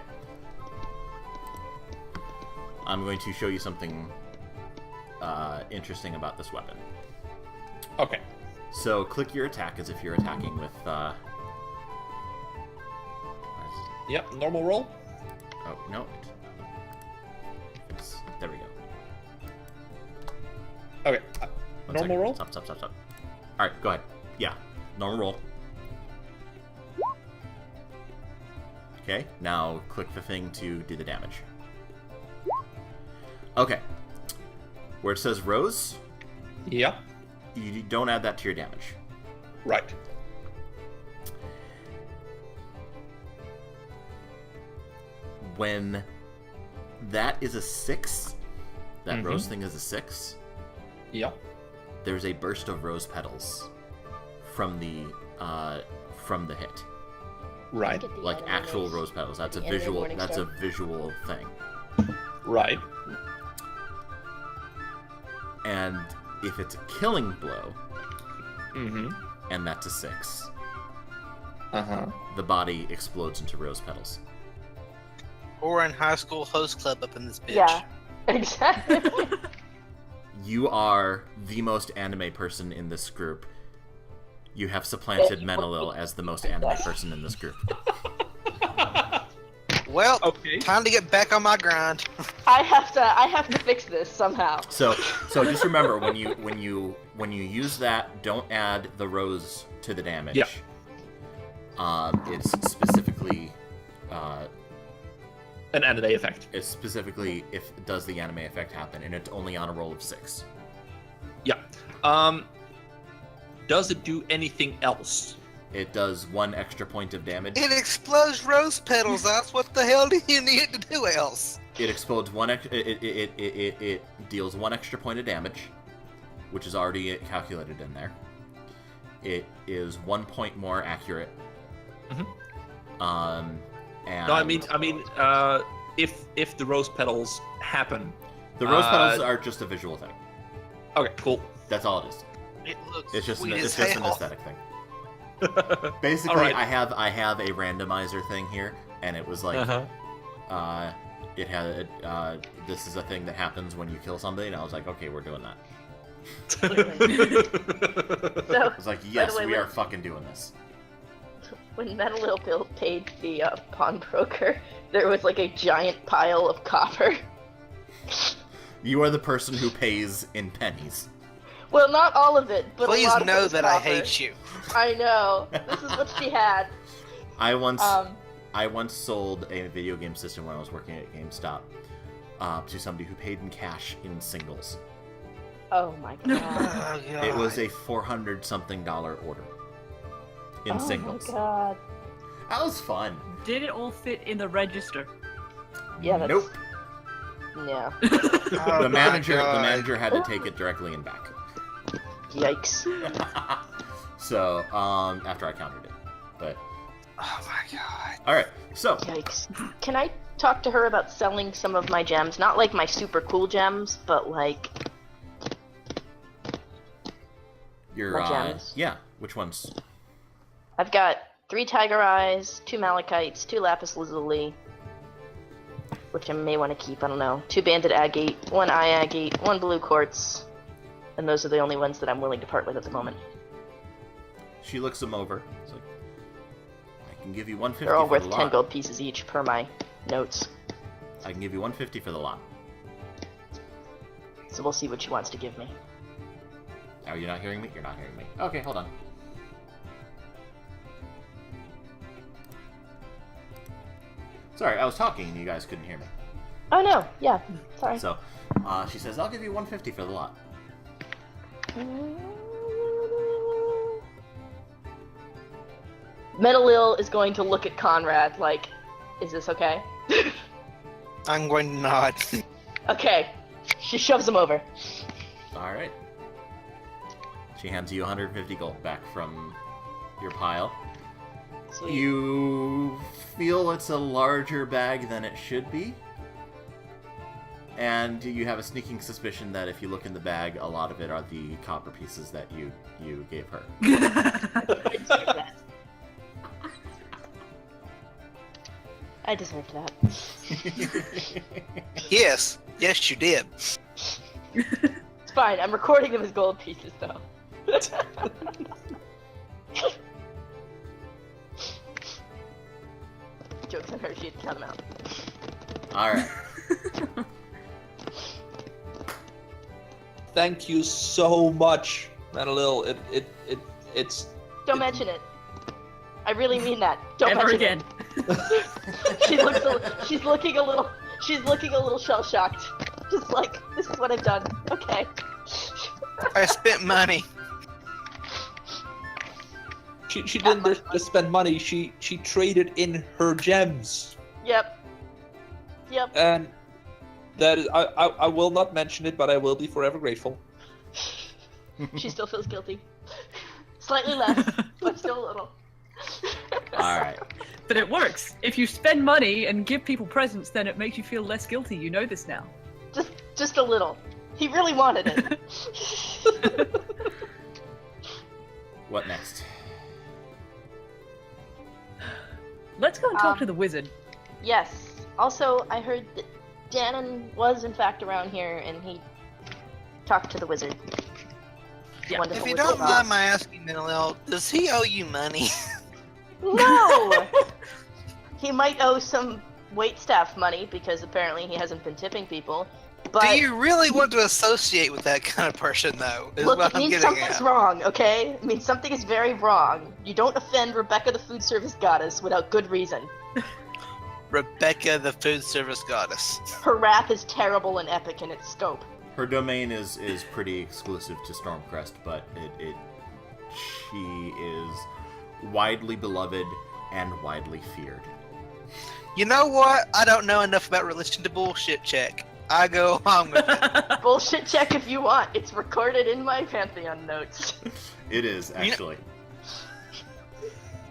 I'm going to show you something interesting about this weapon. Okay. So click your attack as if you're attacking with. Yep. Normal roll. Oh no. There we go. Okay. One Normal second. roll. Stop. All right, go ahead. Yeah, normal roll. Okay. Now click the thing to do the damage. Okay. Where it says Rose, Yep. you don't add that to your damage. Right. When that is a 6, that Mhm. rose thing is a 6, Yep. there's a burst of rose petals from the hit. Right. Look at the Like anime actual race. rose petals. That's a The anime visual Morning that's Star. a visual thing. Right. And if it's a killing blow, Mm-hmm. and that's a 6, Uh-huh. the body explodes into rose petals. Or in high school host club up in this bitch. Yeah, exactly. You are the most anime person in this group. You have supplanted Menelil as the most anime person in this group. Well, Okay. time to get back on my grind. I have to fix this somehow. So just remember when you use that, don't add the rose to the damage. Yeah. It's specifically An anime effect. if does the anime effect happen, and it's only on a roll of 6. Yeah. does it do anything else? It does 1 extra point of damage. It explodes rose petals. That's what the hell do you need to do else? It explodes it deals 1 extra point of damage, which is already calculated in there. It is 1 point more accurate. And No, I mean, if the rose petals happen, the rose petals are just a visual thing. okay, cool. That's all it is. It looks It's just sweet an as hell. aesthetic thing. Basically, All right. I have a randomizer thing here, and it was like, it had this is a thing that happens when you kill somebody, and I was like, okay, we're doing that. So, I was like, yes, way, we are when- fucking doing this. when Metalil Bill paid the pawnbroker, there was like a giant pile of copper. You are the person who pays in pennies. Well, not all of it, but a Please lot of it know was that I copper. hate you. I know. This is what she had. I once sold a video game system when I was working at GameStop to somebody who paid in cash in singles. Oh my god. Oh, God. It was a $400-something order in singles. Oh my god. That was fun. Did it all fit in the register? Yeah, that's... Nope. Yeah. Oh, The my God. manager had to take it directly in back. Yikes. So, after I countered it. But, Oh my god. alright, so, Yikes. Can I talk to her about selling some of my gems? Not like my super cool gems, but like... your, My gems. yeah, which ones? I've got 3 tiger eyes, 2 malachites, 2 lapis lazuli, which I may want to keep, I don't know. 2 banded agate, 1 eye agate, 1 blue quartz, and those are the only ones that I'm willing to part with at the moment. She looks them over. It's like, I can give you 150 They're all for worth the 10 lot. gold pieces each per my notes, I can give you 150 for the lot. so we'll see what she wants to give me. Are you not hearing me? You're not hearing me. Okay, hold on. Sorry, I was talking and you guys couldn't hear me. Oh no, yeah, sorry. So, she says, I'll give you 150 for the lot. Metalil is going to look at Conrad like, is this okay? I'm going to nod. Okay. She shoves him over. Alright. She hands you 150 gold back from your pile. Sweet. You feel it's a larger bag than it should be. And you have a sneaking suspicion that if you look in the bag, a lot of it are the copper pieces that you gave her. I deserved that. Yes. Yes, you did. It's fine. I'm recording them as gold pieces, though. Joke's on her. She had to count them out. Alright. Thank you so much, Metalil. It's Don't mention it. I really mean that. Don't Never mention again. it. She's looking a little shell shocked. Just like, this is what I've done. Okay. I spent money. she didn't just spend money. She traded in her gems, Yep. and that is I will not mention it, but I will be forever grateful. She still feels guilty. Slightly less, but still a little. Alright. But it works. If you spend money and give people presents, then it makes you feel less guilty. You know this now. Just a little. He really wanted it. What next? Let's go and talk to the wizard. Yes. Also, I heard that Danon was in fact around here, and he talked to the wizard. Yeah. Wonderful If you wizard don't boss. mind my asking, Menelel, does he owe you money? No! He might owe some waitstaff money because apparently he hasn't been tipping people. But Do you really want to associate with that kind of person, though? Is look, what it I'm means getting something's at. wrong, okay? It means something is very wrong. You don't offend Rebecca the food service goddess without good reason. Rebecca, the food service goddess. Her wrath is terrible and epic in its scope. Her domain is pretty exclusive to Stormcrest, but she is widely beloved and widely feared. You know what? I don't know enough about religion to bullshit check. I go along with it. Bullshit check if you want. It's recorded in my Pantheon notes. It is, actually.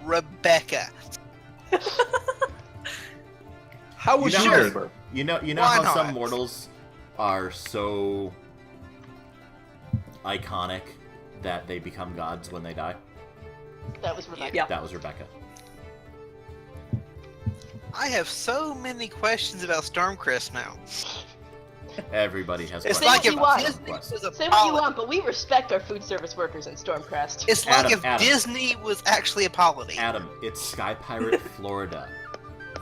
Rebecca. How was You she know- neighbor? You know Why how not? some mortals are so iconic that they become gods when they die? That was Rebecca. Yeah. That was Rebecca. I have so many questions about Stormcrest now. Everybody has It's Say like what if you want. Disney was a Say what you want, but we respect our food service workers in Stormcrest. It's like Adam, if Adam. Disney was actually a polity. Adam, it's Sky Pirate, Florida.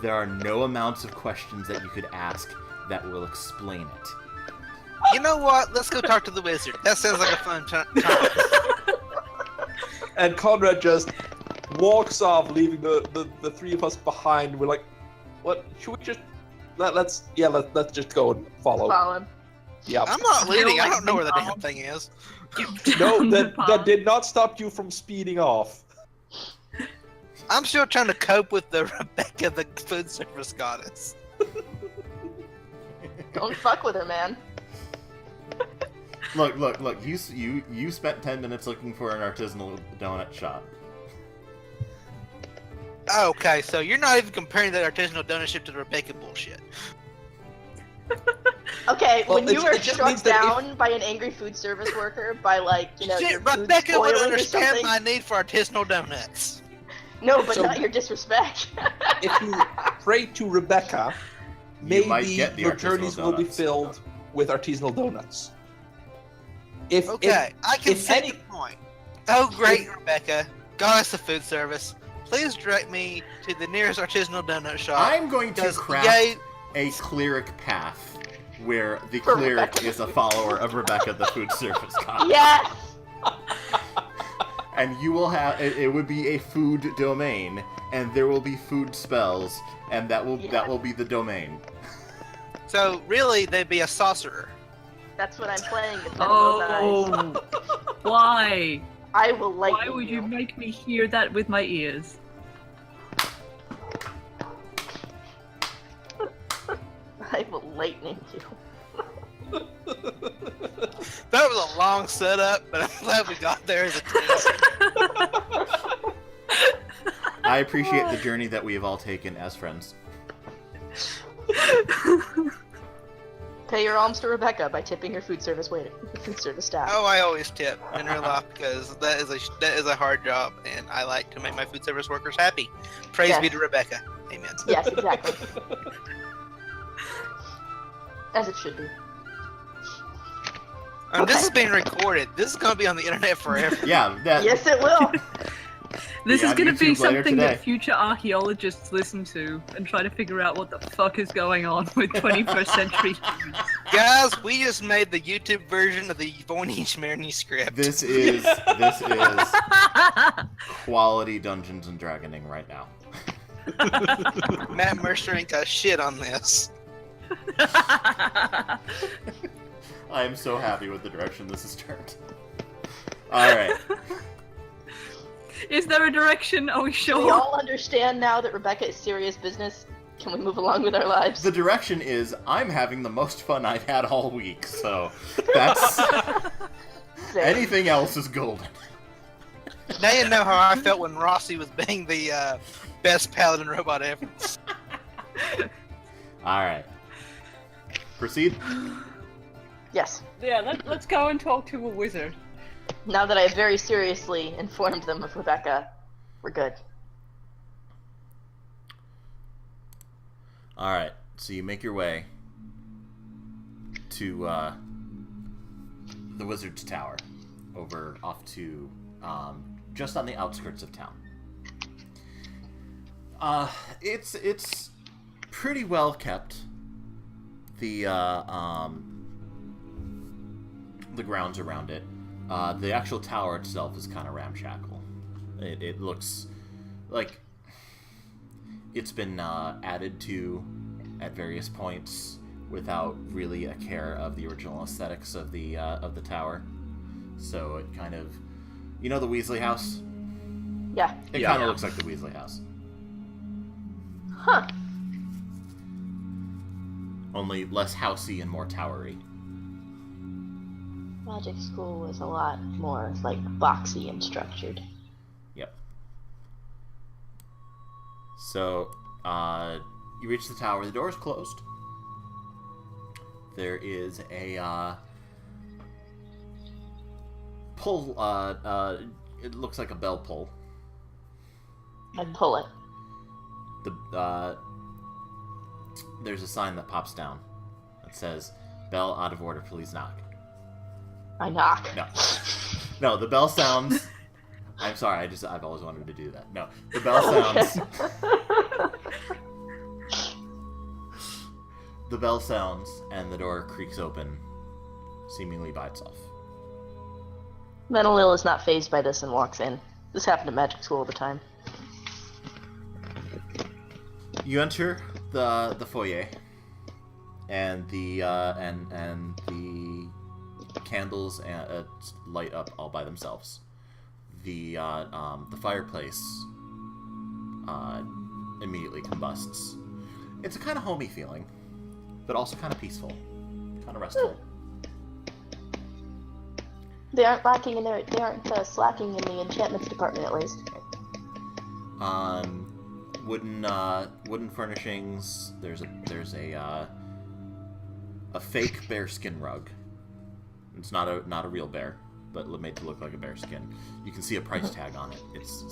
There are no amounts of questions that you could ask that will explain it. You know what? Let's go talk to the wizard. That sounds like a fun time. And Conrad just walks off, leaving the three of us behind. We're like, what? Should we just let's just go and follow. Follow him. Yeah. I'm not leading. I like don't know where the damn Tom. thing is. No, that did not stop you from speeding off. I'm still trying to cope with the Rebecca, the food service goddess. Don't fuck with her, man. Look! You spent 10 minutes looking for an artisanal donut shop. Okay, so you're not even comparing that artisanal donut shop to the Rebecca bullshit. Okay, Well, when you it were just struck means that down by an angry food service worker, by like, your Shit, food Rebecca would spoiling or understand something. my need for artisanal donuts. No, but So- not your disrespect. If you pray to Rebecca, You might maybe get the your artisanal journeys will be donuts. filled with artisanal donuts. If Okay, I can if see any- your point. Oh, great, Rebecca. Goddess of food service. Please direct me to the nearest artisanal donut shop. I'm going to Because, craft yay, a cleric path where the For cleric Rebecca. is a follower of Rebecca, the food service goddess. Yes! And you will have it would be a food domain, and there will be food spells, and that will be the domain. so really, they'd be a sorcerer. That's what I'm playing, the Ten of Those Eyes. Oh, why? I will lightning Why would you make me hear that with my ears? I will lightning you. That was a long setup, but I'm glad we got there as a team. I appreciate the journey that we have all taken as friends. Pay your alms to Rebecca by tipping your food service staff. Oh, I always tip in her lap because that is a hard job, and I like to make my food service workers happy. Praise Yes. be to Rebecca. Amen. Yes, exactly. As it should be. This is being recorded. This is going to be on the internet forever. Yeah, that. Yes, it will. This Be is on going to be YouTube later something today. that future archaeologists listen to and try to figure out what the fuck is going on with 21st century humans. Guys, we just made the YouTube version of the Voynich manuscript. This is quality Dungeons and Dragoning right now. Matt Mercer ain't got shit on this. I am so happy with the direction this has turned. Alright. Is there a direction? Are we We sure? all understand now that Rebecca is serious business. Can we move along with our lives? The direction is I'm having the most fun I've had all week, so that's Same. anything else is golden. Now you know how I felt when Rossi was being the best paladin robot ever. Alright. Proceed. Yes. Yeah, let's go and talk to a wizard. Now that I have very seriously informed them of Rebecca, we're good. Alright, so you make your way to the Wizard's Tower, over off to just on the outskirts of town. It's pretty well kept. The grounds around it. The actual tower itself is kind of ramshackle. It looks like it's been added to at various points without really a care of the original aesthetics of the tower. So it kind of You know the Weasley house? Yeah. It Yeah. kind of looks like the Weasley house. Huh. Only less housey and more towery. Magic school was a lot more, like, boxy and structured. Yep. So, you reach the tower. The door is closed. There is a, pull, it looks like a bell pull. I pull it. There's a sign that pops down that says, "Bell out of order, please knock." I knock. No. No, the bell sounds... I'm sorry, I've always wanted to do that. No, the bell sounds... The bell sounds, and the door creaks open, seemingly by itself. Menelil is not fazed by this and walks in. This happened at magic school all the time. You enter the foyer, and the candles light up all by themselves. The fireplace immediately combusts. It's a kind of homey feeling, but also kind of peaceful, kind of restful. They aren't slacking in the enchantments department, at least. Wooden furnishings. There's a fake bearskin rug. It's not a real bear, but made to look like a bearskin. You can see a price tag on it. It's.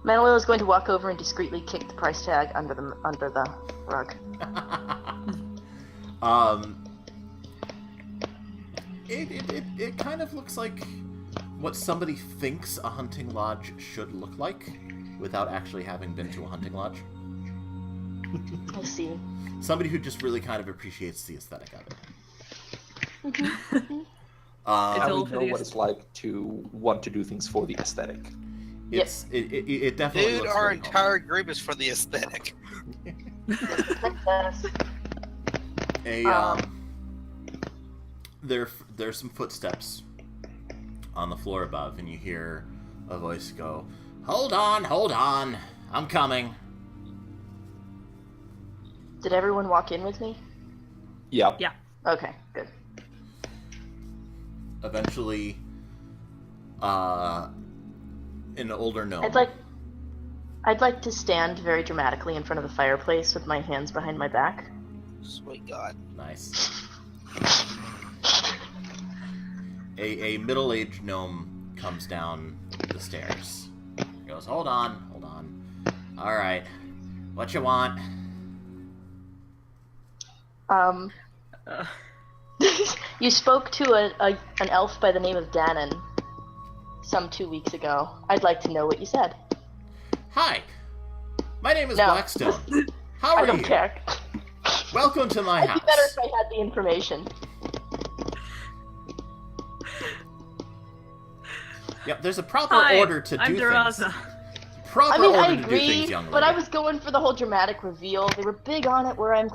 Menelil is going to walk over and discreetly kick the price tag under the rug. It kind of looks like what somebody thinks a hunting lodge should look like, without actually having been to a hunting lodge. I see. Somebody who just really kind of appreciates the aesthetic of it. It's I all would for know the what it's like to want to do things for the aesthetic. It definitely Dude, looks our very entire group is for the aesthetic. There's some footsteps on the floor above, and you hear a voice go, hold on, I'm coming." Did everyone walk in with me? Yeah. Yeah. Okay, good. Eventually, an older gnome. I'd like to stand very dramatically in front of the fireplace with my hands behind my back. Sweet God. Nice. A middle-aged gnome comes down the stairs. He goes, hold on. All right, what you want? You spoke to an elf by the name of Danon some 2 weeks ago. I'd like to know what you said. Hi, my name is No. Blackstone. How are I don't you? care. Welcome to my It'd house. be better if I had the information. Yep, there's a proper Hi, order to I'm do Daraza. things. Proper I mean, order I to do agree, things, young but I lady. was going for the whole dramatic reveal. They were big on it where I'm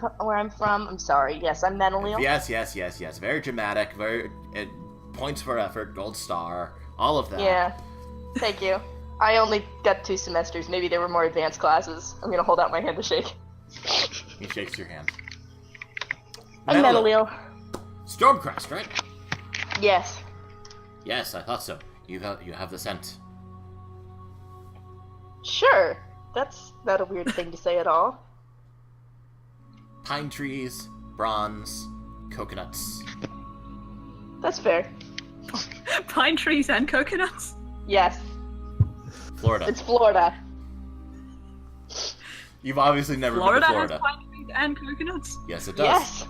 from. I'm sorry. Yes, I'm Menelil. Yes. Very dramatic. It points for effort. Gold star. All of that. Yeah. Thank you. I only got 2 semesters. Maybe they were more advanced classes. I'm gonna hold out my hand to shake. He shakes your hand. I'm Menelil. Stormcrest, right? Yes. Yes, I thought so. You have the scent. Sure. That's not a weird thing to say at all. Pine trees, bronze, coconuts. That's fair. Pine trees and coconuts? Yes. Florida. It's Florida. You've obviously never Florida been to has Florida. pine trees and coconuts? Yes, it does. Yes.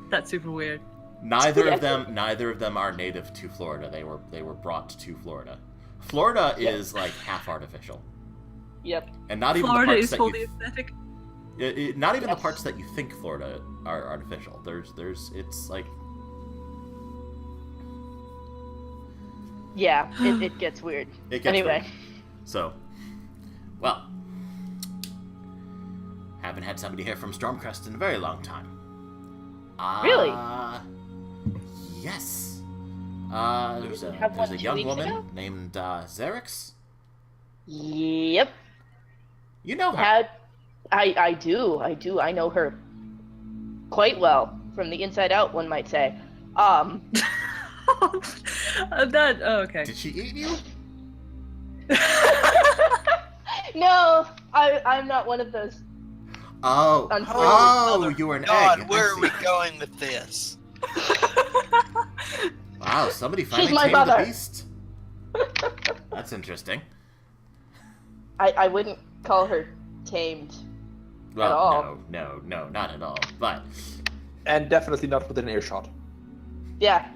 That's super weird. Neither Yes. of them are native to Florida. They were brought to Florida. Florida Yep. is like half artificial, Yep. and not even Florida the parts is that for the you aesthetic. not even the Yes. parts that you think Florida are artificial. It's like Yeah, it gets weird. it gets Anyway. weird. So, well, haven't had somebody here from Stormcrest in a very long time. Really? Yes. There's a have one 2 young weeks woman ago? named Xerix. Yep. You know her. I do. I know her quite well, from the inside out, one might say. Okay. Did she eat you? No, I'm not one of those. Oh, Unfortunately, you were an God, egg. where I are we see. going with this? Wow, somebody finally my tamed the mother. beast. That's interesting. I wouldn't call her tamed. Well, all. no, not at all. But And definitely not within earshot. Yeah,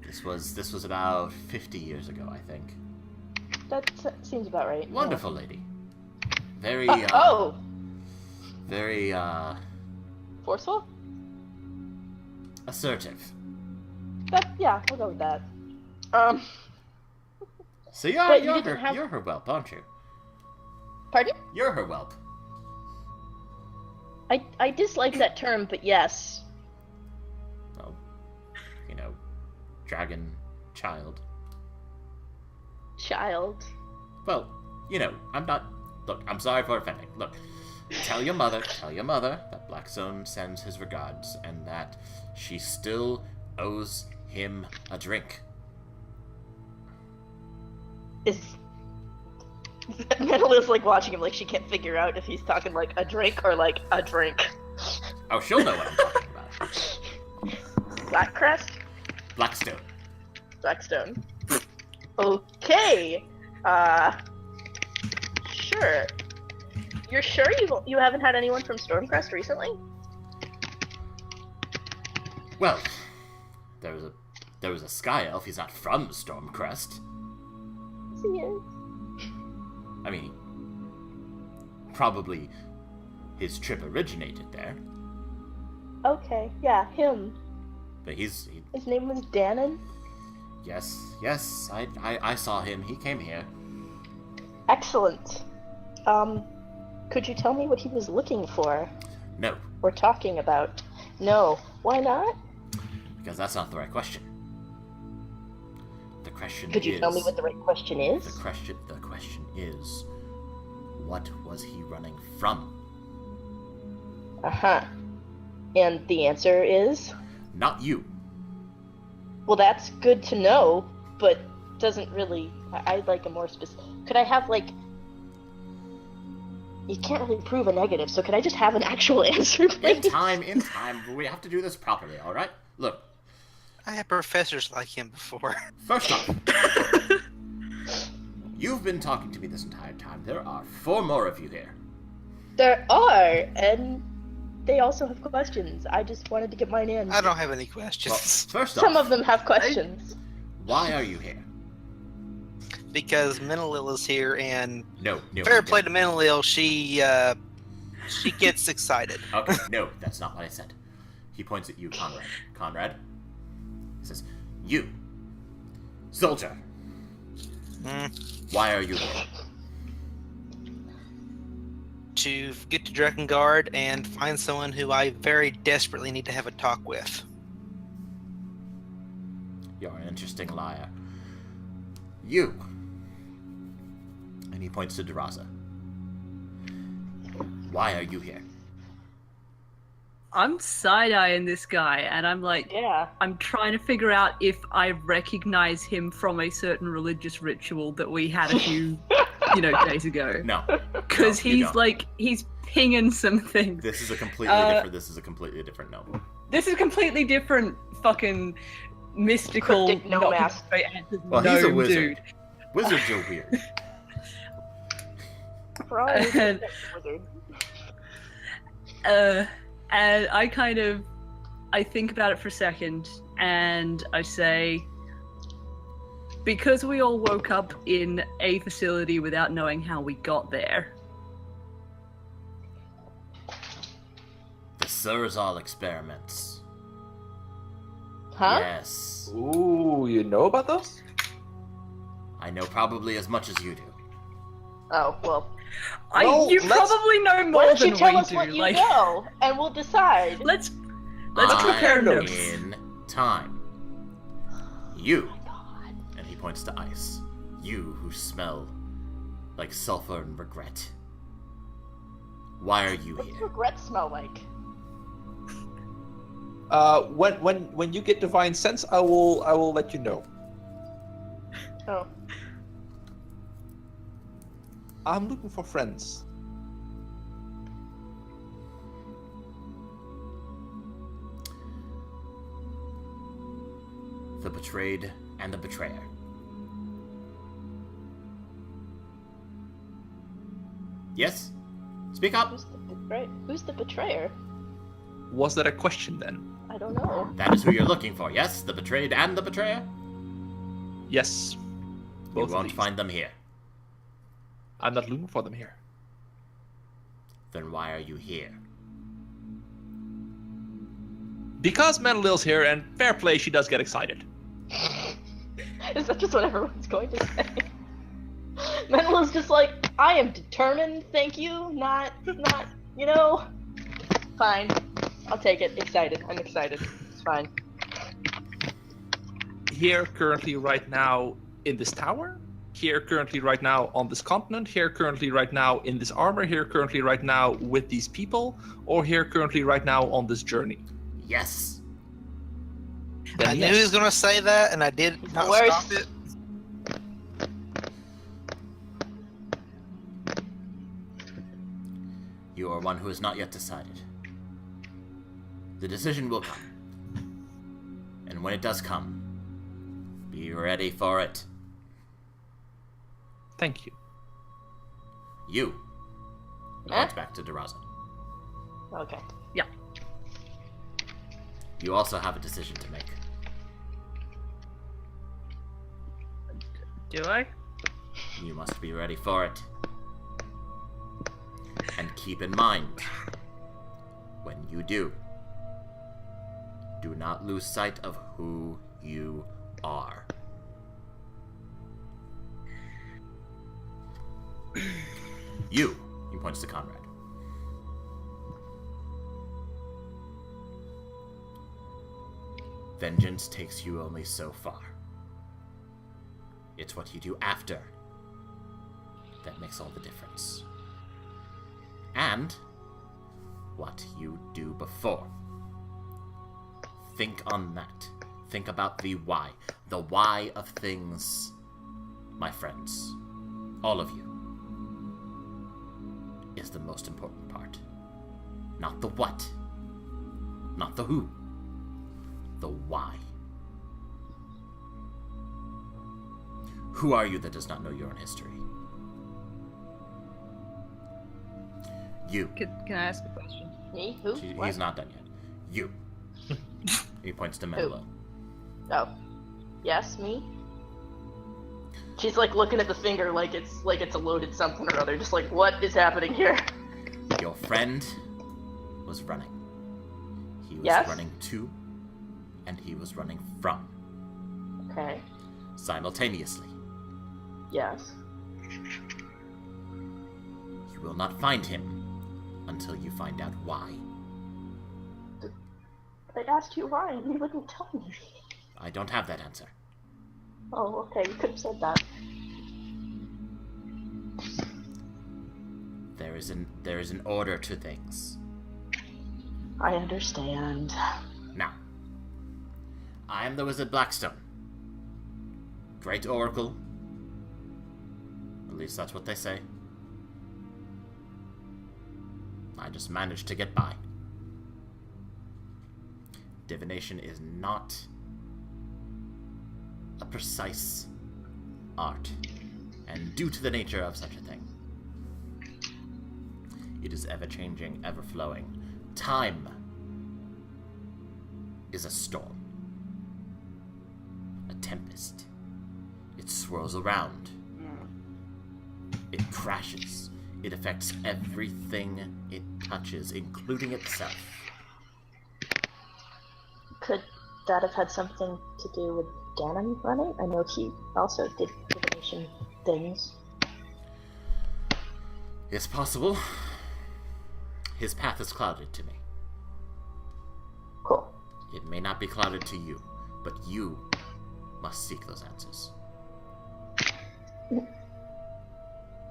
this was about 50 years ago, I think. that seems about right. Wonderful lady. Very, Oh, very, forceful? assertive. Yeah, we'll go with that. So But you you're didn't her, have- you're her whelp, aren't you? Pardon? You're her whelp. I dislike that term, but yes. Well, dragon child. Child. Well, I'm not. Look, I'm sorry for offending. Look, tell your mother that Blackstone sends his regards and that she still owes him a drink. Is Metal like watching him like she can't figure out if he's talking like a drink or like a drink. Oh, she'll know what I'm talking about. Blackcrest? Blackstone. Blackstone. Okay. Sure. You're sure you haven't had anyone from Stormcrest recently? Well, there was a sky elf. He's not from Stormcrest. Yes, he is. I mean, probably his trip originated there, Okay, yeah, him. but His name was Danon? yes, I saw him. He came here. Excellent. Could you tell me what he was looking for? No, Or talking about? No. Why not? because that's not the right question. The question Could you is, tell me what the right question is? the question is, what was he running from? Uh-huh. And the answer is? Not you. Well, that's good to know, but doesn't really... I'd like a more specific... Could I have, like... You can't really prove a negative, so could I just have an actual answer, please? In time. We have to do this properly, alright? Look, I had professors like him before. first off, you've been talking to me this entire time. There are 4 more of you here. There are, and they also have questions. I just wanted to get mine in. I don't have any Well, questions first Some off, of them have questions. why are you here? because Menelil is here, and No. fair play to Menelil, she gets excited. Okay, no, that's not what I said. He points at you, Conrad. Conrad? He says, you, soldier, why are you here? To get to Drakkengard and find someone who I very desperately need to have a talk with. You're an interesting liar. You. And he points to Daraza. Why are you here? I'm side-eyeing this guy, and I'm like, Yeah. I'm trying to figure out if I recognize him from a certain religious ritual that we had a few, days ago. No. Because No, you he's don't. like, he's pinging something. This is a completely different no. This is a completely different fucking mystical Cryptic not gnome-ass. straight answers Well, he's a gnome wizard. dude. Wizards are weird. For all I know, And- wizard. And I think about it for a second, and I say, because we all woke up in a facility without knowing how we got there, The Surzal experiments. Huh? Yes. Ooh, you know about those? I know probably as much as you do. Oh, well. Well, you let's- probably know Why more don't than you tell we us do. what you Like, know, and we'll decide. let's I'm compare notes. in time. You, and he points to Ice, you who smell like sulfur and regret. Why are you What's here? regret smell like? When you get divine sense, I will let you know. Oh. I'm looking for friends. The betrayed and the betrayer. Yes? Speak up! Who's the betrayer? Was that a question then? I don't know. That is who you're looking for, yes? The betrayed and the betrayer? Yes. You Both of won't these. find them here. I'm not looking for them here. Then why are you here? Because Menelil's here, and fair play, she does get excited. Is that just what everyone's going to say? Menel's just like, I am determined, thank you, not, you know. Fine. I'll take it. Excited. I'm excited. It's fine. Here, currently, right now, in this tower. Here, currently, right now, on this continent. Here, currently, right now, in this armor. Here, currently, right now, with these people. Or here, currently, right now, on this journey. Yes. Then I knew yes. he was going to say that, and I did not Worst. stop it. You are one who has not yet decided. The decision will come. And when it does come, be ready for it. Thank you. You. He Huh? points back to Deraza. Okay. You also have a decision to make. Do I? You must be ready for it. And keep in mind, when you do not lose sight of who you are. You, he points to Conrad. Vengeance takes you only so far. It's what you do after that makes all the difference. And what you do before. Think on that. Think about the why. The why of things, my friends. All of you. Is the most important part. Not the what. Not the who. The why. Who are you that does not know your own history? You. Can I ask a question? Me? Who? What? He's not done yet. You. He points to Menelo. Oh. Yes, me? She's like looking at the finger like it's a loaded something or other, just like, what is happening here? Your friend was running. He was Yes? running to, and he was running from. Okay. Simultaneously. Yes. You will not find him until you find out why. I asked you why, and you wouldn't tell me. I don't have that answer. Oh, okay, you could have said that. There is an order to things. I understand. Now, I am the Wizard Blackstone. Great Oracle. At least that's what they say. I just managed to get by. Divination is not a precise art, and due to the nature of such a thing, it is ever-changing, ever-flowing. Time is a storm, a tempest. It swirls around. It crashes. It affects everything it touches, including itself. Could that have had something to do with Ganon running? I know he also did divination things. It's possible. His path is clouded to me. Cool. It may not be clouded to you, but you must seek those answers.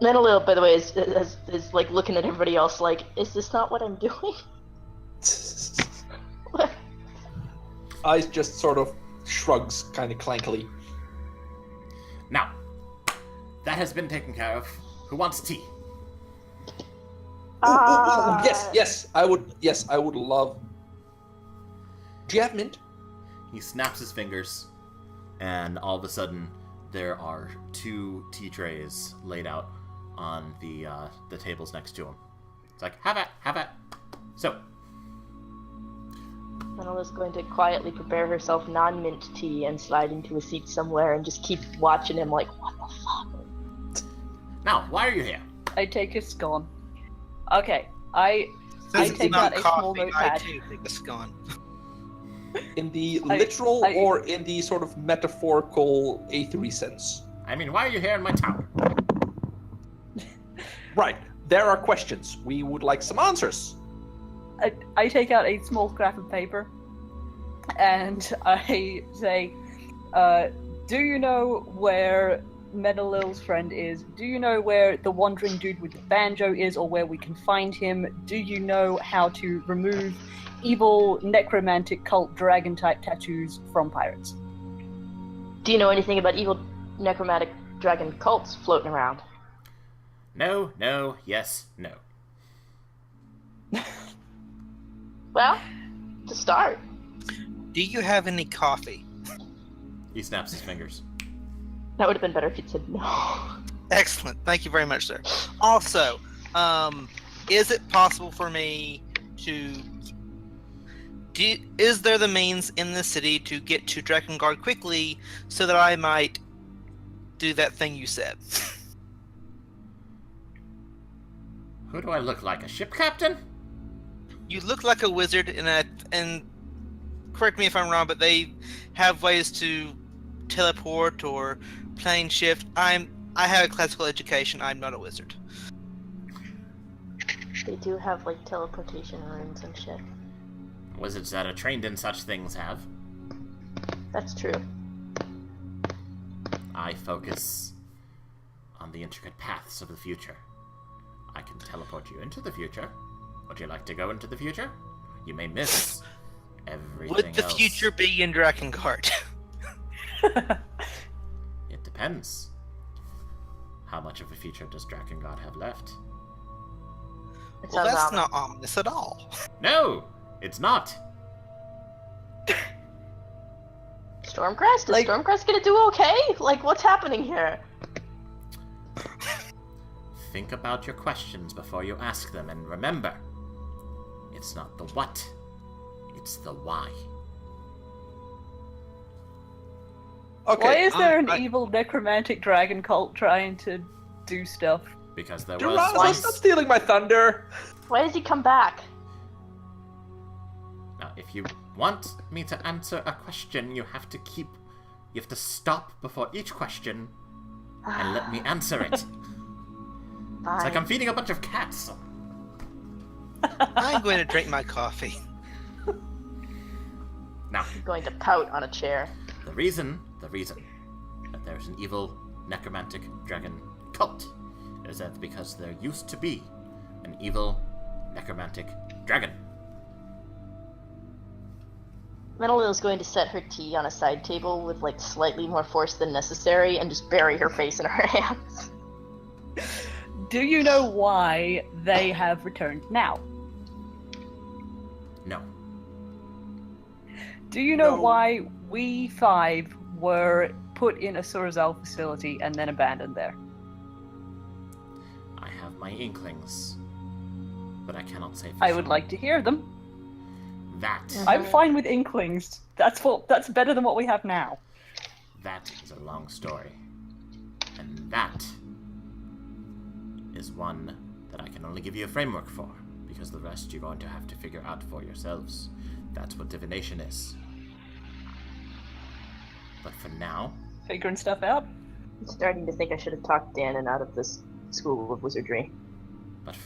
Menelil, by the way, is like looking at everybody else like, is this not what I'm doing? Ice just sort of shrugs kind of clankily. Now, that has been taken care of. Who wants tea? Yes, I would love. Do you have mint? He snaps his fingers, and all of a sudden, there are 2 tea trays laid out on the tables next to him. It's like, have it. So, Menela's going to quietly prepare herself non-mint tea and slide into a seat somewhere and just keep watching him like, what the fuck? now, why are you here? I take a scone. Okay, I Since it's take not out a small coffee, I notepad. too take a scone. In the literal or in the sort of metaphorical aethery sense? I mean, why are you here in my tower? Right. There are questions. We would like some answers. I take out a small scrap of paper, and I say, do you know where Menelil's friend is? Do you know where the wandering dude with the banjo is, or where we can find him? Do you know how to remove evil necromantic cult dragon type tattoos from pirates? Do you know anything about evil necromantic dragon cults floating around? No, yes, no. Well, to start. Do you have any coffee? He snaps his fingers. That would have been better if you'd said no. Excellent. Thank you very much, sir. Also, is it possible for me to... is there the means in the city to get to Drakkengard quickly so that I might do that thing you said? Who do I look like, a ship captain? You look like a wizard, and correct me if I'm wrong, but they have ways to teleport or plane shift. I have a classical education. I'm not a wizard. They do have, like, teleportation rooms and shit. Wizards that are trained in such things have. That's true. I focus on the intricate paths of the future. I can teleport you into the future. Would you like to go into the future? You may miss everything Would the else. future be in Drakkengard? It depends. How much of a future does Drakkengard have left? It Well, sounds that's ominous. not ominous at all. No, it's not. Stormcrest? Is Like- Stormcrest gonna do okay? Like, what's happening here? Think about your questions before you ask them, and remember, it's not the what, it's the why. Okay. Why is there an I- evil necromantic dragon cult trying to do stuff? Because there was Durrell, once... stop stealing my thunder. Why does he come back? Now, if you want me to answer a question, you have to stop before each question and let me answer it. It's Fine. like I'm feeding a bunch of cats. I'm going to drink my coffee. Now, I'm going to pout on a chair. the reason that there's an evil necromantic dragon cult is that because there used to be an evil necromantic dragon. Menelil is going to set her tea on a side table with, like, slightly more force than necessary and just bury her face in her hands. Do you know why they have returned now? No. Do you know No. why we 5 were put in a Surazal facility and then abandoned there? I have my inklings, but I cannot say for I sure. would like to hear them. That, I'm fine with inklings. That's better than what we have now. that is a long story. And that is one that I can only give you a framework for, because the rest you're going to have to figure out for yourselves. That's what divination is. But for now, Figuring stuff out. I'm starting to think I should have talked Danon out of this school of wizardry. what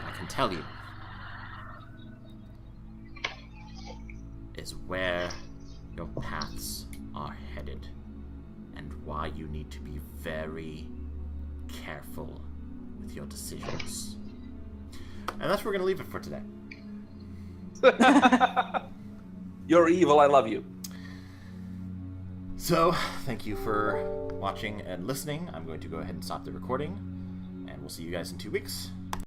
I can tell you is where your paths are headed, and why you need to be very careful with your decisions. And that's where we're going to leave it for today. You're evil, I love you. So, thank you for watching and listening. I'm going to go ahead and stop the recording, and we'll see you guys in 2 weeks.